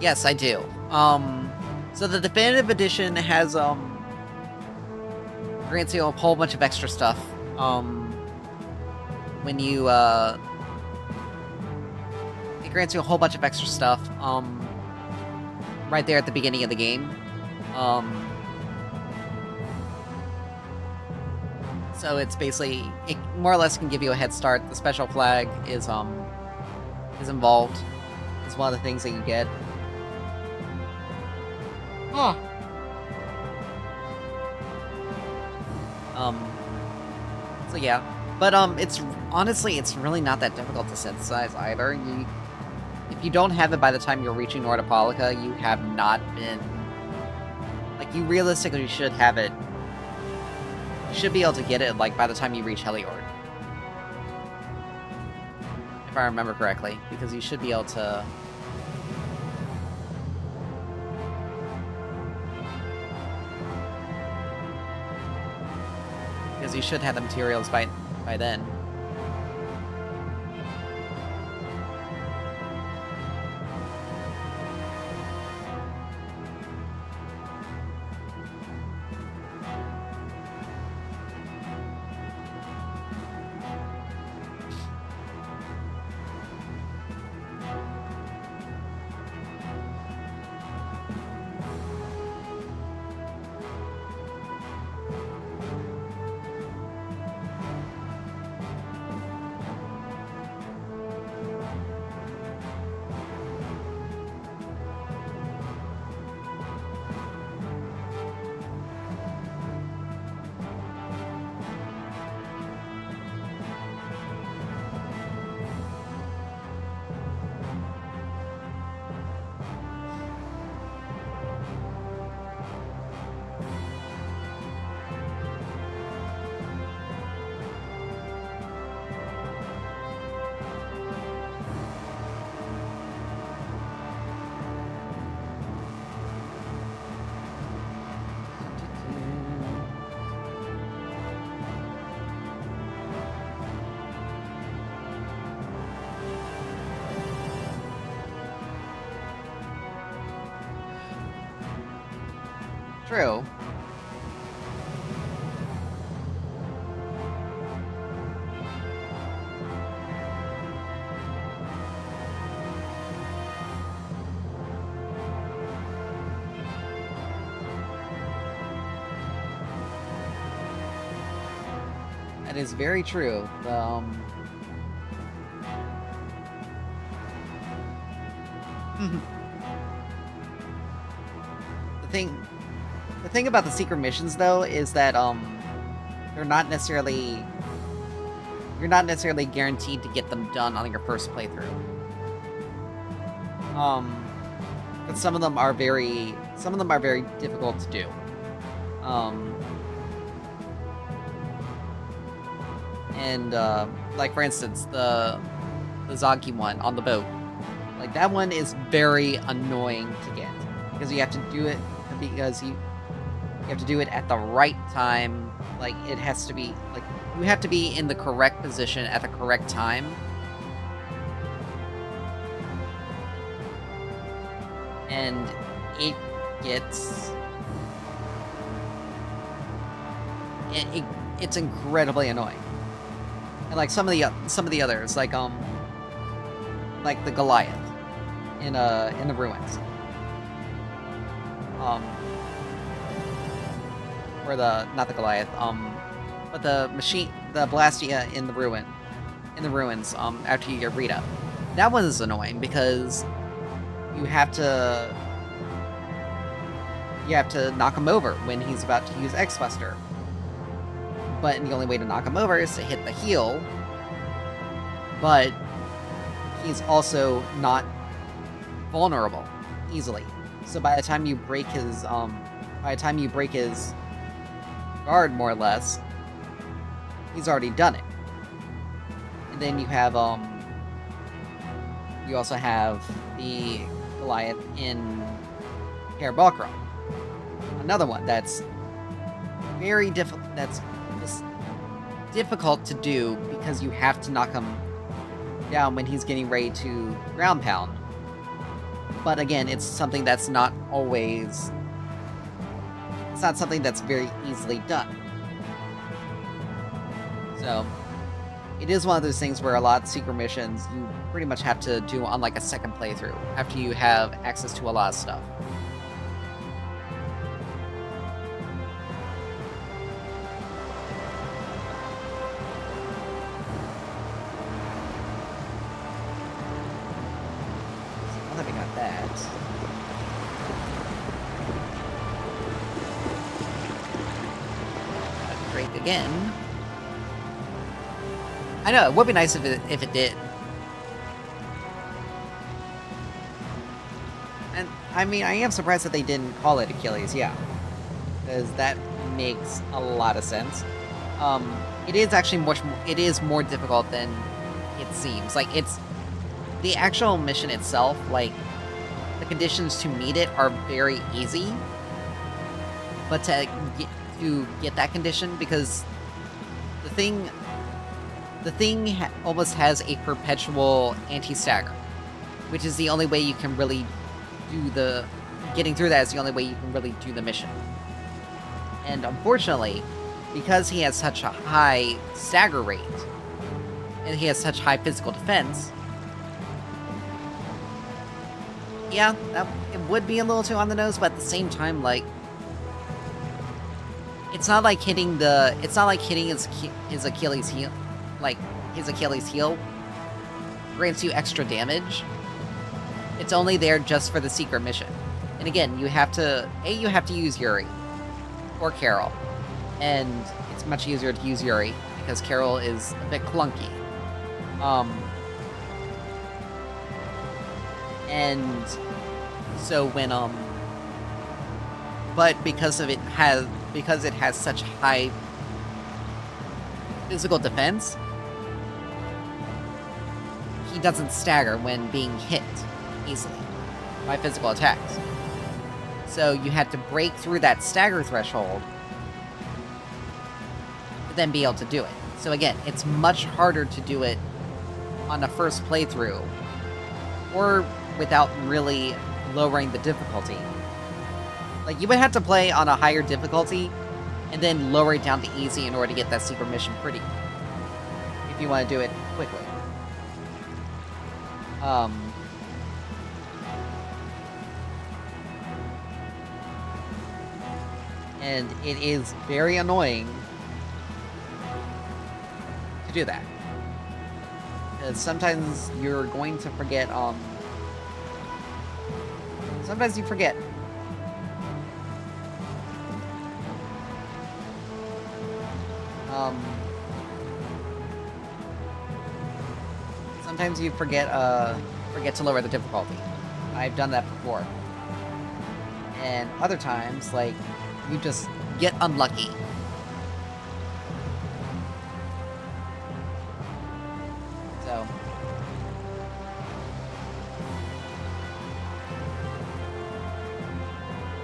Yes, I do. So the definitive edition has, grants you a whole bunch of extra stuff. When you, it grants you a whole bunch of extra stuff, right there at the beginning of the game. So it's basically, it more or less can give you a head start. The special flag is involved. It's one of the things that you get. Huh. So yeah. But, it's, honestly, it's really not that difficult to synthesize either. If you don't have it by the time you're reaching Nordopolica, you have not been... Like, you realistically should have it. You should be able to get it, like, by the time you reach Heliord. If I remember correctly. Because you should be able to... Because you should have the materials by then. True. That is very true. The thing about the secret missions, though, is that, you're not necessarily guaranteed to get them done on your first playthrough. But some of them are very difficult to do. And, like, for instance, the Zoggy one on the boat. Like, that one is very annoying to get. Because you have to do it, because you have to do it at the right time. Like, it has to be, like, you have to be in the correct position at the correct time. And it gets... It's incredibly annoying. And like some of the others, like the Goliath in the ruins. Or not the Goliath, but the Blastia in the ruins, after you get Rita. That one is annoying because you have to knock him over when he's about to use X-Buster. But the only way to knock him over is to hit the heel. But he's also not vulnerable easily. So by the time you break his guard, more or less, he's already done it. And then you have you also have the Goliath in Herr Balkra. Another one that's very difficult. That's just difficult to do because you have to knock him down when he's getting ready to ground pound. But again, it's something that's not always... It's not something that's very easily done. So, it is one of those things where a lot of secret missions you pretty much have to do on like a second playthrough, after you have access to a lot of stuff. Now that we got that... Great again. I know, it would be nice if it did. And, I mean, I am surprised that they didn't call it Achilles, yeah. Because that makes a lot of sense. It is actually it is more difficult than it seems. Like, it's... The actual mission itself, like, the conditions to meet it are very easy. But to get that condition, because the thing almost has a perpetual anti-stagger, which is the only way you can really do getting through that is the only way you can really do the mission. And unfortunately, because he has such a high stagger rate, and he has such high physical defense, yeah, it would be a little too on the nose, but at the same time, like, it's not like hitting his Achilles heel. Like, his Achilles heel grants you extra damage. It's only there just for the secret mission. And again, you have to use Yuri. Or Carol. And it's much easier to use Yuri, because Carol is a bit clunky. And so when, but because it has such high physical defense, he doesn't stagger when being hit easily by physical attacks. So you had to break through that stagger threshold to then be able to do it. So again, it's much harder to do it on a first playthrough, or without really lowering the difficulty. Like, you would have to play on a higher difficulty and then lower it down to easy in order to get that secret mission pretty, if you want to do it quickly. And it is very annoying to do that. Because sometimes you're going to forget, sometimes you forget. Sometimes you forget to lower the difficulty. I've done that before. And other times, like, you just get unlucky. So.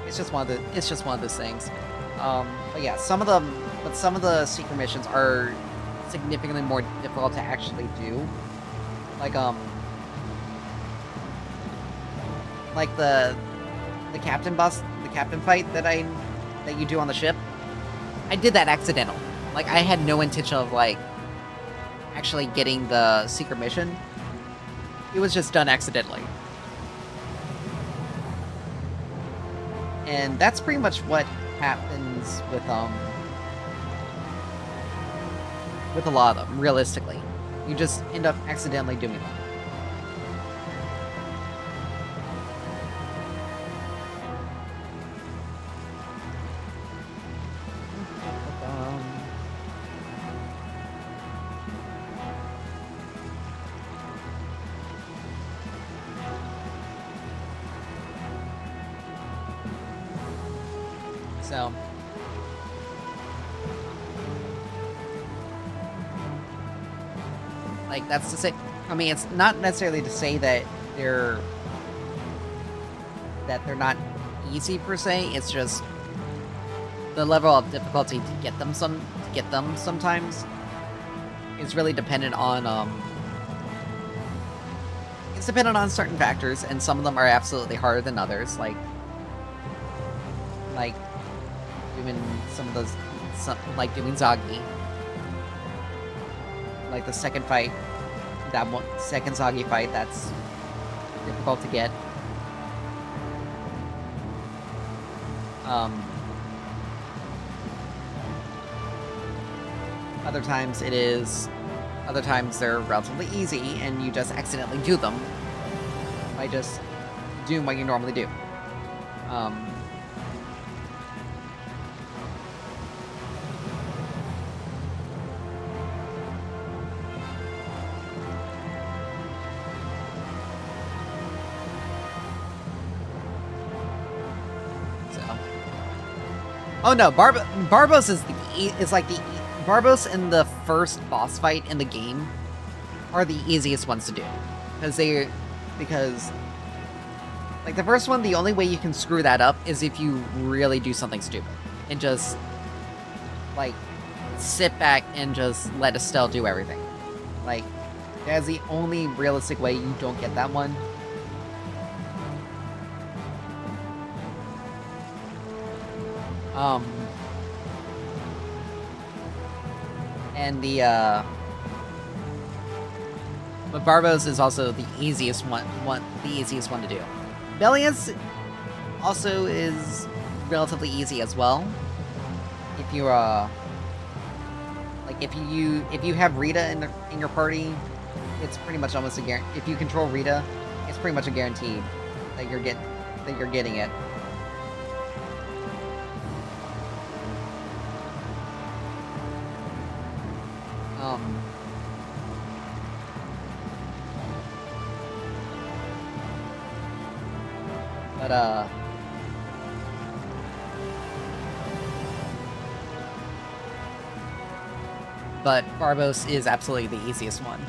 It's just one of those things. But yeah, some of the secret missions are significantly more difficult to actually do. Like the captain fight that you do on the ship. I did that accidentally. Like, I had no intention of, like, actually getting the secret mission. It was just done accidentally. And that's pretty much what happens with a lot of them, realistically. You just end up accidentally doing them. So, like, that's to say, I mean, it's not necessarily to say that they're not easy per se. It's just the level of difficulty to get them sometimes is really dependent on dependent on certain factors, and some of them are absolutely harder than others. Like doing some of those, like doing Zagi. Like the second fight, second Zagi fight, that's difficult to get. Other times they're relatively easy, and you just accidentally do them by just doing what you normally do. Oh no, Barbos is like the Barbos in the first boss fight in the game are the easiest ones to do, because like the first one, the only way you can screw that up is if you really do something stupid and just like sit back and just let Estelle do everything. Like that's the only realistic way you don't get that one. And but Barbos is also the easiest one to do. Bellius also is relatively easy as well. If you like if you have Rita in your party, it's pretty much almost a guarantee. If you control Rita, it's pretty much a guarantee that you're getting it. But Barbos is absolutely the easiest one.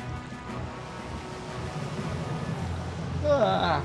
Ugh.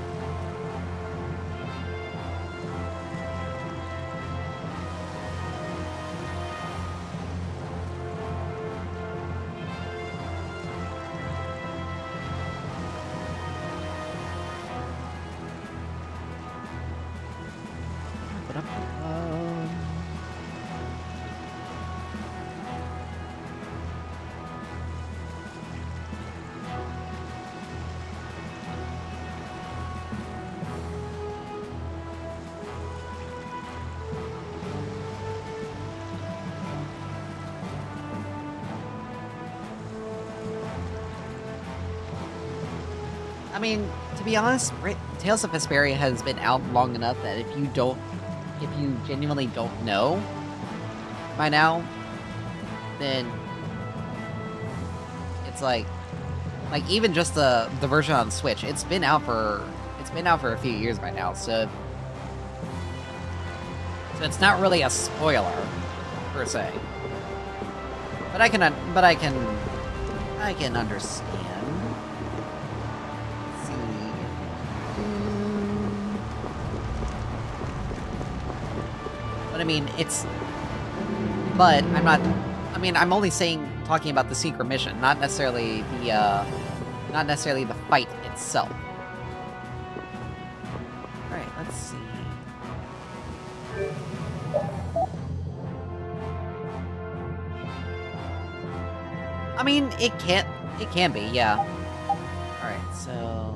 I mean, to be honest, Tales of Vesperia has been out long enough that if you genuinely don't know by now, then it's like even just the version on Switch, it's been out for a few years by now, so it's not really a spoiler per se. But I can understand. But I mean, I'm only talking about the secret mission, not necessarily the fight itself. Alright, let's see. I mean, it can be, yeah. Alright, so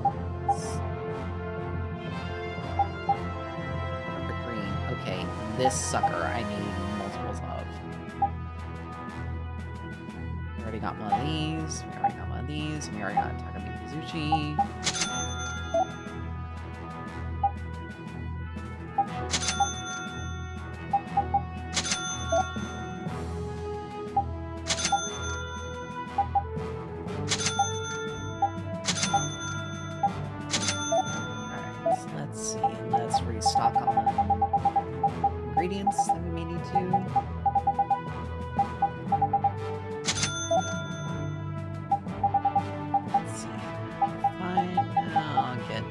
perfect green. Okay, this sucker I need multiples of. We already got one of these, we already got one of these, we already got Takami Mizuchi. Restock on ingredients that we may need to. Let's see. Fine. I'll get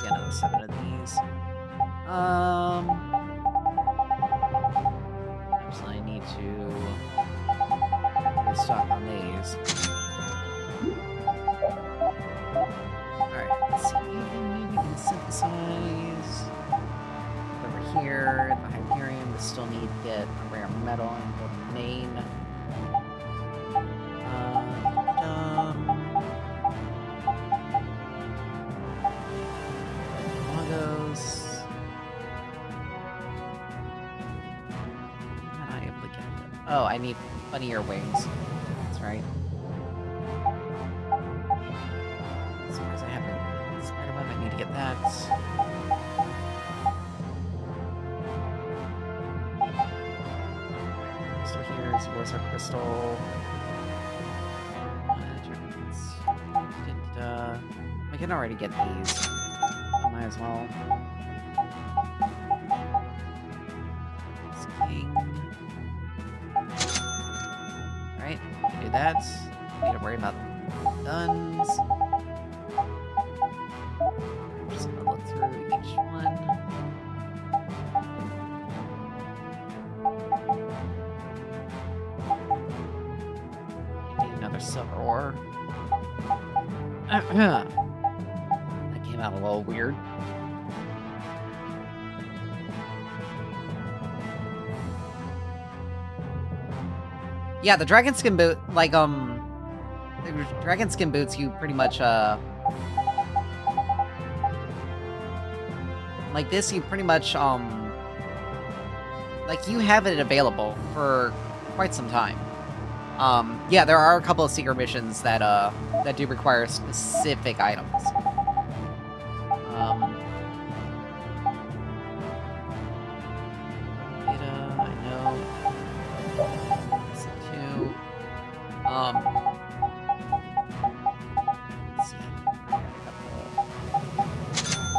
another 7 of these. Absolutely need to restock on these. here. The Hyperion, we still need to get a rare metal and go to main. Lagos. I'm not able to get it. Oh, I need funnier wings. That's right. As far as I have a spider web, I need to get that. Crystal here, Zeros are crystal. I can already get these. I might as well. It's king. Alright, do that. Need to worry about guns. I'm just gonna look through each one. I need another silver ore. That came out a little weird. Yeah, the dragon skin boot, like, the dragon skin boots, you pretty much, like this, you pretty much, like, you have it available for quite some time. Yeah, there are a couple of secret missions that, that do require specific items. Data, I know. This too. Let's see.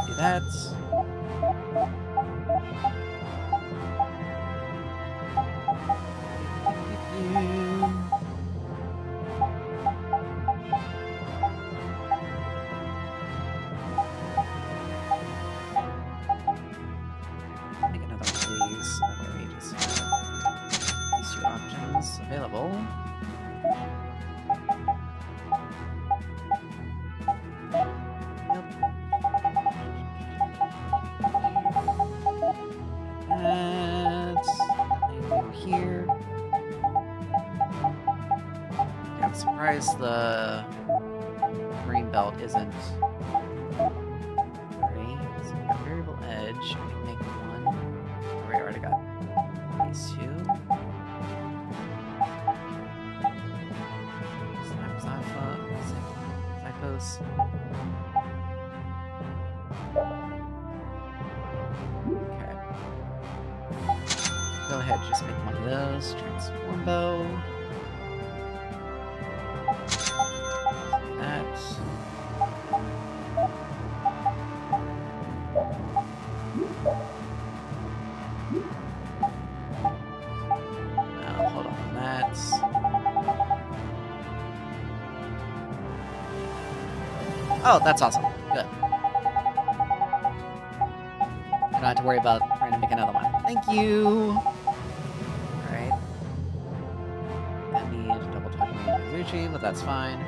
Do that. Make another one of these. That way we just have these two options available. That's nothing new here. Yeah, I'm surprised the green belt isn't gray. So we got variable edge. I can make one. Oh, wait, I already got these two. Zyphos. Okay. Go ahead, just make one of those. Transform bow. That. Now, hold on that. Oh, that's awesome. Good. I don't have to worry about trying to make another one. Thank you! Alright. I need to double check my Mizuchi, but that's fine.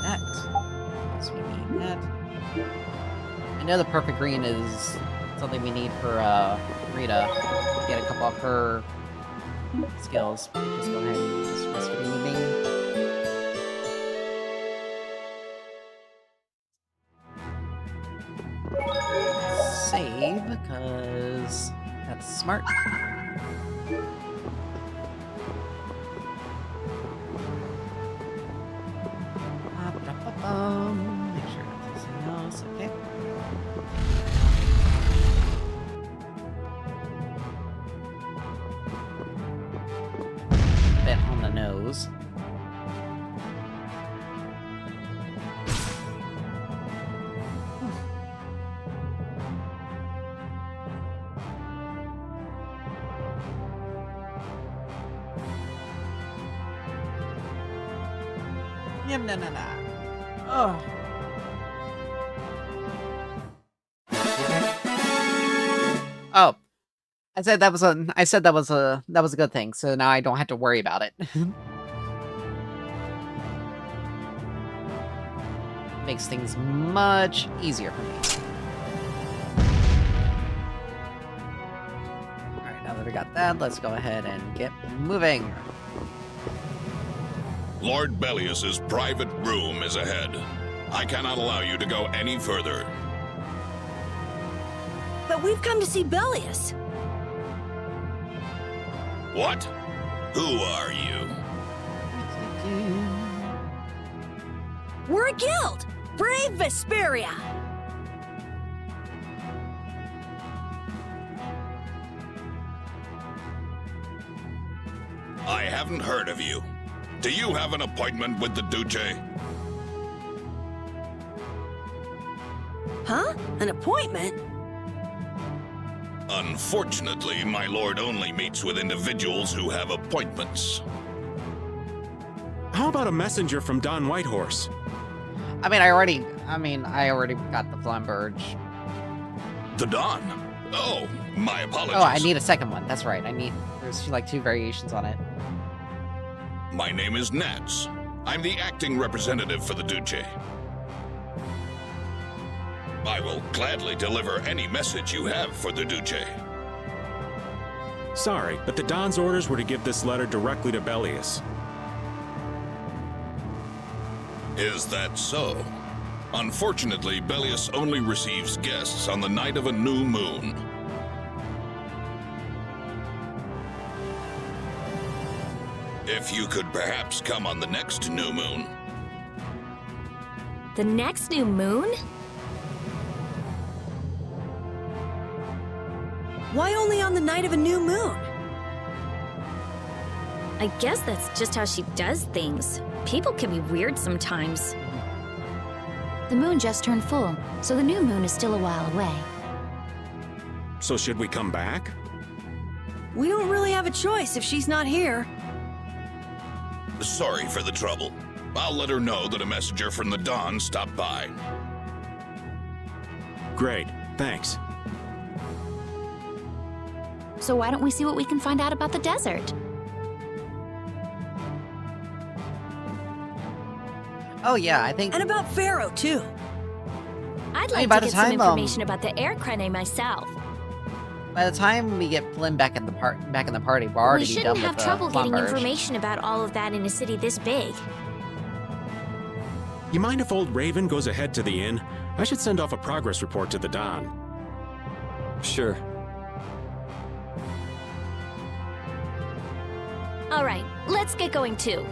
That. So we need that. I know the perfect green is something we need for Rita to get a couple of her skills. Just go ahead and use Vesperia. Save, because that's smart. Make sure that's something else. Okay. Bit on the nose. Yum, na, na, na. Oh. Oh. I said that was a good thing, so now I don't have to worry about it. Makes things much easier for me. we got that. Let's go ahead and get moving. Lord Bellius's private room is ahead. I cannot allow you to go any further. But we've come to see Bellius. What? Who are you? We're a guild! Brave Vesperia! I haven't heard of you. Do you have an appointment with the Duce? Huh? An appointment? Unfortunately, my lord only meets with individuals who have appointments. How about a messenger from Don Whitehorse? I already got the Flamberge. The Don? Oh, my apologies. Oh, I need a second one. That's right. There's like 2 variations on it. My name is Nats. I'm the acting representative for the Duce. I will gladly deliver any message you have for the Duce. Sorry, but the Don's orders were to give this letter directly to Bellius. Is that so? Unfortunately, Bellius only receives guests on the night of a new moon. If you could perhaps come on the next new moon. The next new moon? Why only on the night of a new moon? I guess that's just how she does things. People can be weird sometimes. The moon just turned full, so the new moon is still a while away. So should we come back? We don't really have a choice if she's not here. Sorry for the trouble. I'll let her know that a messenger from the Dawn stopped by. Great, thanks. So why don't we see what we can find out about the desert? Oh yeah, I think... And about Pharaoh, too. I'd like by to the get some time, information about the air crane myself. By the time we get Flynn back in the party, we're We already shouldn't done have with trouble the getting Flamberge. information about all of that in a city this big. You mind if old Raven goes ahead to the inn? I should send off a progress report to the Don. Sure. All right, let's get going too.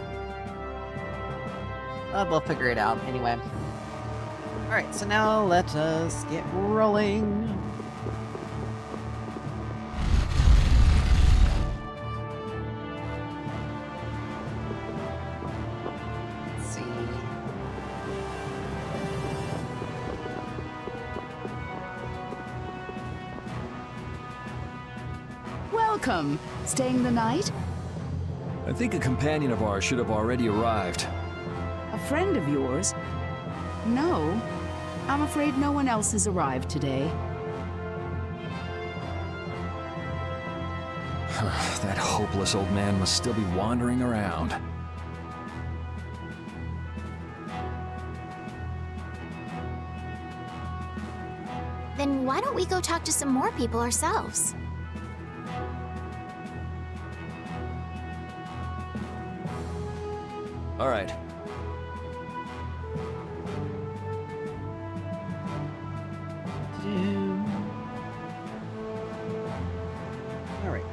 We'll figure it out anyway. Alright, so now let us get rolling. Let's see. Welcome. Staying the night? I think a companion of ours should have already arrived. A friend of yours? No. I'm afraid no one else has arrived today. That hopeless old man must still be wandering around. Then why don't we go talk to some more people ourselves? All right. Alright.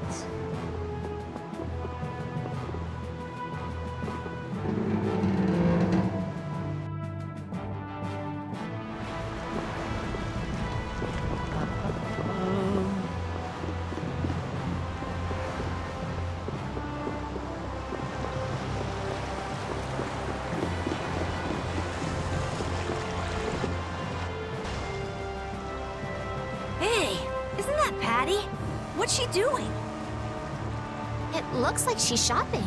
Hey, isn't that Patty? What's she doing? It looks like she's shopping.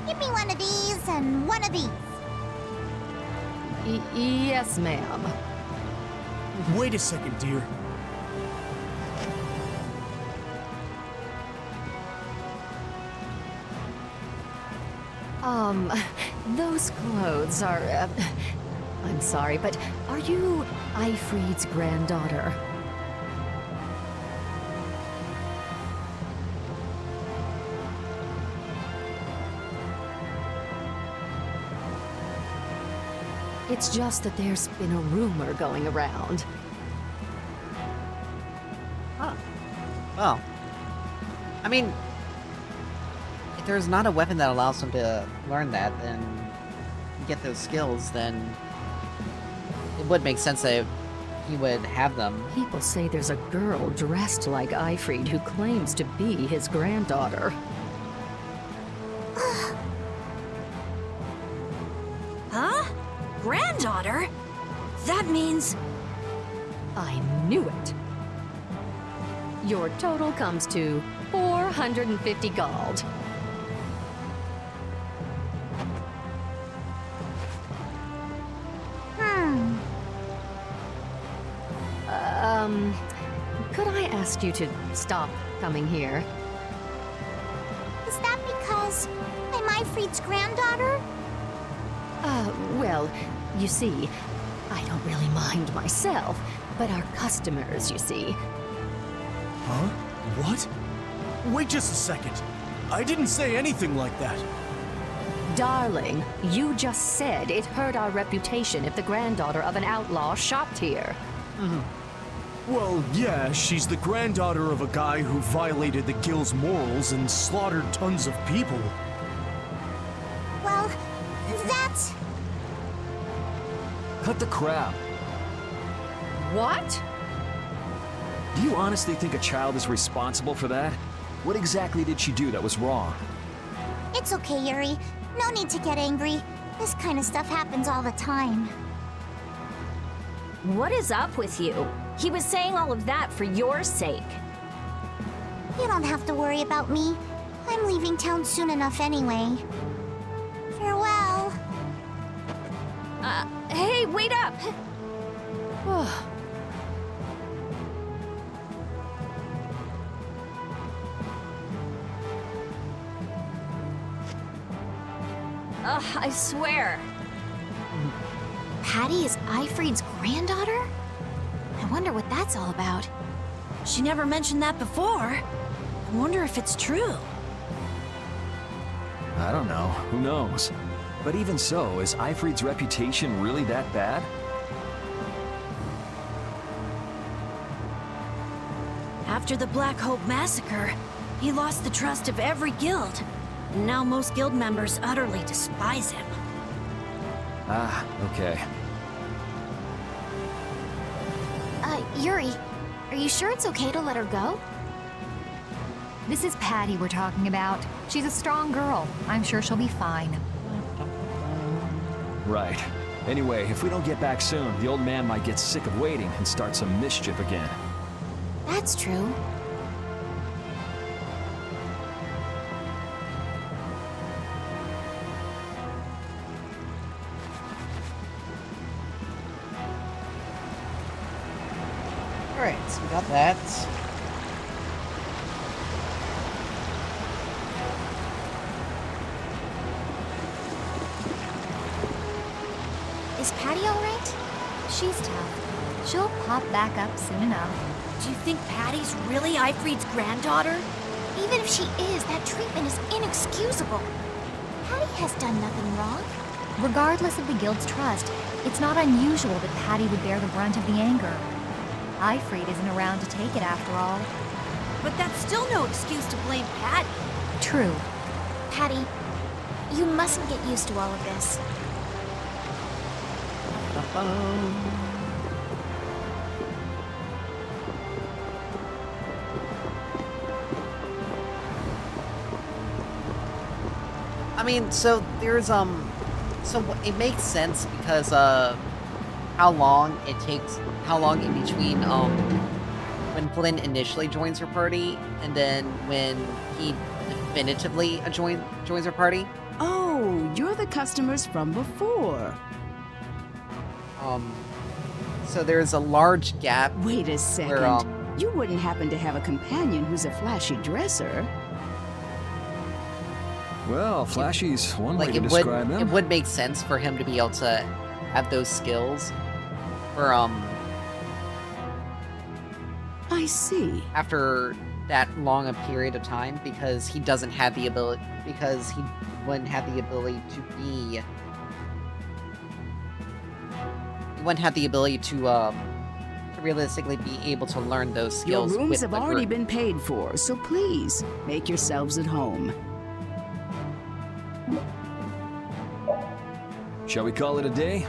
Give me one of these and one of these. Yes, ma'am. Wait a second, dear. Those clothes are... I'm sorry, but are you Ifrid's granddaughter? It's just that there's been a rumor going around. Huh. Well, I mean, if there's not a weapon that allows him to learn that and get those skills, then it would make sense that he would have them. People say there's a girl dressed like Eifried who claims to be his granddaughter. Huh? Granddaughter? That means... I knew it. Your total comes to 450 gold. Could I ask you to stop coming here? Is that because I'm Eifried's granddaughter? Well, you see, I don't really mind myself, but our customers, you see. Huh? What? Wait just a second. I didn't say anything like that. Darling, you just said it hurt our reputation if the granddaughter of an outlaw shopped here. Well, yeah, she's the granddaughter of a guy who violated the guild's morals and slaughtered tons of people. Well, that's... Cut the crap. What? Do you honestly think a child is responsible for that? What exactly did she do that was wrong? It's okay, Yuri. No need to get angry. This kind of stuff happens all the time. What is up with you? He was saying all of that for your sake. You don't have to worry about me. I'm leaving town soon enough anyway. Farewell. Hey, wait up! I swear. Patty is Eifried's granddaughter? I wonder what that's all about. She never mentioned that before. I wonder if it's true. I don't know. Who knows? But even so, is Eifried's reputation really that bad? After the Black Hope massacre, he lost the trust of every guild. And now most guild members utterly despise him. Ah, okay. Yuri, are you sure it's okay to let her go? This is Patty we're talking about. She's a strong girl. I'm sure she'll be fine. Right. Anyway, if we don't get back soon, the old man might get sick of waiting and start some mischief again. That's true. Alright, so we got that. Is Patty alright? She's tough. She'll pop back up soon enough. Do you think Patty's really Eifried's granddaughter? Even if she is, that treatment is inexcusable. Patty has done nothing wrong. Regardless of the guild's trust, it's not unusual that Patty would bear the brunt of the anger. Eifried isn't around to take it after all. But that's still no excuse to blame Patty. True. Patty, you mustn't get used to all of this. I mean, so there's, so it makes sense because, how long in between, when Flynn initially joins her party, and then when he definitively joins her party. Oh, you're the customers from before. So there's a large gap. Wait a second. Where, you wouldn't happen to have a companion who's a flashy dresser? Well, flashy's one way like to it describe would, him. it would make sense for him to be able to have those skills. For I see. After that long a period of time, because he doesn't have the ability, because he wouldn't have the ability to be wouldn't have the ability to realistically be able to learn those Your skills rooms with have the already group. been paid for, so please, make yourselves at home. Shall we call it a day?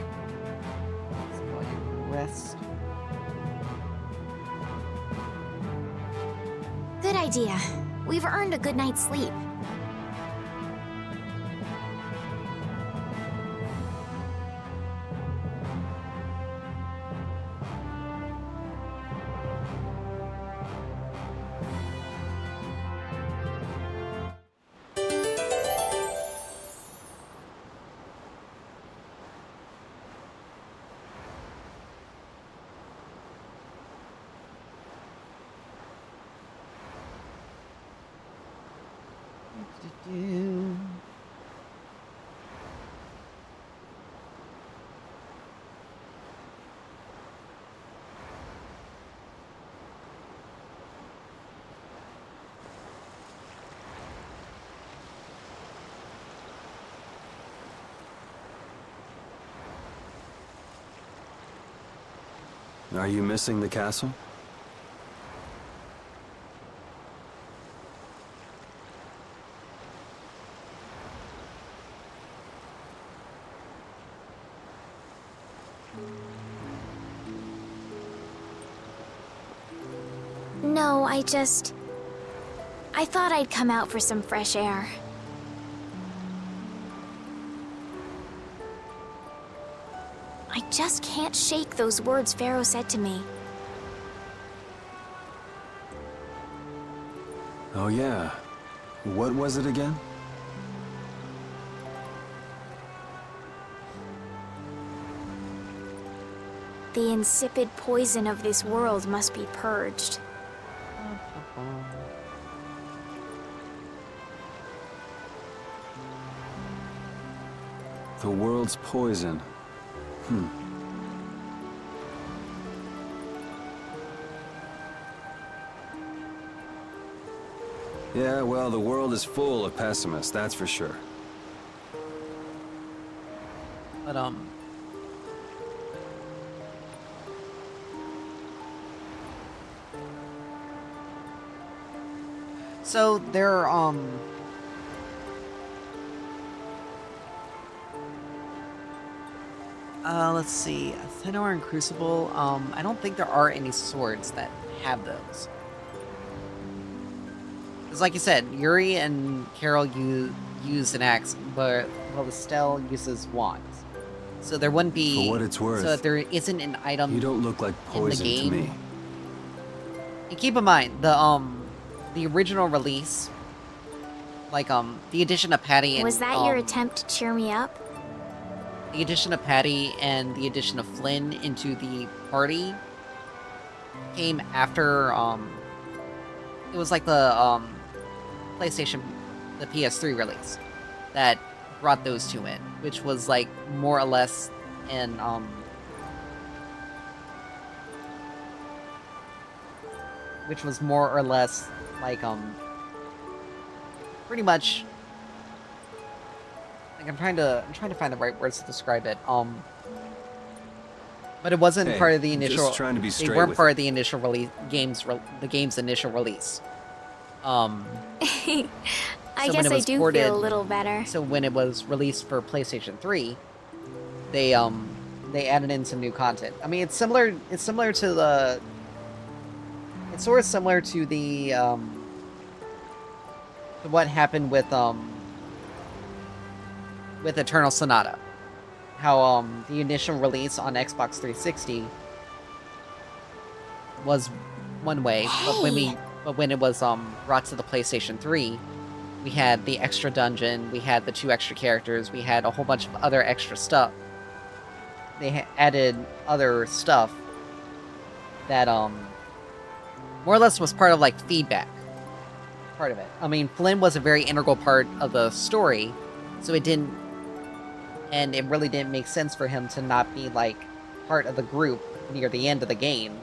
Rest. Good idea. We've earned a good night's sleep. Are you missing the castle? No, I thought I'd come out for some fresh air. I just can't shake those words Pharaoh said to me. Oh yeah. What was it again? The insipid poison of this world must be purged. The world's poison. Yeah, well, the world is full of pessimists, that's for sure. But so there let's see, Athenor and Crucible. I don't think there are any swords that have those. Because like you said, Yuri and Carol use an axe, but Estelle uses wands. So there wouldn't be... For what it's worth, so that there isn't an item you don't look like poison in the to game. me. And keep in mind, the original release, like, the addition of Patty and... Was that your attempt to cheer me up? The addition of Patty and the addition of Flynn into the party came after, it was like the, PlayStation, the PS3 release that brought those two in, which was, like, more or less an, which was more or less, like, pretty much... I'm trying to find the right words to describe it. But it wasn't Hey, part of the I'm initial. just trying to be They straight weren't with part you. of the initial release the game's initial release. I So when guess it I was do ported- feel a little better. So when it was released for PlayStation 3, they added in some new content. I mean, it's similar to the. It's sort of similar to the to what happened with Eternal Sonata. How the initial release on Xbox 360 was one way, but when it was brought to the PlayStation 3, we had the extra dungeon, we had the 2 extra characters, we had a whole bunch of other extra stuff. They added other stuff that more or less was part of like feedback. Part of it. I mean, Flynn was a very integral part of the story, so it really didn't make sense for him to not be like part of the group near the end of the game.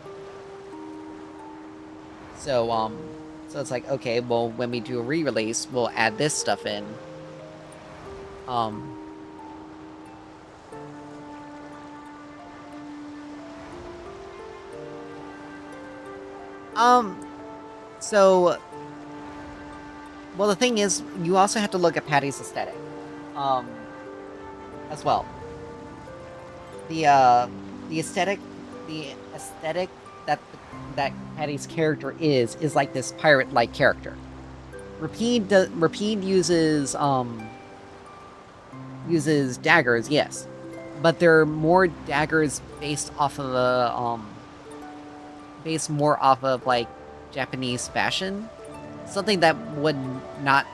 So it's like, okay, well, when we do a re-release, we'll add this stuff in. So, well, the thing is, you also have to look at Patty's aesthetic, as well. The aesthetic that Patty's character is like this pirate-like character. Rapide uses daggers, yes, but they're more daggers based more off of like Japanese fashion, something that would not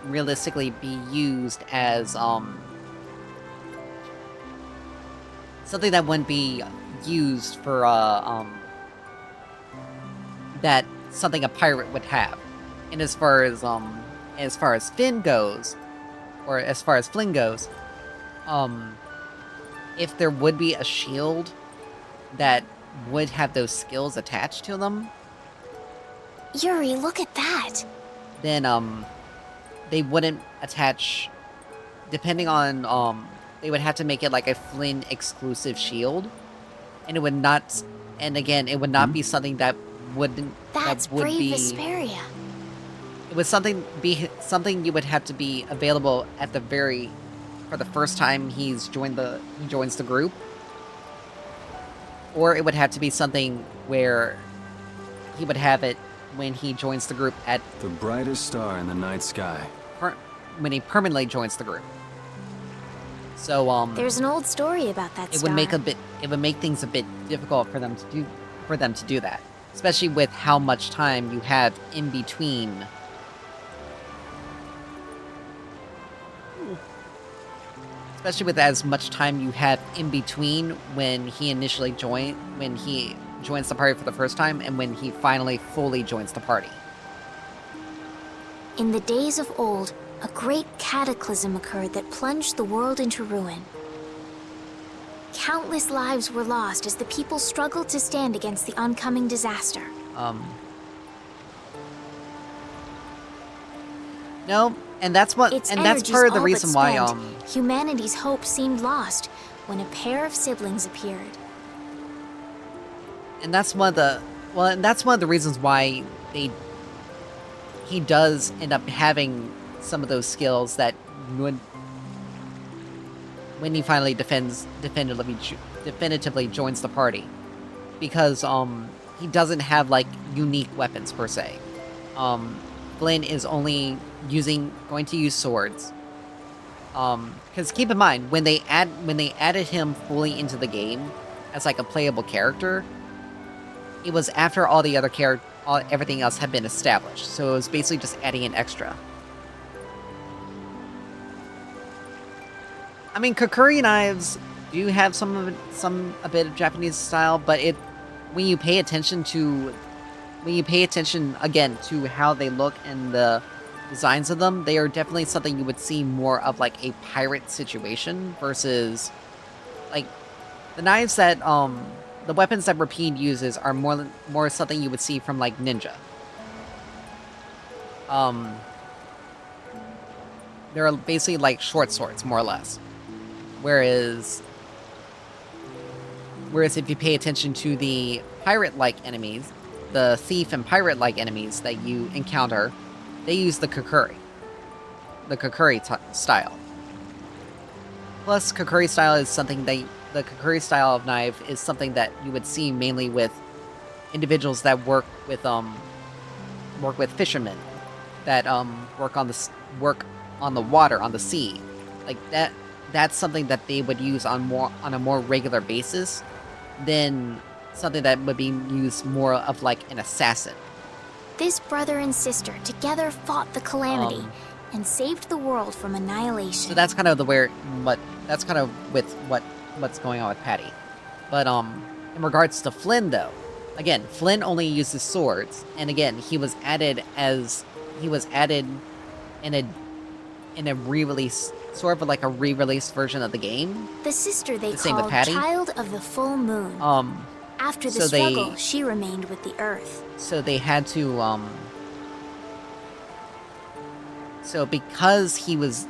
realistically be used as something that wouldn't be used for that something a pirate would have. And as far as Flynn goes, if there would be a shield that would have those skills attached to them, Yuri, look at that! then they wouldn't attach, depending on they would have to make it like a Flynn exclusive shield, and it would not, and again, it would not be something that wouldn't That's that would brave be Vesperia. it would something you would have to be available at for the first time he joins the group, or it would have to be something where he would have it when he joins the group at the brightest star in the night sky. When he permanently joins the group. So There's an old story about that star. It would make things a bit difficult for them to do that, especially with how much time you have in between. Especially with as much time you have in between when he joins the party for the first time and when he finally fully joins the party. In the days of old, a great cataclysm occurred that plunged the world into ruin. Countless lives were lost as the people struggled to stand against the oncoming disaster. No, and that's part of the reason why humanity's hope seemed lost when a pair of siblings appeared. And that's one of the reasons why he does end up having some of those skills that when he finally definitively joins the party, because he doesn't have like unique weapons per se. Flynn is only going to use swords. Because keep in mind, when they added him fully into the game as like a playable character, it was after all the other everything else had been established. So it was basically just adding an extra. I mean, Kukuri knives do have a bit of Japanese style, but when you pay attention again to how they look and the designs of them, they are definitely something you would see more of like a pirate situation versus like the knives that the weapons that Rapide uses are more something you would see from like ninja. They're basically like short swords, more or less. Whereas if you pay attention to the pirate-like enemies, the thief and pirate-like enemies that you encounter, they use the Kukuri. The Kukuri style. Plus, Kukuri style is something the Kukuri style of knife is something that you would see mainly with individuals that work with fishermen, that work on the water, on the sea. Like that's something that they would use on a more regular basis than something that would be used more of like an assassin. This brother and sister together fought the calamity and saved the world from annihilation. So that's kind of what's going on with Patty. But in regards to Flynn though, again, Flynn only uses swords, and again, he was added in a re-release, sort of like a re-release version of the game. The sister they called Child of the Full Moon. After the struggle, she remained with the Earth. So they had to, so because he was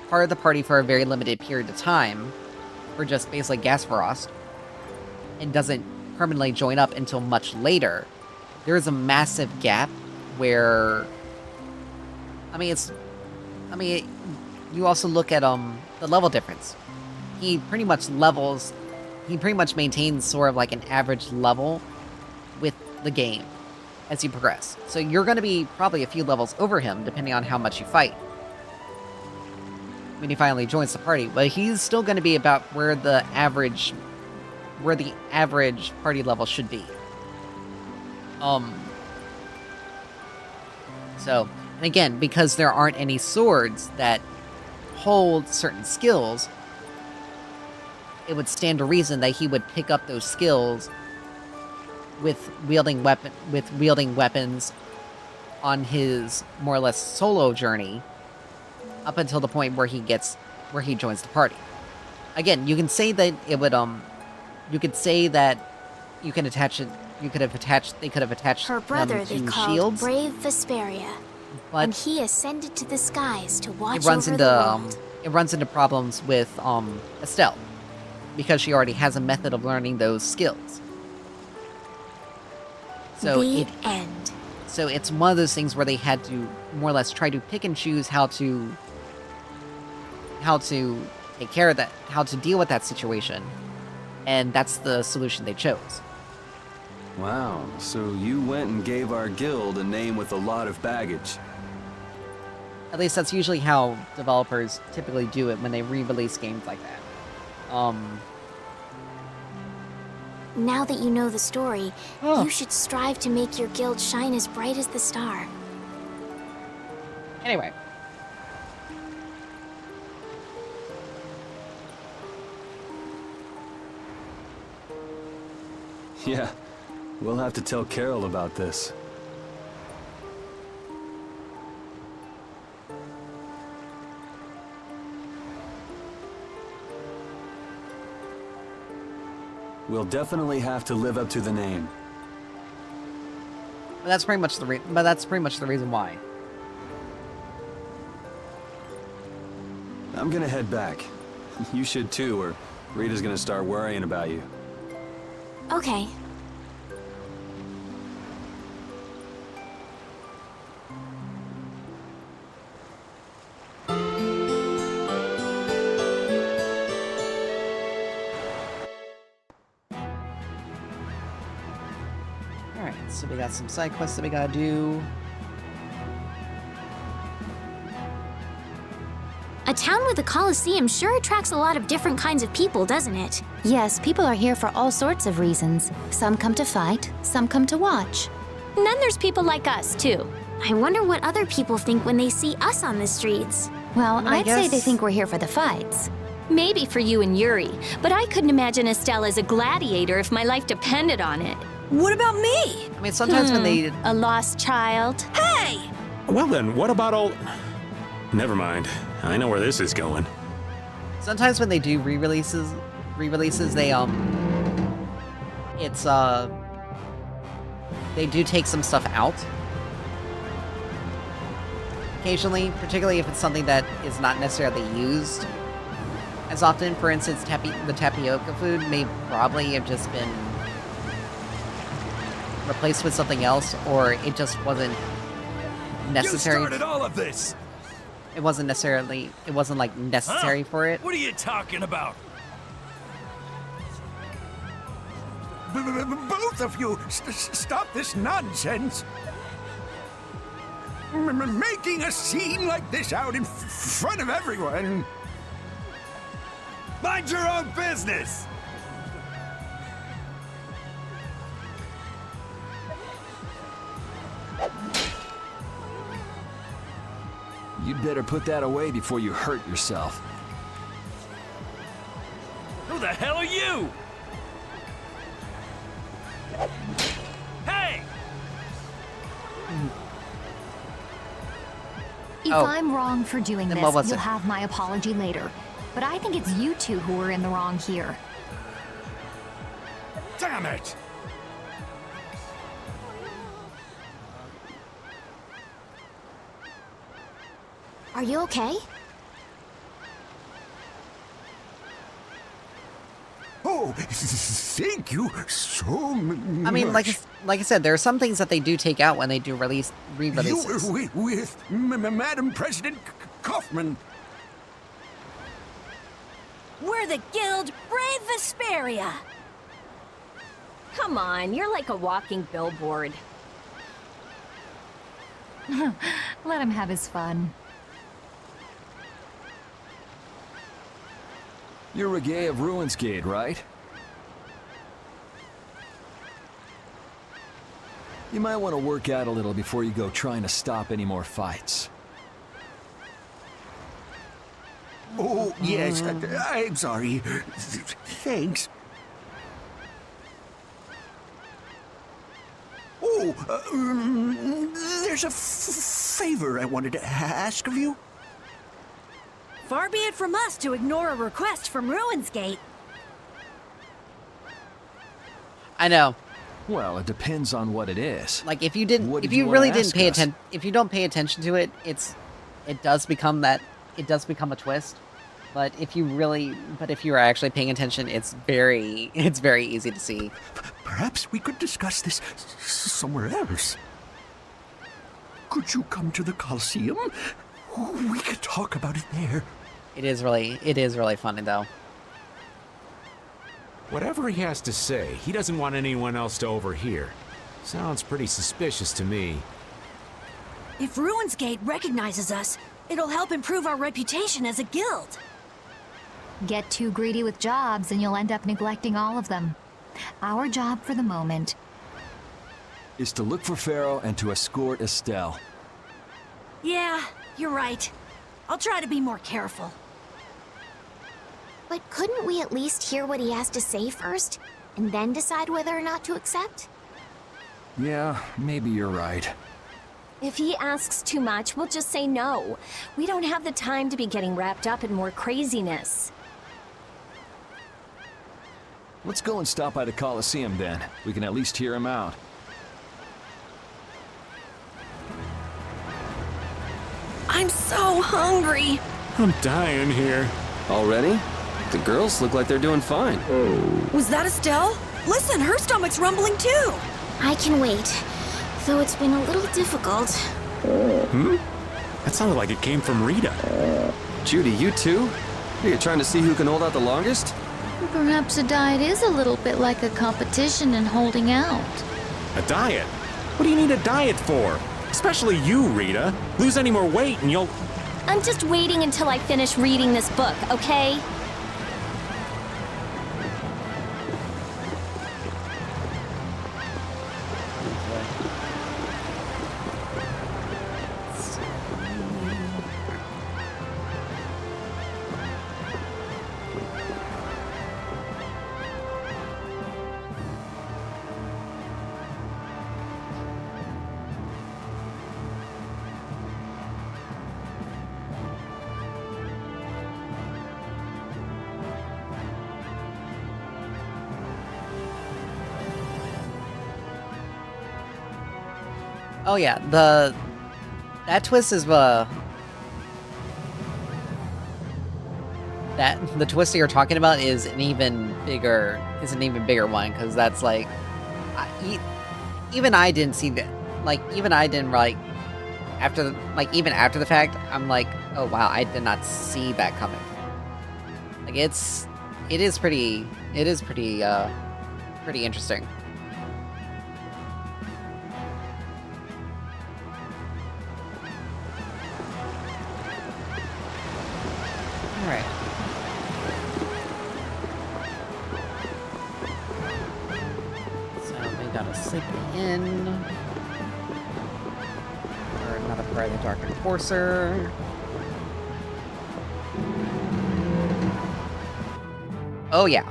part of the party for a very limited period of time, for just basically gas frost, and doesn't permanently join up until much later. There is a massive gap where, you also look at the level difference. He pretty much maintains sort of like an average level with the game as you progress. So you're going to be probably a few levels over him depending on how much you fight when he finally joins the party, but he's still going to be about where the average party level should be. So, and again, because there aren't any swords that hold certain skills, it would stand to reason that he would pick up those skills with wielding weapons on his more or less solo journey up until the point where he joins the party. Again, you can say that it would you could say that they could have attached Her brother them they to called shields, Brave Vesperia, but and he ascended to the skies to watch it runs over into the world. it runs into problems with Estelle because she already has a method of learning those skills. So The end. So it's one of those things where they had to more or less try to pick and choose how to take care of that, how to deal with that situation, and that's the solution they chose. Wow, so you went and gave our guild a name with a lot of baggage. At least that's usually how developers typically do it when they re-release games like that. Now that you know the story, you should strive to make your guild shine as bright as the star. Anyway. Yeah, we'll have to tell Carol about this. We'll definitely have to live up to the name. But that's pretty much the reason why. I'm gonna head back. You should too, or Rita's gonna start worrying about you. Okay. Alright, so we got some side quests that we gotta do. A town with a coliseum sure attracts a lot of different kinds of people, doesn't it? Yes, people are here for all sorts of reasons. Some come to fight, some come to watch. And then there's people like us, too. I wonder what other people think when they see us on the streets. Well, I I'd say they guess- think we're here for the fights. Maybe for you and Yuri, but I couldn't imagine Estelle as a gladiator if my life depended on it. What about me? I mean, sometimes when they... A lost child. Hey! Well then, what about all... Never mind. I know where this is going. Sometimes when they do re-releases, they, they do take some stuff out. Occasionally, particularly if it's something that is not necessarily used as often. For instance, the tapioca food may probably have just been replaced with something else, or it just wasn't necessary. You started all of this! It wasn't like necessary for it. What are you talking about? Both of you, stop this nonsense! Making a scene like this out in front of everyone! Mind your own business! You'd better put that away before you hurt yourself. Who the hell are you? Hey! If I'm wrong for doing Then this, what was you'll it? have my apology later. But I think it's you two who are in the wrong here. Damn it! Are you okay? Who Oh, thank you so much. I mean, like I said, there are some things that they do take out when they do re-releases. You were with Madam President Kaufman. We're the guild Brave Vesperia. Come on, you're like a walking billboard. Let him have his fun. You're Reggae of Ruinsgate, right? You might want to work out a little before you go trying to stop any more fights. Oh, yes, I'm sorry. Thanks. Oh, there's a favor I wanted to ask of you. Far be it from us to ignore a request from Ruinsgate. I know. Well, it depends on what it is. Like if you didn't, What if did you you really wanna didn't ask pay us? attention, if you don't pay attention to it, it does become a twist. But if you are actually paying attention, it's very easy to see. Perhaps we could discuss this somewhere else. Could you come to the Coliseum? We could talk about it there. It is really funny though. Whatever he has to say, he doesn't want anyone else to overhear. Sounds pretty suspicious to me. If Ruinsgate recognizes us, it'll help improve our reputation as a guild. Get too greedy with jobs and you'll end up neglecting all of them. Our job for the moment Is to look for Pharaoh and to escort Estelle. Yeah, you're right. I'll try to be more careful. But couldn't we at least hear what he has to say first, and then decide whether or not to accept? Yeah, maybe you're right. If he asks too much, we'll just say no. We don't have the time to be getting wrapped up in more craziness. Let's go and stop by the Coliseum then. We can at least hear him out. I'm so hungry. I'm dying here. Already? The girls look like they're doing fine. Was that Estelle? Listen, her stomach's rumbling too. I can wait, though it's been a little difficult. That sounded like it came from Rita. Judy, you too? Are you trying to see who can hold out the longest? Perhaps a diet is a little bit like a competition in holding out. A diet? What do you need a diet for? Especially you, Rita. Lose any more weight and you'll... I'm just waiting until I finish reading this book, okay? Oh yeah, that twist is the twist that you're talking about is an even bigger one, because that's like even I didn't see that. Like even I didn't even after the fact, I'm like, oh wow, I did not see that coming. Like it is pretty interesting. Alright. So we gotta sleep in. Or another part of the Dark Enforcer. Oh yeah.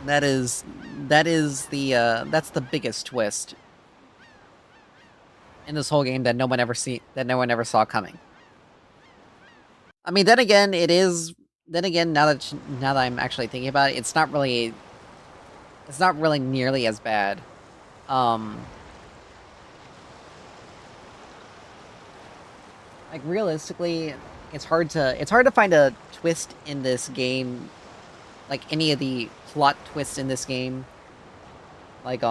That's the biggest twist in this whole game that no one ever saw coming. I mean, then again, now that I'm actually thinking about it, it's not really nearly as bad. Like, realistically, it's hard to find a twist in this game, like any of the plot twists in this game. Like,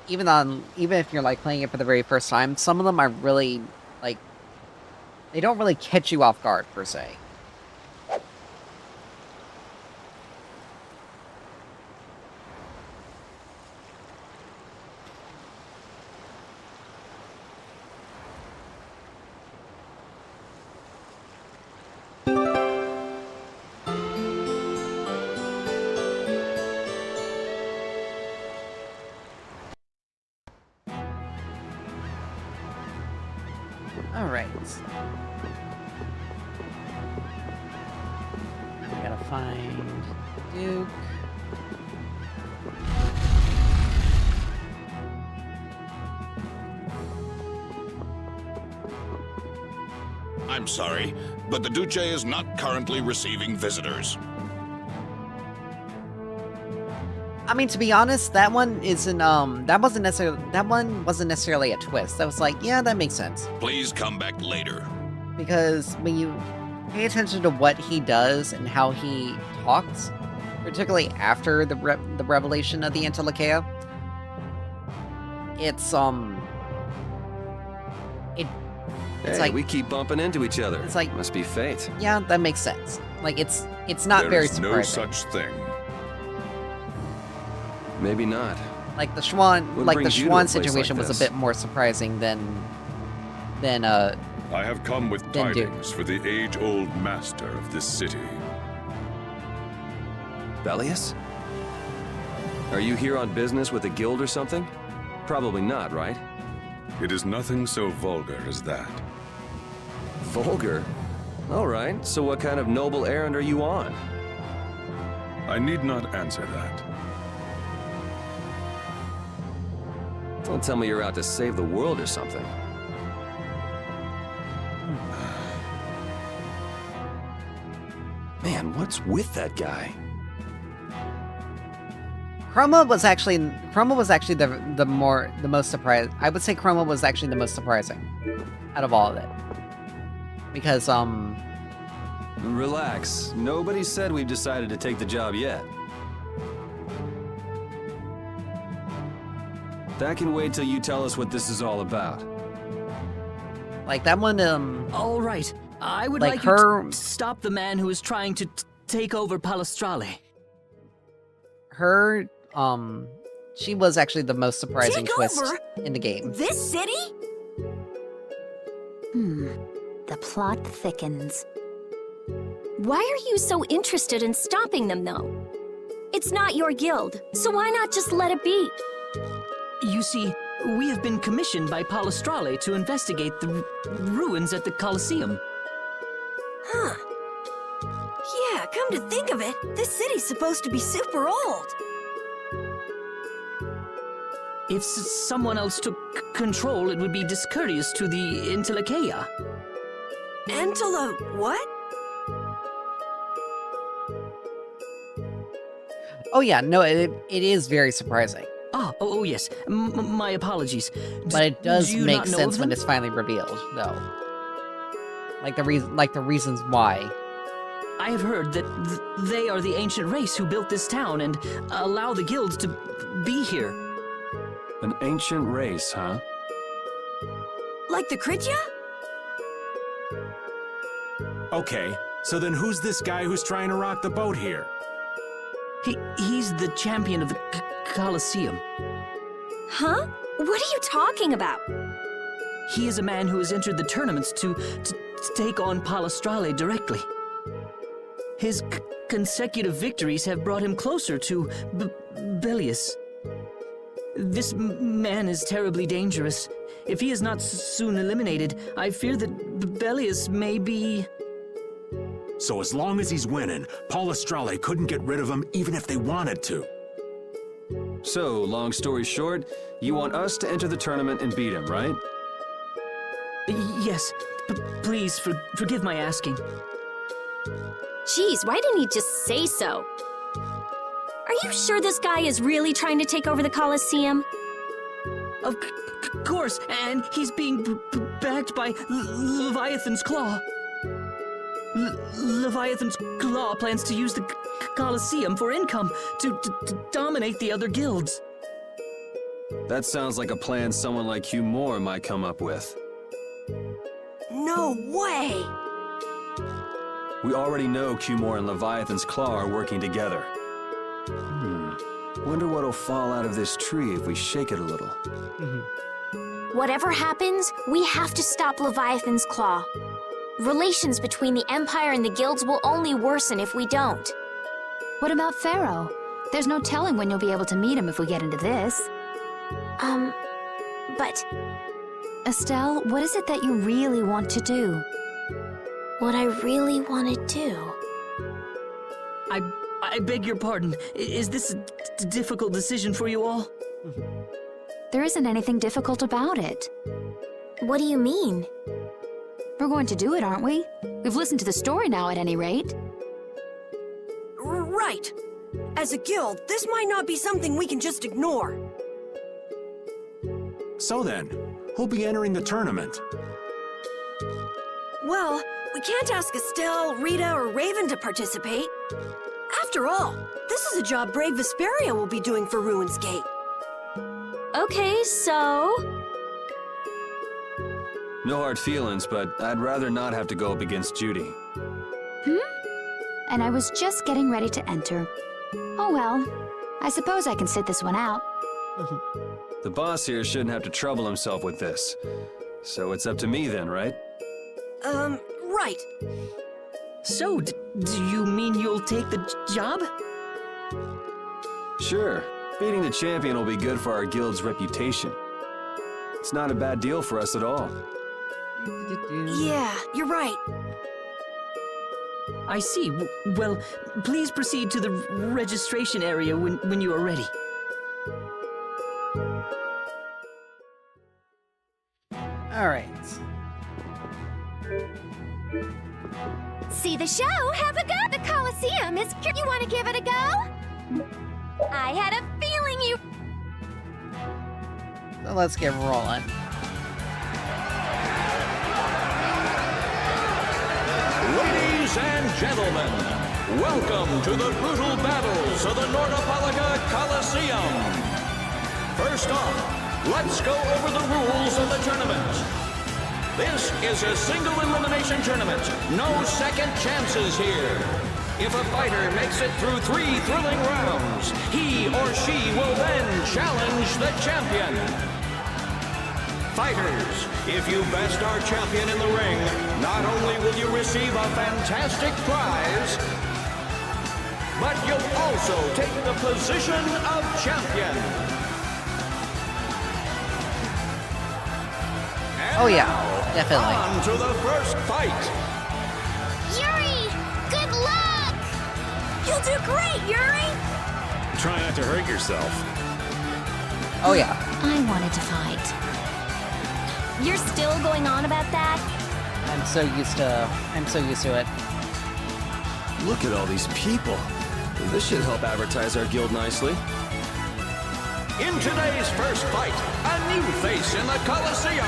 even if you're like playing it for the very first time, some of them are really like, they don't really catch you off guard per se. Alright. Now we gotta find Duke. I'm sorry, but the Duce is not currently receiving visitors. I mean, to be honest, that one wasn't necessarily a twist. That was like, yeah, that makes sense. Please come back later. Because when you pay attention to what he does and how he talks, particularly after the revelation of the Entelekea, it's Hey, like, we keep bumping into each other. It's like, must be fate. Yeah, that makes sense. Like, it's not very surprising. There is no such thing. Maybe not. Like the Schwann, What brings you to a place situation like was a this? bit more surprising than I have come with Then do. tidings for the age-old master of this city. Bellius? Are you here on business with a guild or something? Probably not, right? It is nothing so vulgar as that. Vulgar? All right, so what kind of noble errand are you on? I need not answer that. Don't tell me you're out to save the world or something. Man, what's with that guy? Chroma was actually the most surprising. I would say Chroma was actually the most surprising out of all of it. Because Relax. Nobody said we've decided to take the job yet. That can wait till you tell us what this is all about. like that one All right. I would Like like her- you to stop the man who is trying to take over Palestrale. her she was actually the most surprising Take twist over? in the game. This city? The plot thickens. Why are you so interested in stopping them, though? It's not your guild, so why not just let it be? You see, we have been commissioned by Palestrale to investigate the ruins at the Colosseum. Huh. Yeah, come to think of it, this city's supposed to be super old. If someone else took control, it would be discourteous to the Entelekea. What? Oh yeah, no, it is very surprising. Oh yes. My apologies. But it does do you make not know sense of when them? it's finally revealed, though. Like the reasons why. I have heard that they are the ancient race who built this town and allow the guilds to be here. An ancient race, huh? Like the Kritya? Okay, so then who's this guy who's trying to rock the boat here? He's the champion of the Colosseum. Huh? What are you talking about? He is a man who has entered the tournaments to take on Palestrale directly. His consecutive victories have brought him closer to Bellius. This man is terribly dangerous. If he is not soon eliminated, I fear that Bellius may be... So as long as he's winning, Palestrale couldn't get rid of him even if they wanted to. So, long story short, you want us to enter the tournament and beat him, right? Yes. Please, forgive my asking. Jeez, why didn't he just say so? Are you sure this guy is really trying to take over the Colosseum? Of course, and he's being backed by Leviathan's Claw. Leviathan's Claw plans to use the Colosseum for income to dominate the other guilds. That sounds like a plan someone like Hugh Moore might come up with. No way! We already know Hugh Moore and Leviathan's Claw are working together. Wonder what'll fall out of this tree if we shake it a little. Whatever happens, we have to stop Leviathan's Claw. Relations between the Empire and the guilds will only worsen if we don't. What about Pharaoh? There's no telling when you'll be able to meet him if we get into this. But... Estelle, what is it that you really want to do? What I really want to do? I beg your pardon. Is this a difficult decision for you all? There isn't anything difficult about it. What do you mean? We're going to do it, aren't we? We've listened to the story now, at any rate. Right. As a guild, this might not be something we can just ignore. So then, who'll be entering the tournament? Well, we can't ask Estelle, Rita, or Raven to participate. After all, this is a job brave Vesperia will be doing for Ruin's Gate. Okay, so... No hard feelings, but I'd rather not have to go up against Judy. And I was just getting ready to enter. Oh well, I suppose I can sit this one out. The boss here shouldn't have to trouble himself with this. So it's up to me then, right? Right. So, do you mean you'll take the job? Sure. Beating the champion will be good for our guild's reputation. It's not a bad deal for us at all. Yeah, you're right. I see. Well, please proceed to the registration area when you are ready. All right. See the show? Have a go! The Colosseum is... You want to give it a go? I had a feeling you... So let's get rolling. Ladies and gentlemen, welcome to the brutal battles of the Nordopolica Coliseum. First off, let's go over the rules of the tournament. This is a single elimination tournament. No second chances here. If a fighter makes it through 3 thrilling rounds, he or she will then challenge the champion. Fighters, if you best our champion in the ring, not only will you receive a fantastic prize, but you'll also take the position of champion. And oh yeah, now, definitely. On to the first fight. Yuri, good luck! You'll do great, Yuri! Try not to hurt yourself. Oh yeah. I wanted to fight. You're still going on about that? I'm so used to it. Look at all these people. This should help advertise our guild nicely. In today's first fight, a new face in the Coliseum.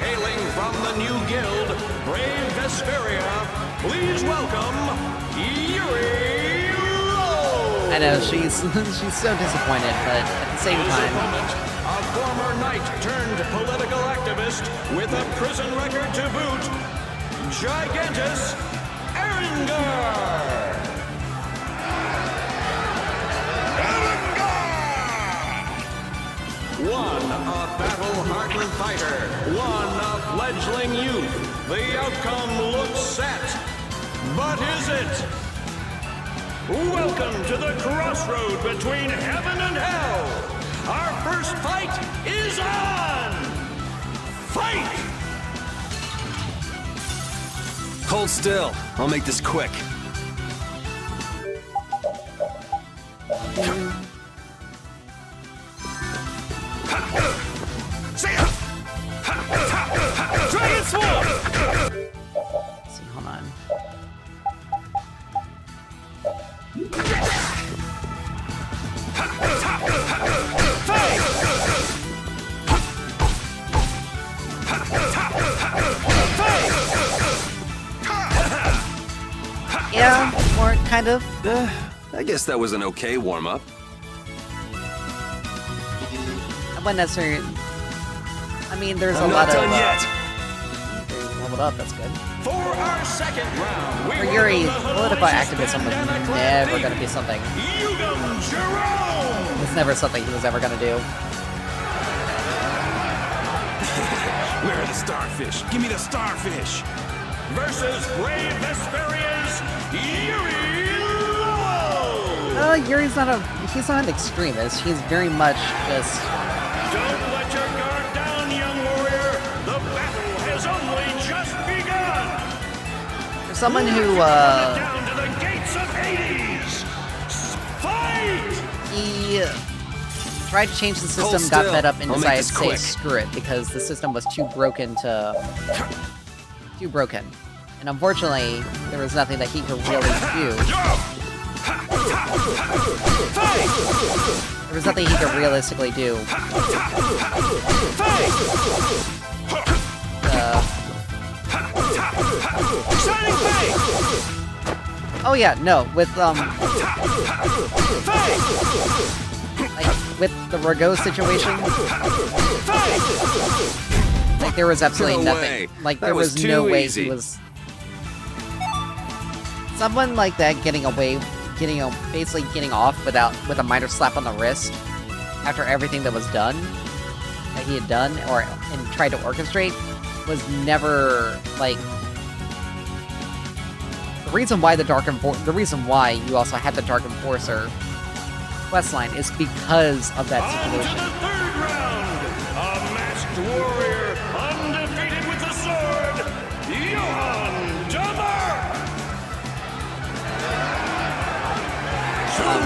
Hailing from the new guild, Brave Vesperia, please welcome Yuri Lowe. I know she's so disappointed, but at the same His time, opponent, a former knight turned political activist with a prison record to boot, Gigantus Erengor. One, a battle-hardened fighter. One, a fledgling youth. The outcome looks set. But is it? Welcome to the crossroad between heaven and hell. Our first fight is on! Fight! Hold still. I'll make this quick. Dragon Sword! let's see, hold on. Yeah, more kind of. I guess that was an okay warm-up. I wouldn't necessarily. I mean, there's a I'm lot not of. done yet. Leveled up. That's good. For our second round, we For Yuri, political activism was never going to be something. It's never something he was ever going to do. Where are the starfish? Give me the starfish! Versus Brave Vesperia's Yuri Lowell! Yuri's not he's not an extremist. He's very much just... Don't let your guard down, young warrior! The battle has only just begun! For someone who, Down to the gates of Hades! Fight! he tried to change the system, Hold got still. fed up, and I'll make decided this to say quick. screw it, because the system was too broken to... too broken. And unfortunately, there was nothing that he could really do. There was nothing he could realistically do. Oh yeah, no, with like, with the Rago situation, like, there was absolutely No nothing. way. Like, That there was was no too way easy. he was... Someone like that getting away, basically getting off with a minor slap on the wrist after everything that was done, that he had done, and tried to orchestrate, was never, like... The reason why you also had the Dark Enforcer questline is because of that situation. On to the third round! A masked warrior, undefeated with the sword, Johann Dummer! Soon,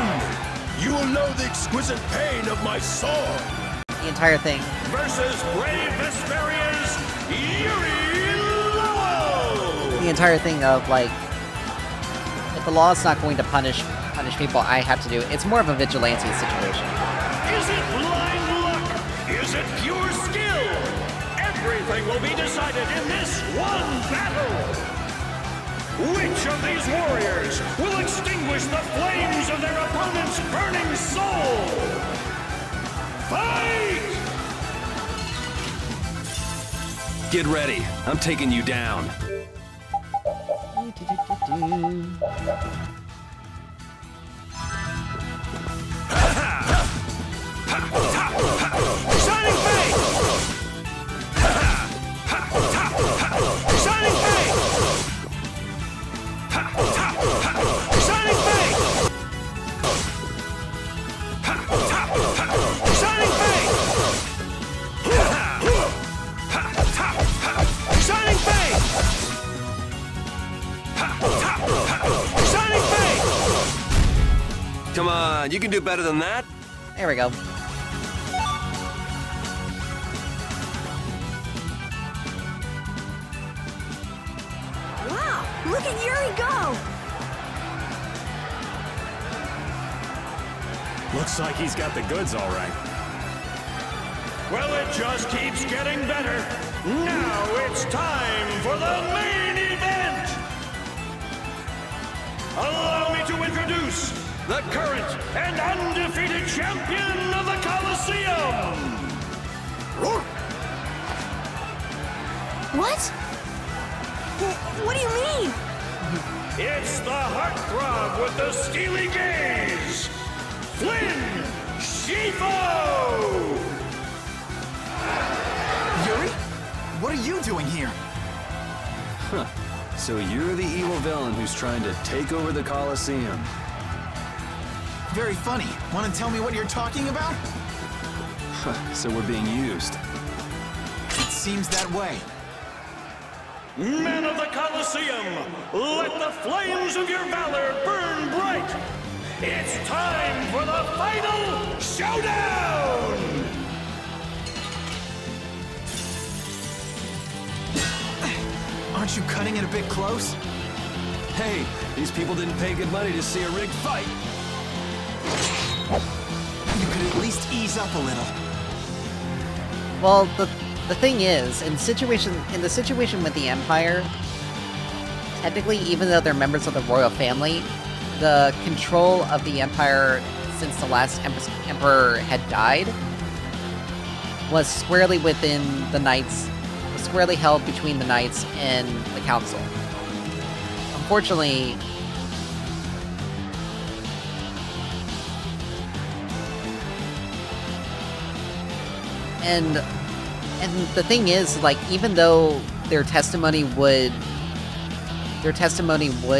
you will know the exquisite pain of my sword. The entire thing. Versus Brave Vesperia's Yuri Lowell! The entire thing of, like, if the law is not going to punish people, I have to do it. It's more of a vigilante situation. Is it blind luck? Is it pure skill? Everything will be decided in this one battle! Which of these warriors will extinguish the flames of their opponent's burning soul? Fight! Get ready. I'm taking you down. Shining Fate! Shining Fate! Shining Fate! Shining Fate! Shining Fate! Shining Fate! Come on, you can do better than that. There we go. Wow, look at Yuri go! Looks like he's got the goods all right. Well, it just keeps getting better. Now it's time for the main event! Allow me to introduce the current and undefeated champion of the Coliseum! What? What do you mean? It's the heartthrob with the steely gaze! Flynn Shifo! Yuri? What are you doing here? Huh. So you're the evil villain who's trying to take over the Coliseum. Very funny. Want to tell me what you're talking about? Huh. So we're being used. It seems that way. Men of the Coliseum, let the flames of your valor burn bright! It's time for the final showdown! Aren't you cutting it a bit close? Hey, these people didn't pay good money to see a rigged fight. You could at least ease up a little. Well, the thing is, in the situation with the Empire, technically, even though they're members of the royal family, the control of the Empire since the last emperor had died was squarely within the Knights, was squarely held between the Knights and the Council. Unfortunately, and the thing is, like, even though their testimony would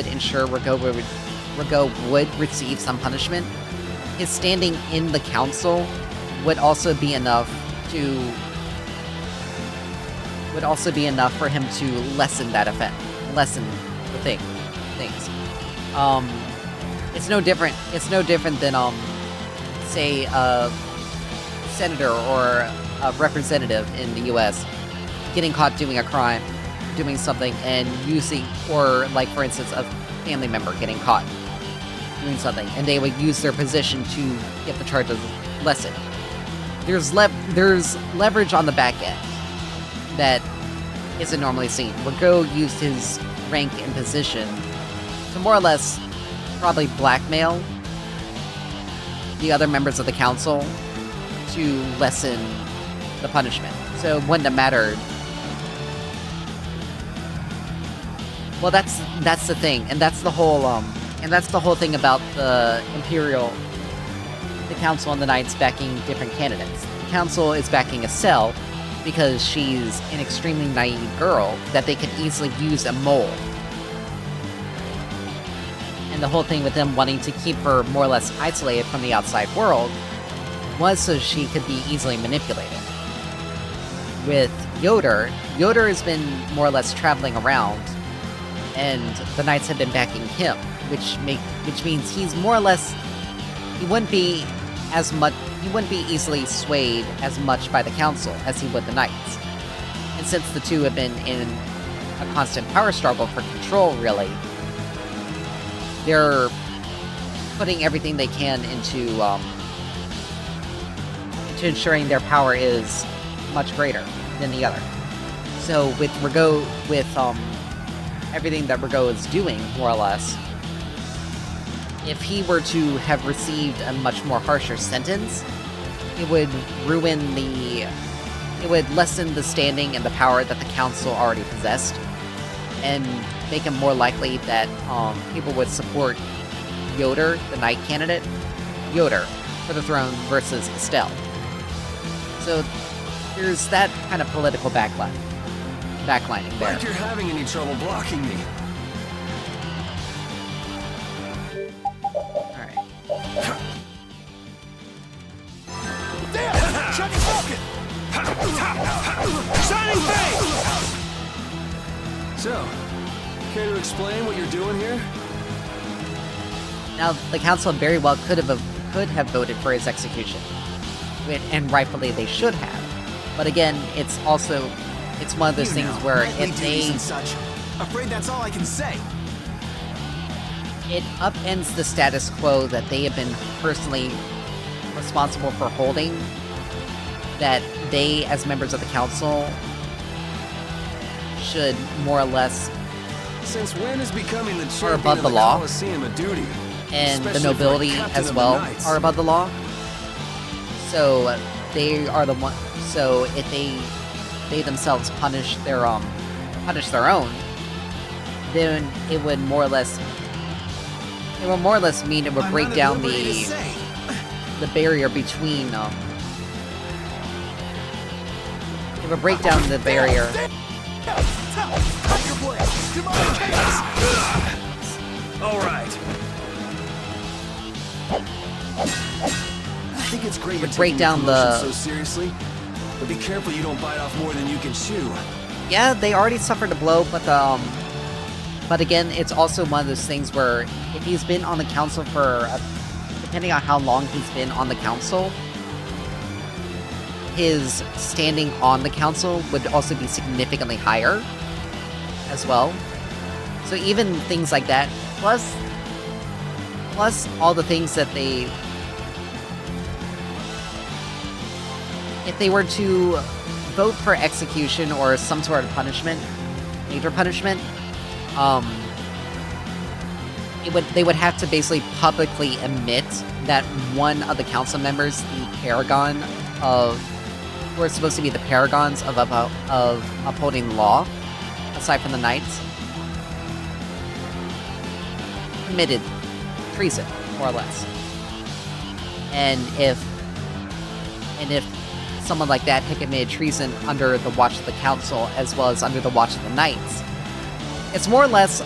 ensure Rago would receive some punishment, his standing in the council would also be enough for him to lessen that effect, lessen the things. It's no different than say a senator or a representative in the U.S. getting caught doing a crime, doing something, and using, or like for instance, a family member getting caught doing something, and they would use their position to get the charges lessened. There's leverage on the back end that isn't normally seen. Rago used his rank and position to more or less probably blackmail the other members of the council to lessen the punishment. So it wouldn't have mattered. Well, that's the thing, and that's the whole thing about the council and the Knights backing different candidates. The council is backing Estelle because she's an extremely naive girl that they could easily use a mole. And the whole thing with them wanting to keep her more or less isolated from the outside world was so she could be easily manipulated. With Yoder has been more or less traveling around, and the Knights have been backing him, which means he's more or less, he wouldn't be easily swayed as much by the council as he would the Knights. And since the two have been in a constant power struggle for control, really, they're putting everything they can into ensuring their power is much greater than the other. So with Rago, everything that Rago is doing, more or less, if he were to have received a much more harsher sentence, it would lessen the standing and the power that the council already possessed, and make him more likely that people would support Yoder, the knight candidate, Yoder, for the throne versus Estelle. So there's that kind of political backlining there. Like you're having any trouble blocking me. Alright. There! Shining Falcon! Shining Face! So, care to explain what you're doing here? Now, the council very well could have voted for his execution, and rightfully they should have. But again, it's one of those things where if they... and such. Afraid that's all I can say. It upends the status quo that they have been personally responsible for holding, that they, as members of the council, should more or less... Since when is becoming the are champion above of the law, Coliseum a duty? and the Especially for a nobility captain as of well the Knights. are above the law. So they are the one. So if they themselves punish their own, then it would more or less mean it would break down the barrier between it would break down the barrier. All right. I think it's great you're break taking down your promotion the- so seriously, but be careful you don't bite off more than you can chew. Yeah, they already suffered a blow, but again, it's also one of those things where if he's been on the council for, depending on how long he's been on the council, his standing on the council would also be significantly higher as well. So even things like that, plus all the things that if they were to vote for execution or some sort of punishment, major punishment, they would have to basically publicly admit that one of the council members, the paragon of, who are supposed to be the paragons of upholding law, aside from the knights, committed treason, more or less. And if someone like that had committed treason under the watch of the council as well as under the watch of the knights, it's more or less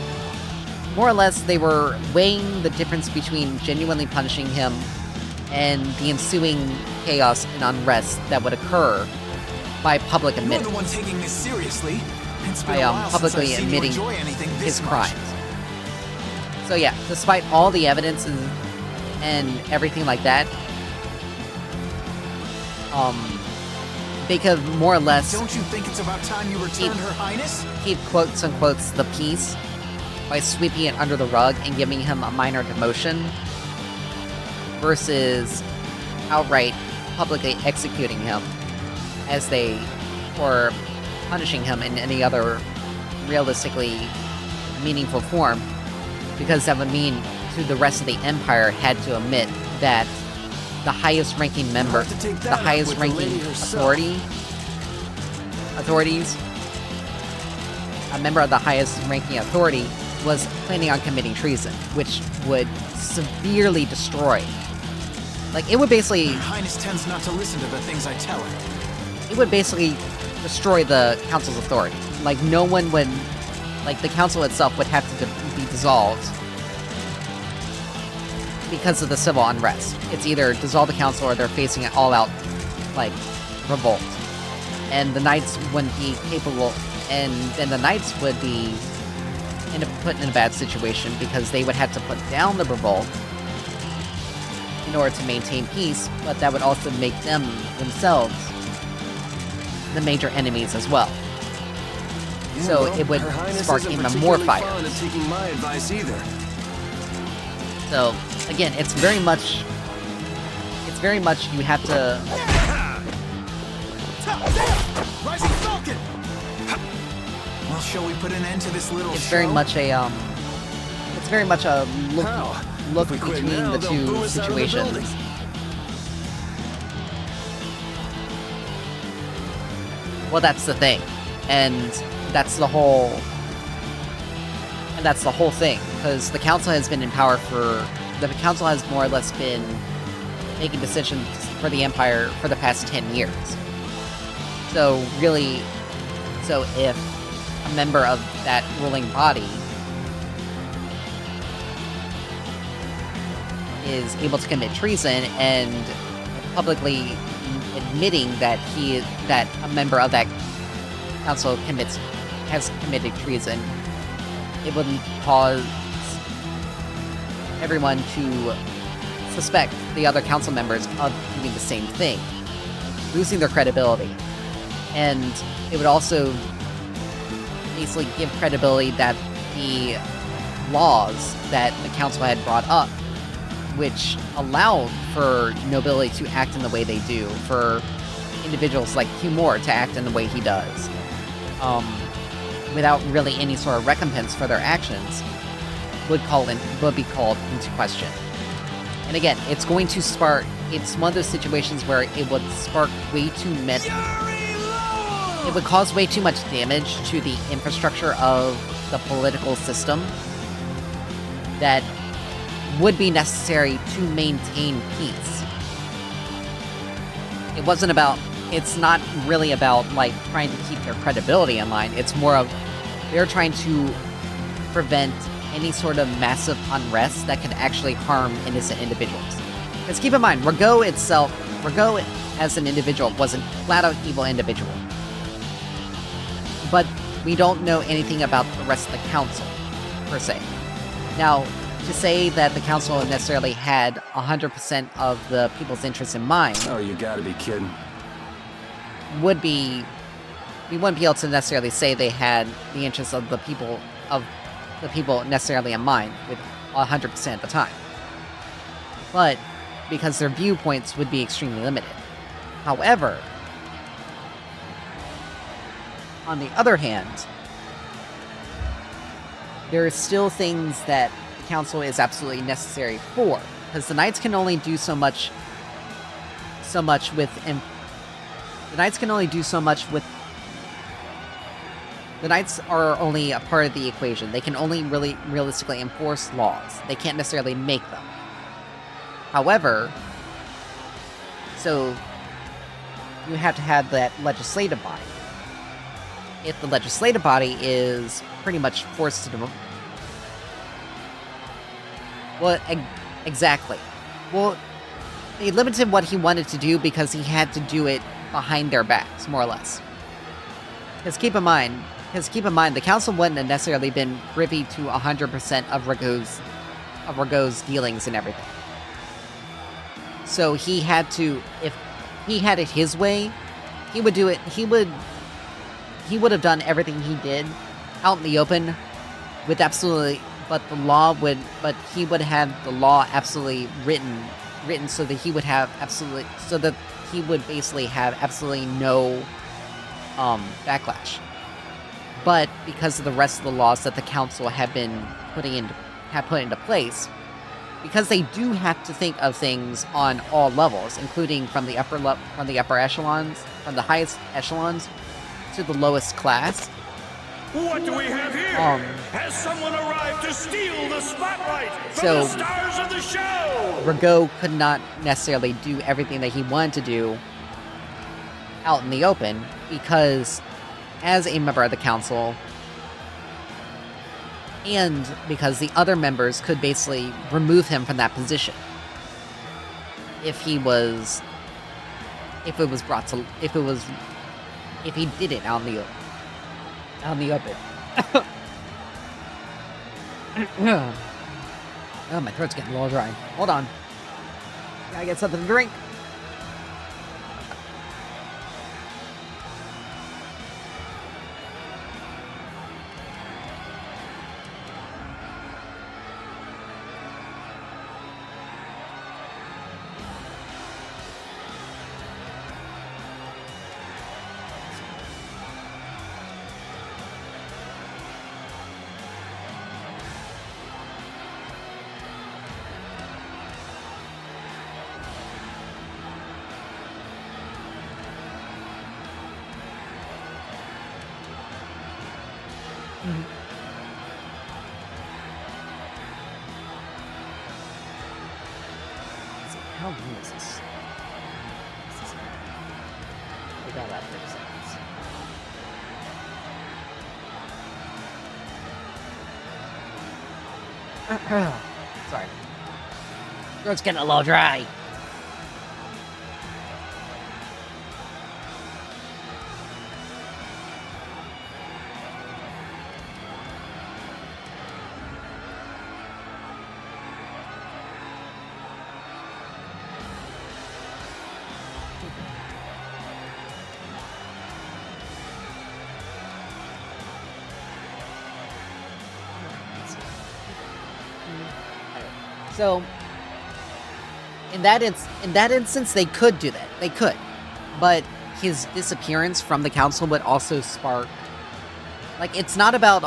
they were weighing the difference between genuinely punishing him and the ensuing chaos and unrest that would occur by public admitting. You're the one taking this seriously. It's been By a while publicly since I've seen you admitting enjoy anything his this much. crimes. So yeah, despite all the evidence and everything like that, they could more or less. Don't you think it's about time you returned Her Highness? Keep quotes unquotes the peace by sweeping it under the rug and giving him a minor demotion versus outright publicly executing him or punishing him in any other realistically meaningful form, because that would mean to the rest of the empire had to admit that the highest ranking member, the highest ranking authorities, a member of the highest ranking authority was planning on committing treason, which would severely destroy. Like, it would basically. Her Highness tends not to listen to the things I tell her. It would basically destroy the council's authority. Like, no one would. Like, the council itself would have to be dissolved because of the civil unrest. It's either dissolve the council or they're facing an all-out, like, revolt. And the knights wouldn't be capable, and then the knights would be put in a bad situation because they would have to put down the revolt in order to maintain peace, but that would also make them themselves the major enemies as well. Yeah, So well, it would Her Highness spark isn't even more particularly fire. fond of taking my advice either. So again, it's very much you have to. Rising Falcon! Well, shall we put an end to this little It's show? very much a look If we quit between now, the they'll boo two us out of the situations. building. Well, that's the thing, and that's the whole thing, because the council has been in power the council has more or less been making decisions for the empire for the past 10 years. So really, if a member of that ruling body is able to commit treason and publicly admitting that a member of that council has committed treason, it would cause everyone to suspect the other council members of doing the same thing, losing their credibility. And it would also basically give credibility that the laws that the council had brought up, which allowed for nobility to act in the way they do, for individuals like Hugh Moore to act in the way he does, without really any sort of recompense for their actions, would be called into question. And again, it's one of those situations where it would spark it would cause way too much damage to the infrastructure of the political system that would be necessary to maintain peace. It's not really about, like, trying to keep their credibility in line. It's more of they're trying to prevent any sort of massive unrest that could actually harm innocent individuals. Because keep in mind, Rago as an individual was a flat-out evil individual. But we don't know anything about the rest of the council, per se. Now, to say that the council necessarily had 100% of the people's interests in mind... Oh, you gotta be kidding. We wouldn't be able to necessarily say they had the interests of the people necessarily in mind with 100% of the time. But because their viewpoints would be extremely limited. However, on the other hand, there are still things that the council is absolutely necessary for, because the knights can only do so much with the knights can only do so much with the knights are only a part of the equation. They can only really realistically enforce laws. They can't necessarily make them. However, so you have to have that legislative body. If the legislative body is pretty much forced to do... Well, exactly. Well, they limited what he wanted to do because he had to do it behind their backs, more or less. Because keep in mind, the council wouldn't have necessarily been privy to 100% of Rago's dealings and everything. So he had to, if he had it his way, he would do it, he would have done everything he did out in the open with absolutely, but he would have the law absolutely written so that he would have absolutely, so that he would basically have absolutely no backlash. But because of the rest of the laws that the council had put into place, because they do have to think of things on all levels, including from the upper echelons, from the highest echelons to the lowest class. What do we have here? Has someone arrived to steal the spotlight from So, the stars of the show? Rago could not necessarily do everything that he wanted to do out in the open, because as a member of the council, and because the other members could basically remove him from that position if he did it out in the open. Oh, my throat's getting a little dry. Hold on. Gotta get something to drink. How long is this? We got about 30 seconds. Sorry. Throat's getting a little dry. So, in that instance, they could do that. They could. But his disappearance from the council would also spark... Like, it's not about,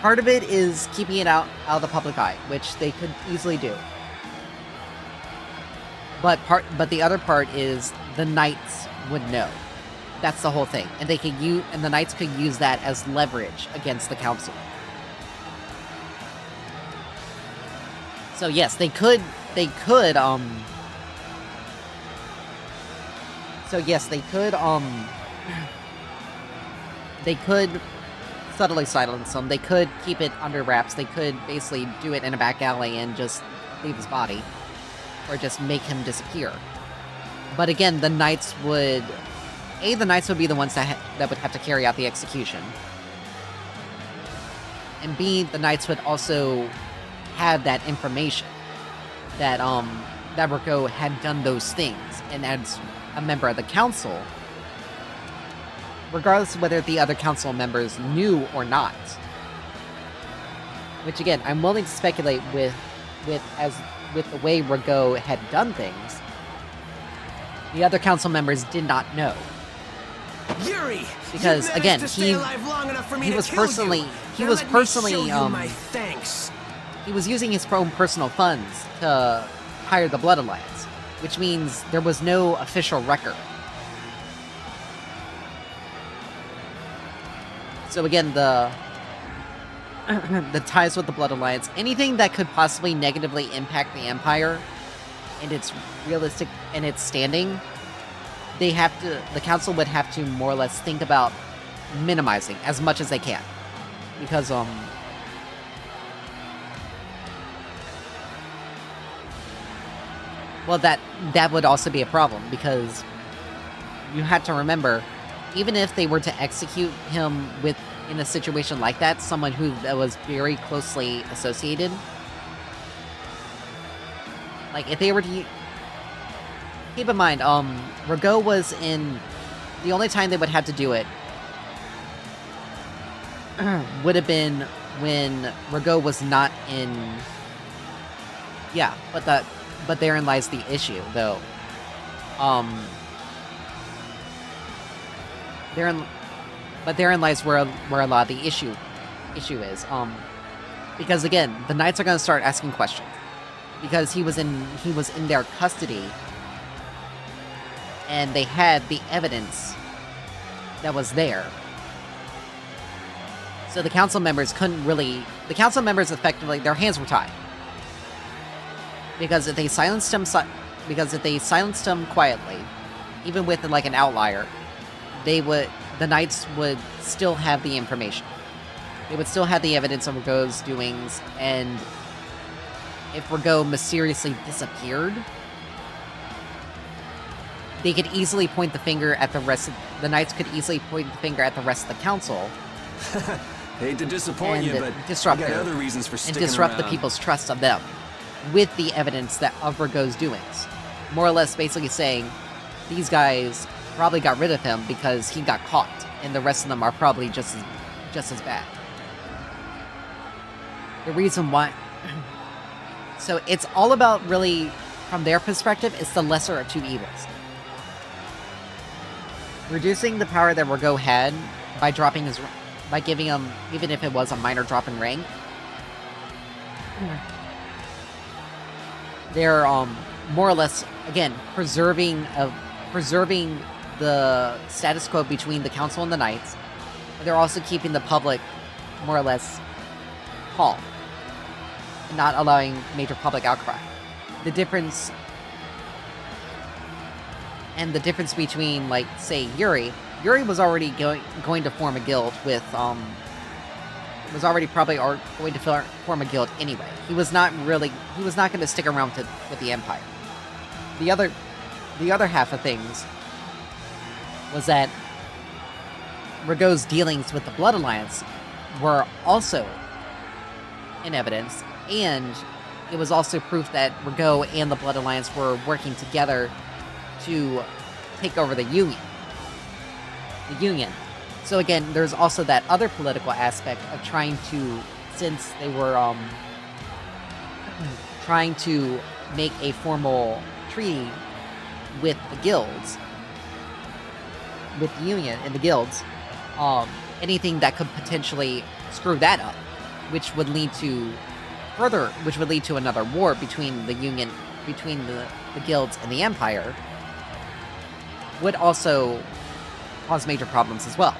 part of it is keeping it out of the public eye, which they could easily do. But the other part is the knights would know. That's the whole thing. And the knights could use that as leverage against the council. So yes, they could subtly silence him. They could keep it under wraps. They could basically do it in a back alley and just leave his body. Or just make him disappear. But again, the knights would be the ones that would have to carry out the execution. And B, the knights would also had that information that Rago had done those things, and as a member of the council, regardless of whether the other council members knew or not, which again, I'm willing to speculate with the way Rago had done things, the other council members did not know. Yuri, because you've again, managed to stay alive long enough for me he to was kill personally you. he Now was let me personally show you my thanks. he was using his own personal funds to hire the Blood Alliance, which means there was no official record. So again, the ties with the Blood Alliance, anything that could possibly negatively impact the Empire and its realistic and its standing, the council would have to more or less think about minimizing as much as they can, because well, that would also be a problem, because you had to remember, even if they were to execute him in a situation like that, someone that was very closely associated, like if they were to keep in mind, Rago was in the only time they would have to do it would have been when Rago was not in. Yeah, but therein lies the issue, though. Therein lies where a lot of the issue is. Because again, the Knights are going to start asking questions, because he was in their custody, and they had the evidence that was there. So the council members effectively, their hands were tied. Because if they silenced him quietly, even with like an outlier, the Knights would still have the information. They would still have the evidence of Rago's doings, and if Rago mysteriously disappeared, they could easily point the finger at the rest of the Knights could easily point the finger at the rest of the council. Hate to disappoint you, but disrupt I got other reasons for sticking disrupt the around. people's trust of them with the evidence of Rago's doings. More or less basically saying, these guys probably got rid of him because he got caught, and the rest of them are probably just as bad. The reason why... So it's all about, really, from their perspective, it's the lesser of two evils. Reducing the power that Rago had by giving him, even if it was a minor drop in rank, they're more or less, again, preserving the status quo between the council and the Knights. They're also keeping the public more or less calm, and not allowing major public outcry. The difference between, like, say, Yuri was already going to form a guild with, was already probably going to form a guild anyway. He was not going to stick around with the Empire. The other half of things was that Rago's dealings with the Blood Alliance were also in evidence, and it was also proof that Rago and the Blood Alliance were working together to take over the Union. So again, there's also that other political aspect of trying to, since they were trying to make a formal treaty with the guilds, with the Union and the guilds, anything that could potentially screw that up, which would lead to another war between the Union, between the guilds and the Empire, would also cause major problems as well.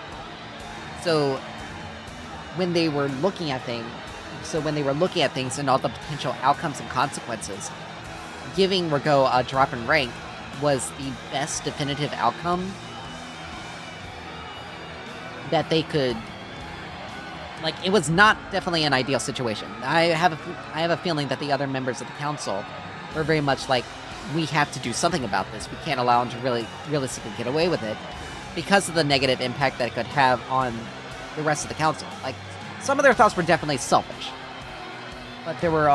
So when they were looking at things and all the potential outcomes and consequences, giving Rago a drop in rank was the best definitive outcome that they could. Like, it was not definitely an ideal situation. I have a feeling that the other members of the council were very much like, we have to do something about this. We can't allow him to really realistically get away with it, because of the negative impact that it could have on the rest of the council. Like, some of their thoughts were definitely selfish, but there were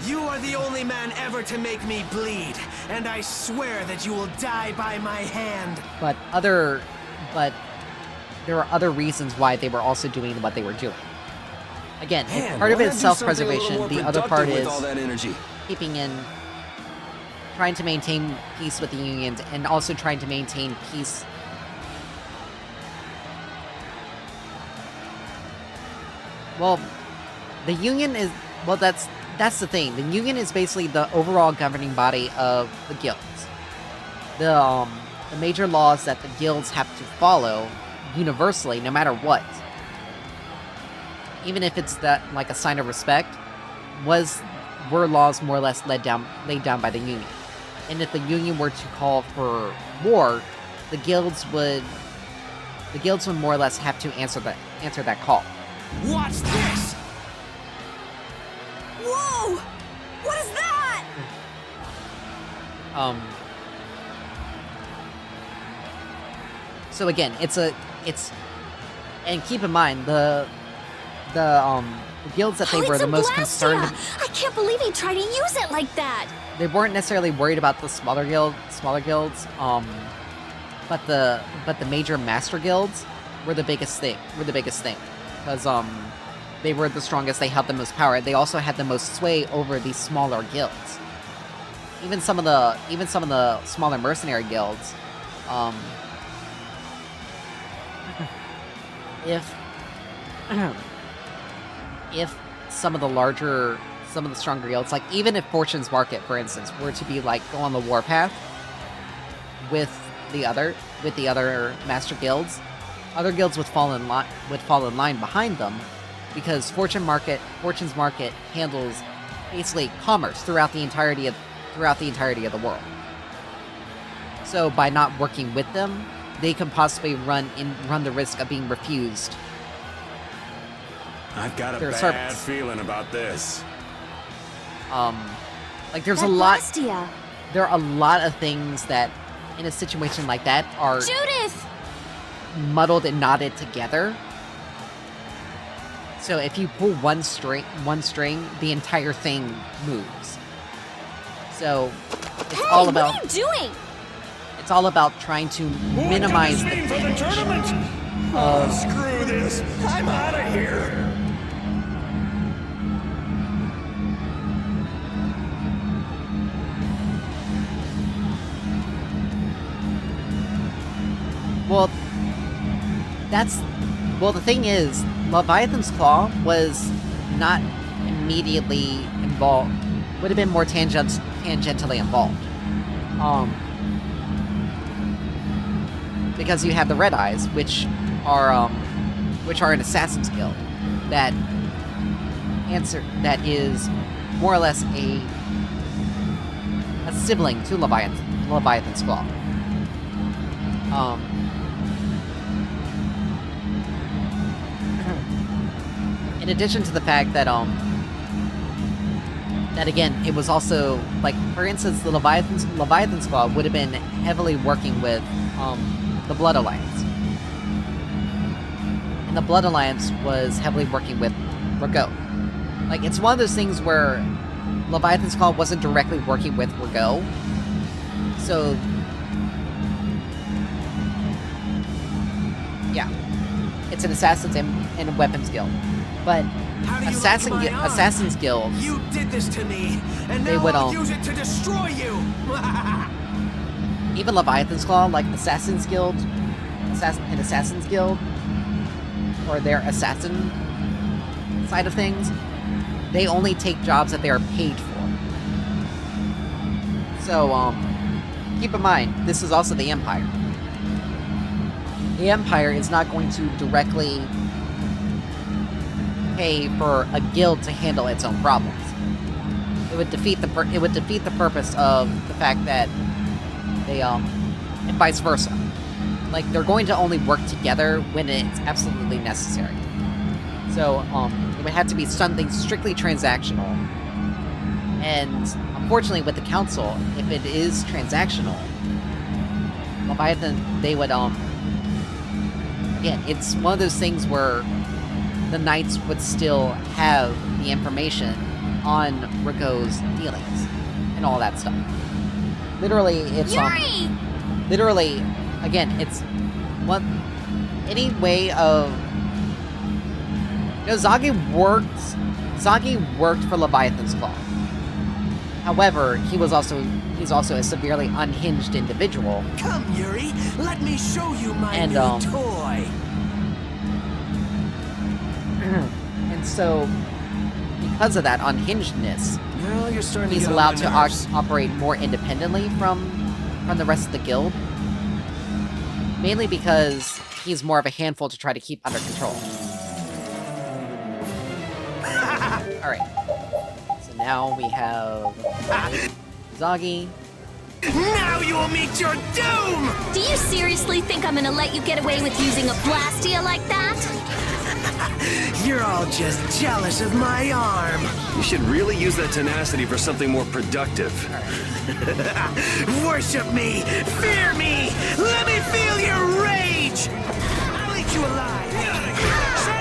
You are the only man ever to make me bleed, and I swear that you will die by my hand. But there were other reasons why they were also doing what they were doing. Again, Man, part of why it not is do something a self-preservation. little more The other part productive with is all that energy? trying to maintain peace with the unions, and also trying to maintain peace Well, the Union is... Well, that's the thing. The Union is basically the overall governing body of the guilds. The major laws that the guilds have to follow universally, no matter what, even if it's that like a sign of respect, were laws more or less laid down by the Union. And if the Union were to call for war, the guilds would more or less have to answer that call. Watch this! Whoa! What is that? So again, and keep in mind the guilds that they were the most concerned. I can't believe he tried to use it like that. They weren't necessarily worried about the smaller guilds, but the major master guilds were the biggest thing. Because they were the strongest. They had the most power. They also had the most sway over these smaller guilds. Even some of the smaller mercenary guilds. If some of the stronger guilds, like even if Fortune's Market, for instance, were to be like go on the warpath with the other master guilds, other guilds would fall in line behind them, because Fortune's Market handles basically commerce throughout the entirety of the world. So by not working with them, they can possibly run the risk of being refused. I've got a their bad service. feeling about this. Like there are a lot of things that in a situation like that are Judith! muddled and knotted together. So if you pull one string, the entire thing moves. So it's all about. What are you doing? It's all about trying to minimize the tournament. Screw this! I'm out of here. Well, the thing is, Leviathan's Claw was not immediately involved. Would have been more tangentially involved. Because you have the Red Eyes, which are an assassin's guild that is more or less a sibling to Leviathan's Claw. In addition to the fact that that again, it was also like, for instance, the Leviathan's Claw would have been heavily working with the Blood Alliance, and the Blood Alliance was heavily working with Rago. Like, it's one of those things where Leviathan's Claw wasn't directly working with Rago, so yeah, it's an assassins and a weapons guild. But Assassin's Guilds, You did this to me, and they now would I'll use it to destroy you. even Leviathan's Claw, like Assassin's Guild, or their assassin side of things, they only take jobs that they are paid for. So, keep in mind, this is also the Empire. The Empire is not going to directly pay for a guild to handle its own problems. It would defeat the purpose of the fact that they and vice versa. Like, they're going to only work together when it's absolutely necessary. So it would have to be something strictly transactional. And unfortunately, with the council, if it is transactional, Leviathan, they would again, it's one of those things where the Knights would still have the information on Rago's dealings and all that stuff. Literally, it's literally, again, it's any way of, Zagi worked for Leviathan's Claw. However, he's also a severely unhinged individual. Come, Yuri, let me show you my new toy. And so because of that unhingedness, Well, you're starting he's to get allowed on to my nerves. operate more independently from the rest of the guild. Mainly because he's more of a handful to try to keep under control. Alright. So now we have Zagi. Now you will meet your doom! Do you seriously think I'm gonna let you get away with using a blastia like that? You're all just jealous of my arm. You should really use that tenacity for something more productive. Worship me! Fear me! Let me feel your rage! I'll eat you alive!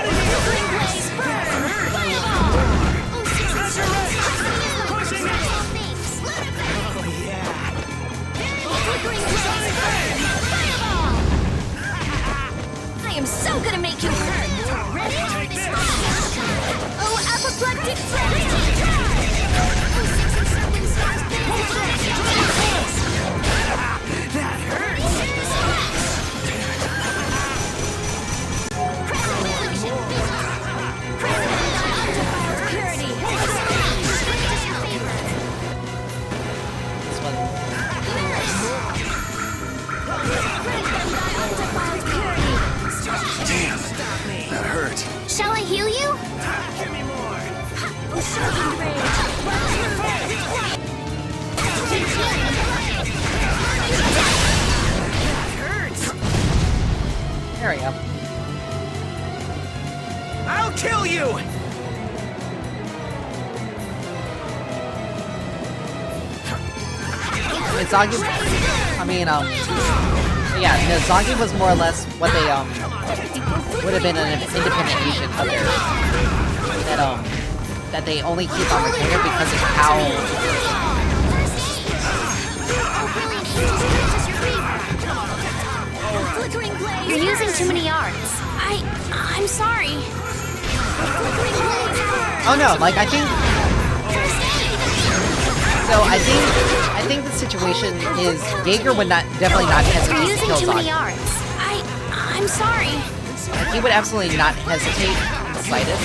I am so gonna make you hurt! Ready? Oh, apoplectic That hurts! Damn, that hurt. Shall I heal you? Give me more! There we go. I'll kill you! Zagi, yeah, no, Zagi was more or less what they, would have been an independent agent of theirs. That they only keep on retainer because of how... You're using too many arts. I'm sorry. Oh no, like, I think... So, I think the situation is Jaeger would definitely not hesitate to kill You're using too many Zagi. arts. I'm sorry. Like, he would absolutely not hesitate in the slightest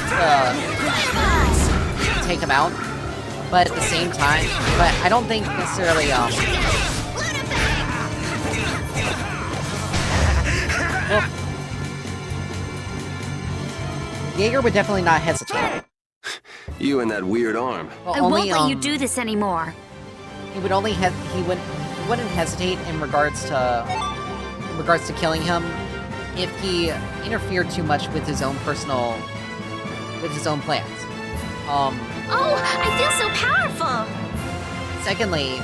to take him out. But at the same time, I don't think necessarily, well, Jaeger would definitely not hesitate. You and that weird arm. Well, I only, won't let you do this anymore. He would only he wouldn't hesitate in regards to killing him if he interfered too much with his own plans. Oh, I feel so powerful. Secondly,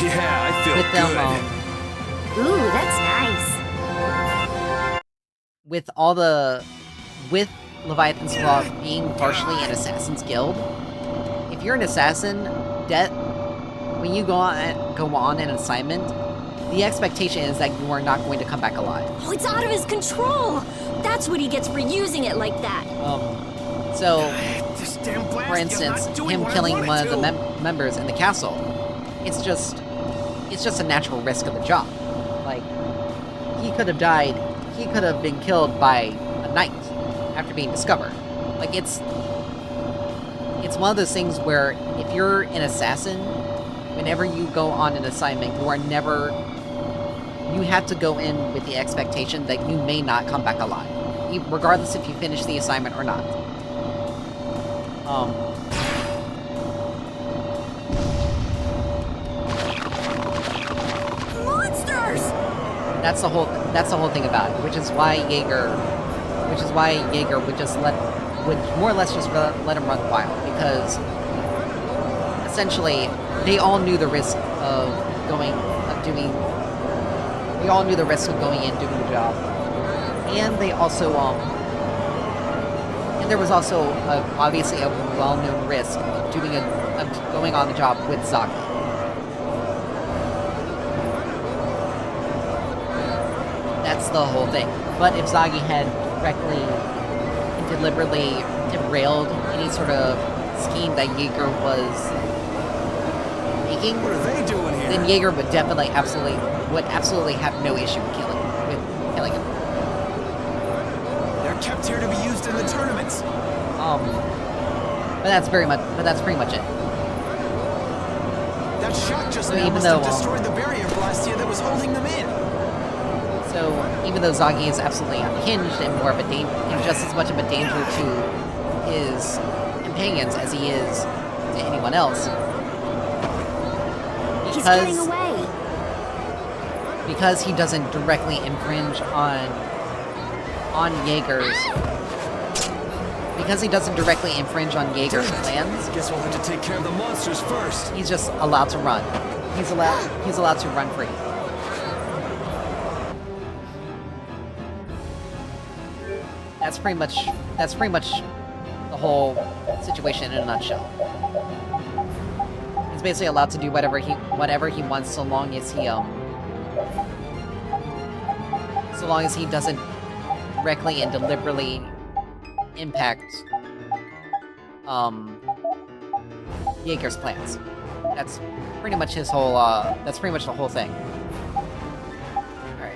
yeah, I feel with them, Ooh, that's nice. with Leviathan's Claw being partially an assassin's guild, if you're an assassin, when you go on an assignment, the expectation is that you are not going to come back alive. Oh, it's out of his control! That's what he gets for using it like that. So, for instance, him killing one of the members in the castle, it's just a natural risk of the job. Like, he could have died, he could have been killed by a knight after being discovered. Like, it's one of those things where if you're an assassin, whenever you go on an assignment, you have to go in with the expectation that you may not come back alive, regardless if you finish the assignment or not. Monsters! That's the whole thing about it, which is why Jaeger would more or less just let him run wild, because essentially they all knew the risk of going in, doing the job, and they also and there was also obviously a well-known risk of going on the job with Zagi. That's the whole thing. But if Zagi had directly and deliberately derailed any sort of scheme that Jaeger was making, What are they doing here? then Jaeger would definitely absolutely have no issue with killing him. They're kept here to be used used in the tournaments. But that's pretty much it. That shot just So now even must though, have destroyed the barrier blastia that was holding them in. So even though Zagi is absolutely unhinged and more of a he's just as much of a danger to his companions as he is to anyone else. He's getting away. Because he doesn't directly infringe on Jaeger's. Because he doesn't directly infringe on Jaeger's plans. Guess we'll have to take care of the monsters first. He's just allowed to run. He's allowed to run free. That's pretty much the whole situation in a nutshell. He's basically allowed to do whatever he wants so long as he doesn't directly and deliberately impact Jaeger's plans. That's pretty much his whole that's pretty much the whole thing. Alright.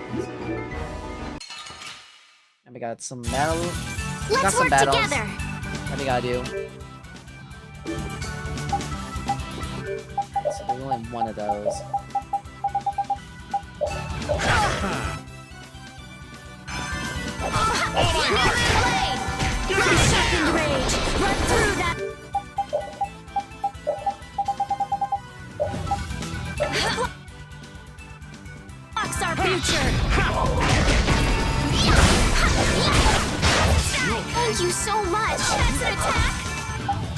And we got some battle. Let's work together. What do we gotta do? So there's only one of those. Second rage! Run through that! Blocks our future! Thank you so much. That's an attack!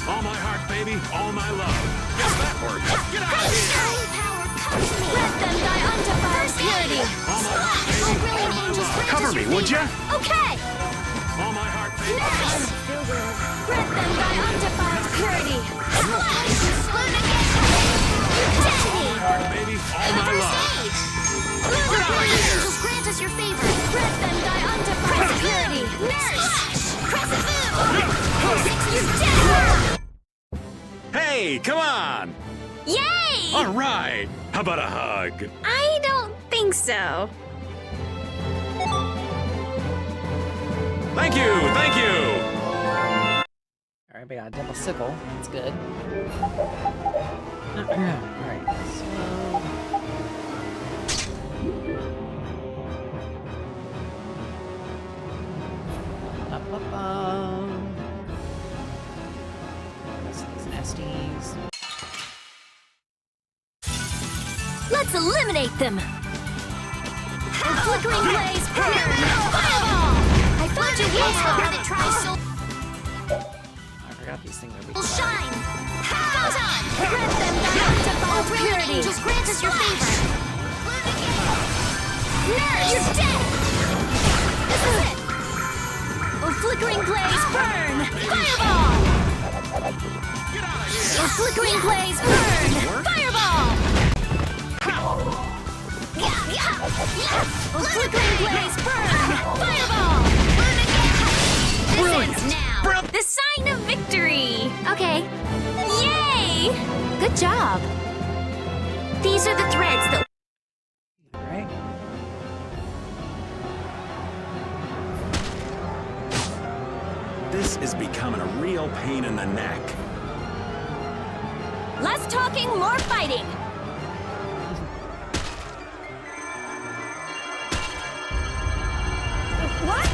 All my heart, baby. All my love. Guess that worked. Get out of here! Power, come to me! Let them die undefiled purity! Slash! Oh, brilliant angels, grant Cover us me, your would ya? favor. Okay! All my heart, baby. Nurse! Grant them thy undefiled purity! Slash! Destiny! Heart, baby. All my love. Get out of here! Angels, grant us your favor! Grant them thy undefiled purity! Nurse! Crescent moon! You're dead! Hey, come on! Yay! All right. How about a hug? I don't think so. Thank you, thank you. Alright, we got a double sickle. That's good. Alright, so... These nasties. Let's eliminate them! A flickering blaze burn! Fireball! I found your power that tries so... I forgot these things are weak. Will shine! Photon! Grant them thy undefiled purity! Angels, grant us your favor! Nurse! You're dead! This is it! A flickering blaze burn! Fireball! A flickering blaze burn! Fireball! A flickering blaze burn! Fireball! This ends now! The sign of victory! Okay. Yay! Good job. These are the threads that... Alright. This is becoming a real pain in the neck. Less talking, more fighting! What?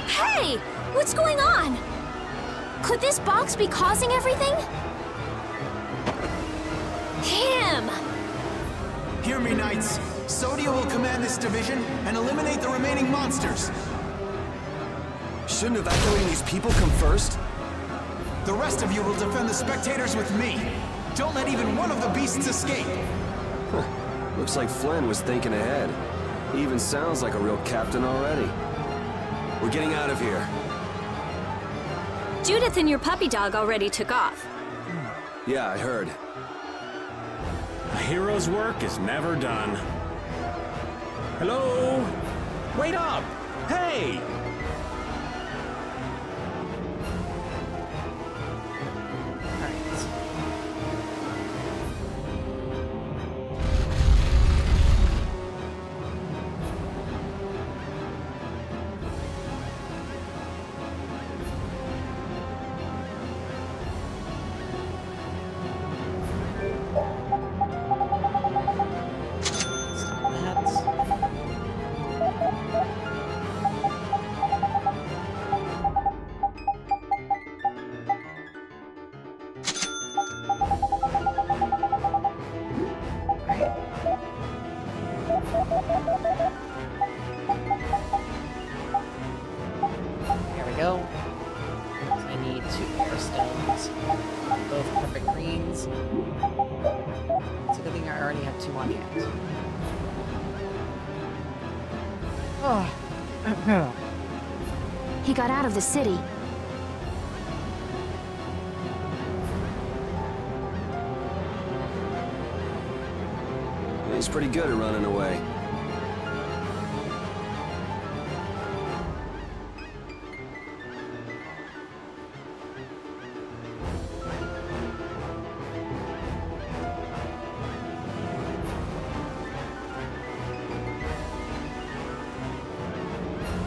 Hey! What's going on? Could this box be causing everything? Him! Hear me, Knights. Sodia will command this division and eliminate the remaining monsters. Shouldn't evacuating these people come first? The rest of you will defend the spectators with me. Don't let even one of the beasts escape. Looks like Flynn was thinking ahead. He even sounds like a real captain already. We're getting out of here. Judith and your puppy dog already took off. Yeah, I heard. A hero's work is never done. Hello? Wait up! Hey! Oh. He got out of the city. He's pretty good at running away.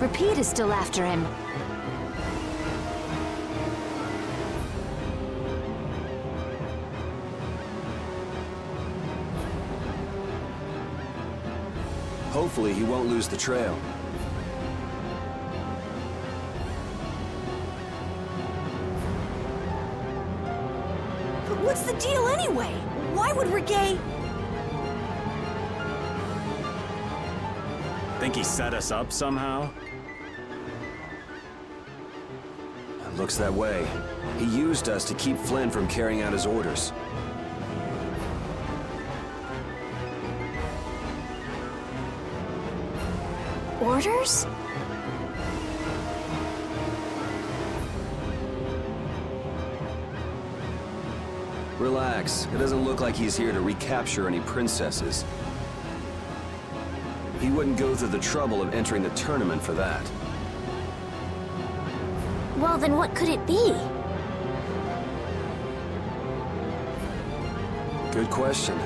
Repeat is still after him. Hopefully, he won't lose the trail. But what's the deal anyway? Why would Reggae... Think he set us up somehow? Looks that way. He used us to keep Flynn from carrying out his orders. Orders? Relax. It doesn't look like he's here to recapture any princesses. He wouldn't go through the trouble of entering the tournament for that. Well, then what could it be? Good question.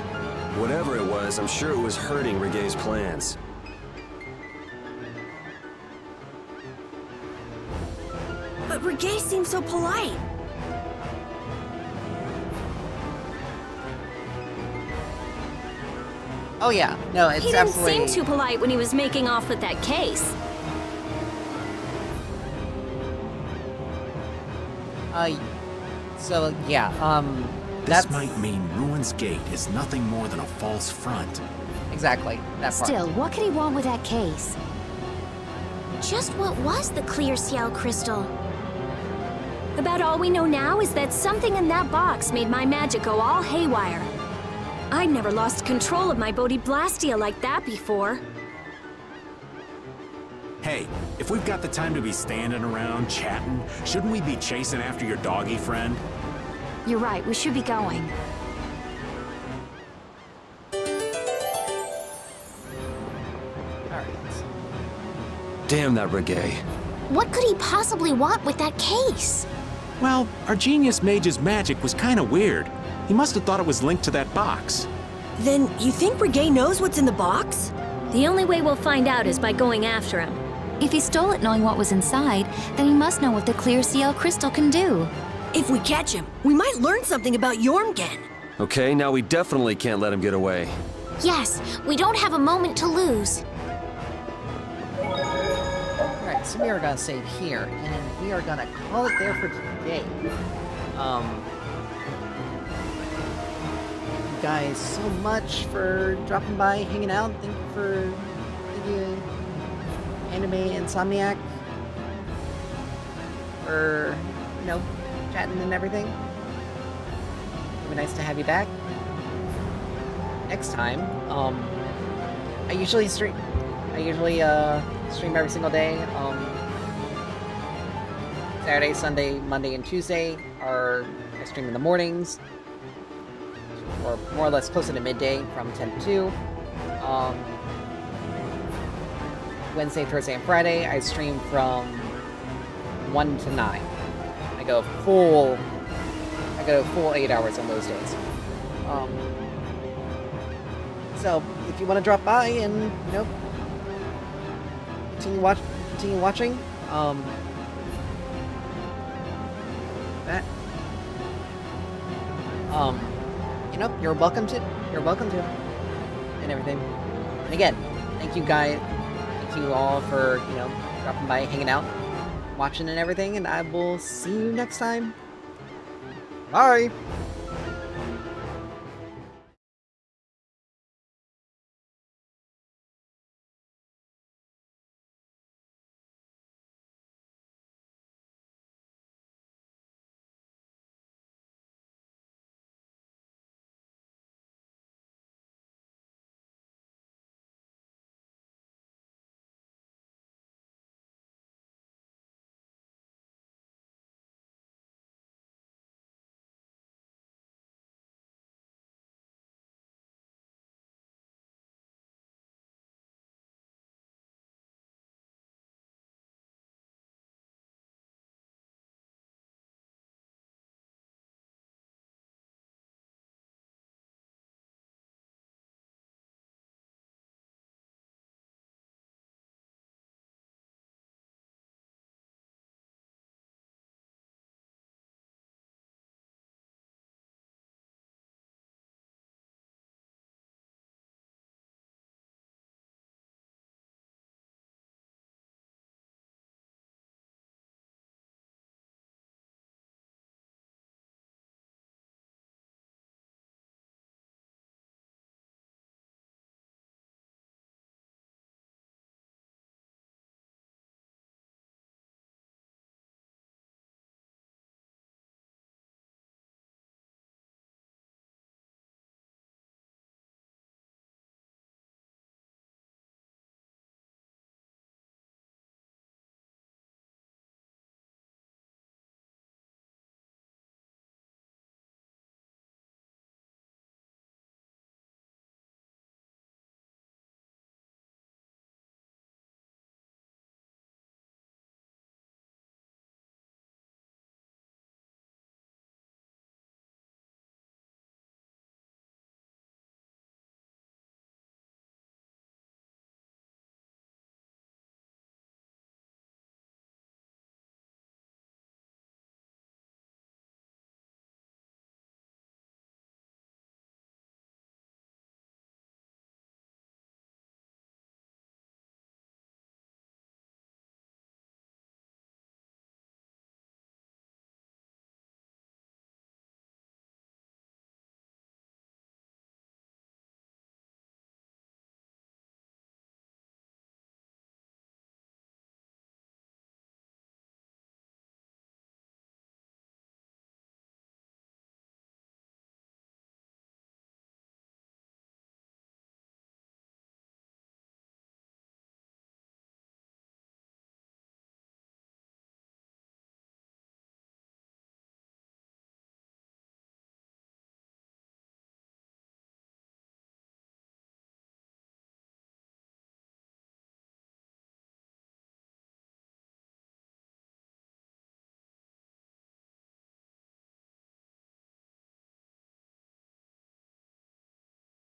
Whatever it was, I'm sure it was hurting Regae's plans. But Reggae seems so polite. Oh yeah, no, it's He didn't absolutely... seem too polite when he was making off with that case. So, yeah, This might mean Ruin's Gate is nothing more than a false front. Exactly, that part. Still, what could he want with that case? Just what was the clear Ciel crystal? About all we know now is that something in that box made my magic go all haywire. I'd never lost control of my Bodhi Blastia like that before. Hey, if we've got the time to be standing around, chatting, shouldn't we be chasing after your doggy friend? You're right, we should be going. Damn that Regae. What could he possibly want with that case? Well, our genius mage's magic was kind of weird. He must have thought it was linked to that box. Then you think Reggae knows what's in the box? The only way we'll find out is by going after him. If he stole it knowing what was inside, then he must know what the clear Ciel crystal can do. If we catch him, we might learn something about Jormungand. Okay, now we definitely can't let him get away. Yes, we don't have a moment to lose. Alright, so we are gonna save here, and we are gonna call it there for today. Thank you guys so much for dropping by, hanging out. Thank you, Anime Insomniac, for, you know, chatting and everything. It'd be nice to have you back. Next time, I usually stream every single day. Saturday, Sunday, Monday, and Tuesday I stream in the mornings, or more or less closer to midday from 10 to 2. Wednesday, Thursday, and Friday I stream from 1 to 9. I go full 8 hours on those days. So if you want to drop by and, you know, continue watching, that, you know, you're welcome to, and everything. And again, thank you all for, you know, dropping by, hanging out, watching and everything, and I will see you next time. Bye!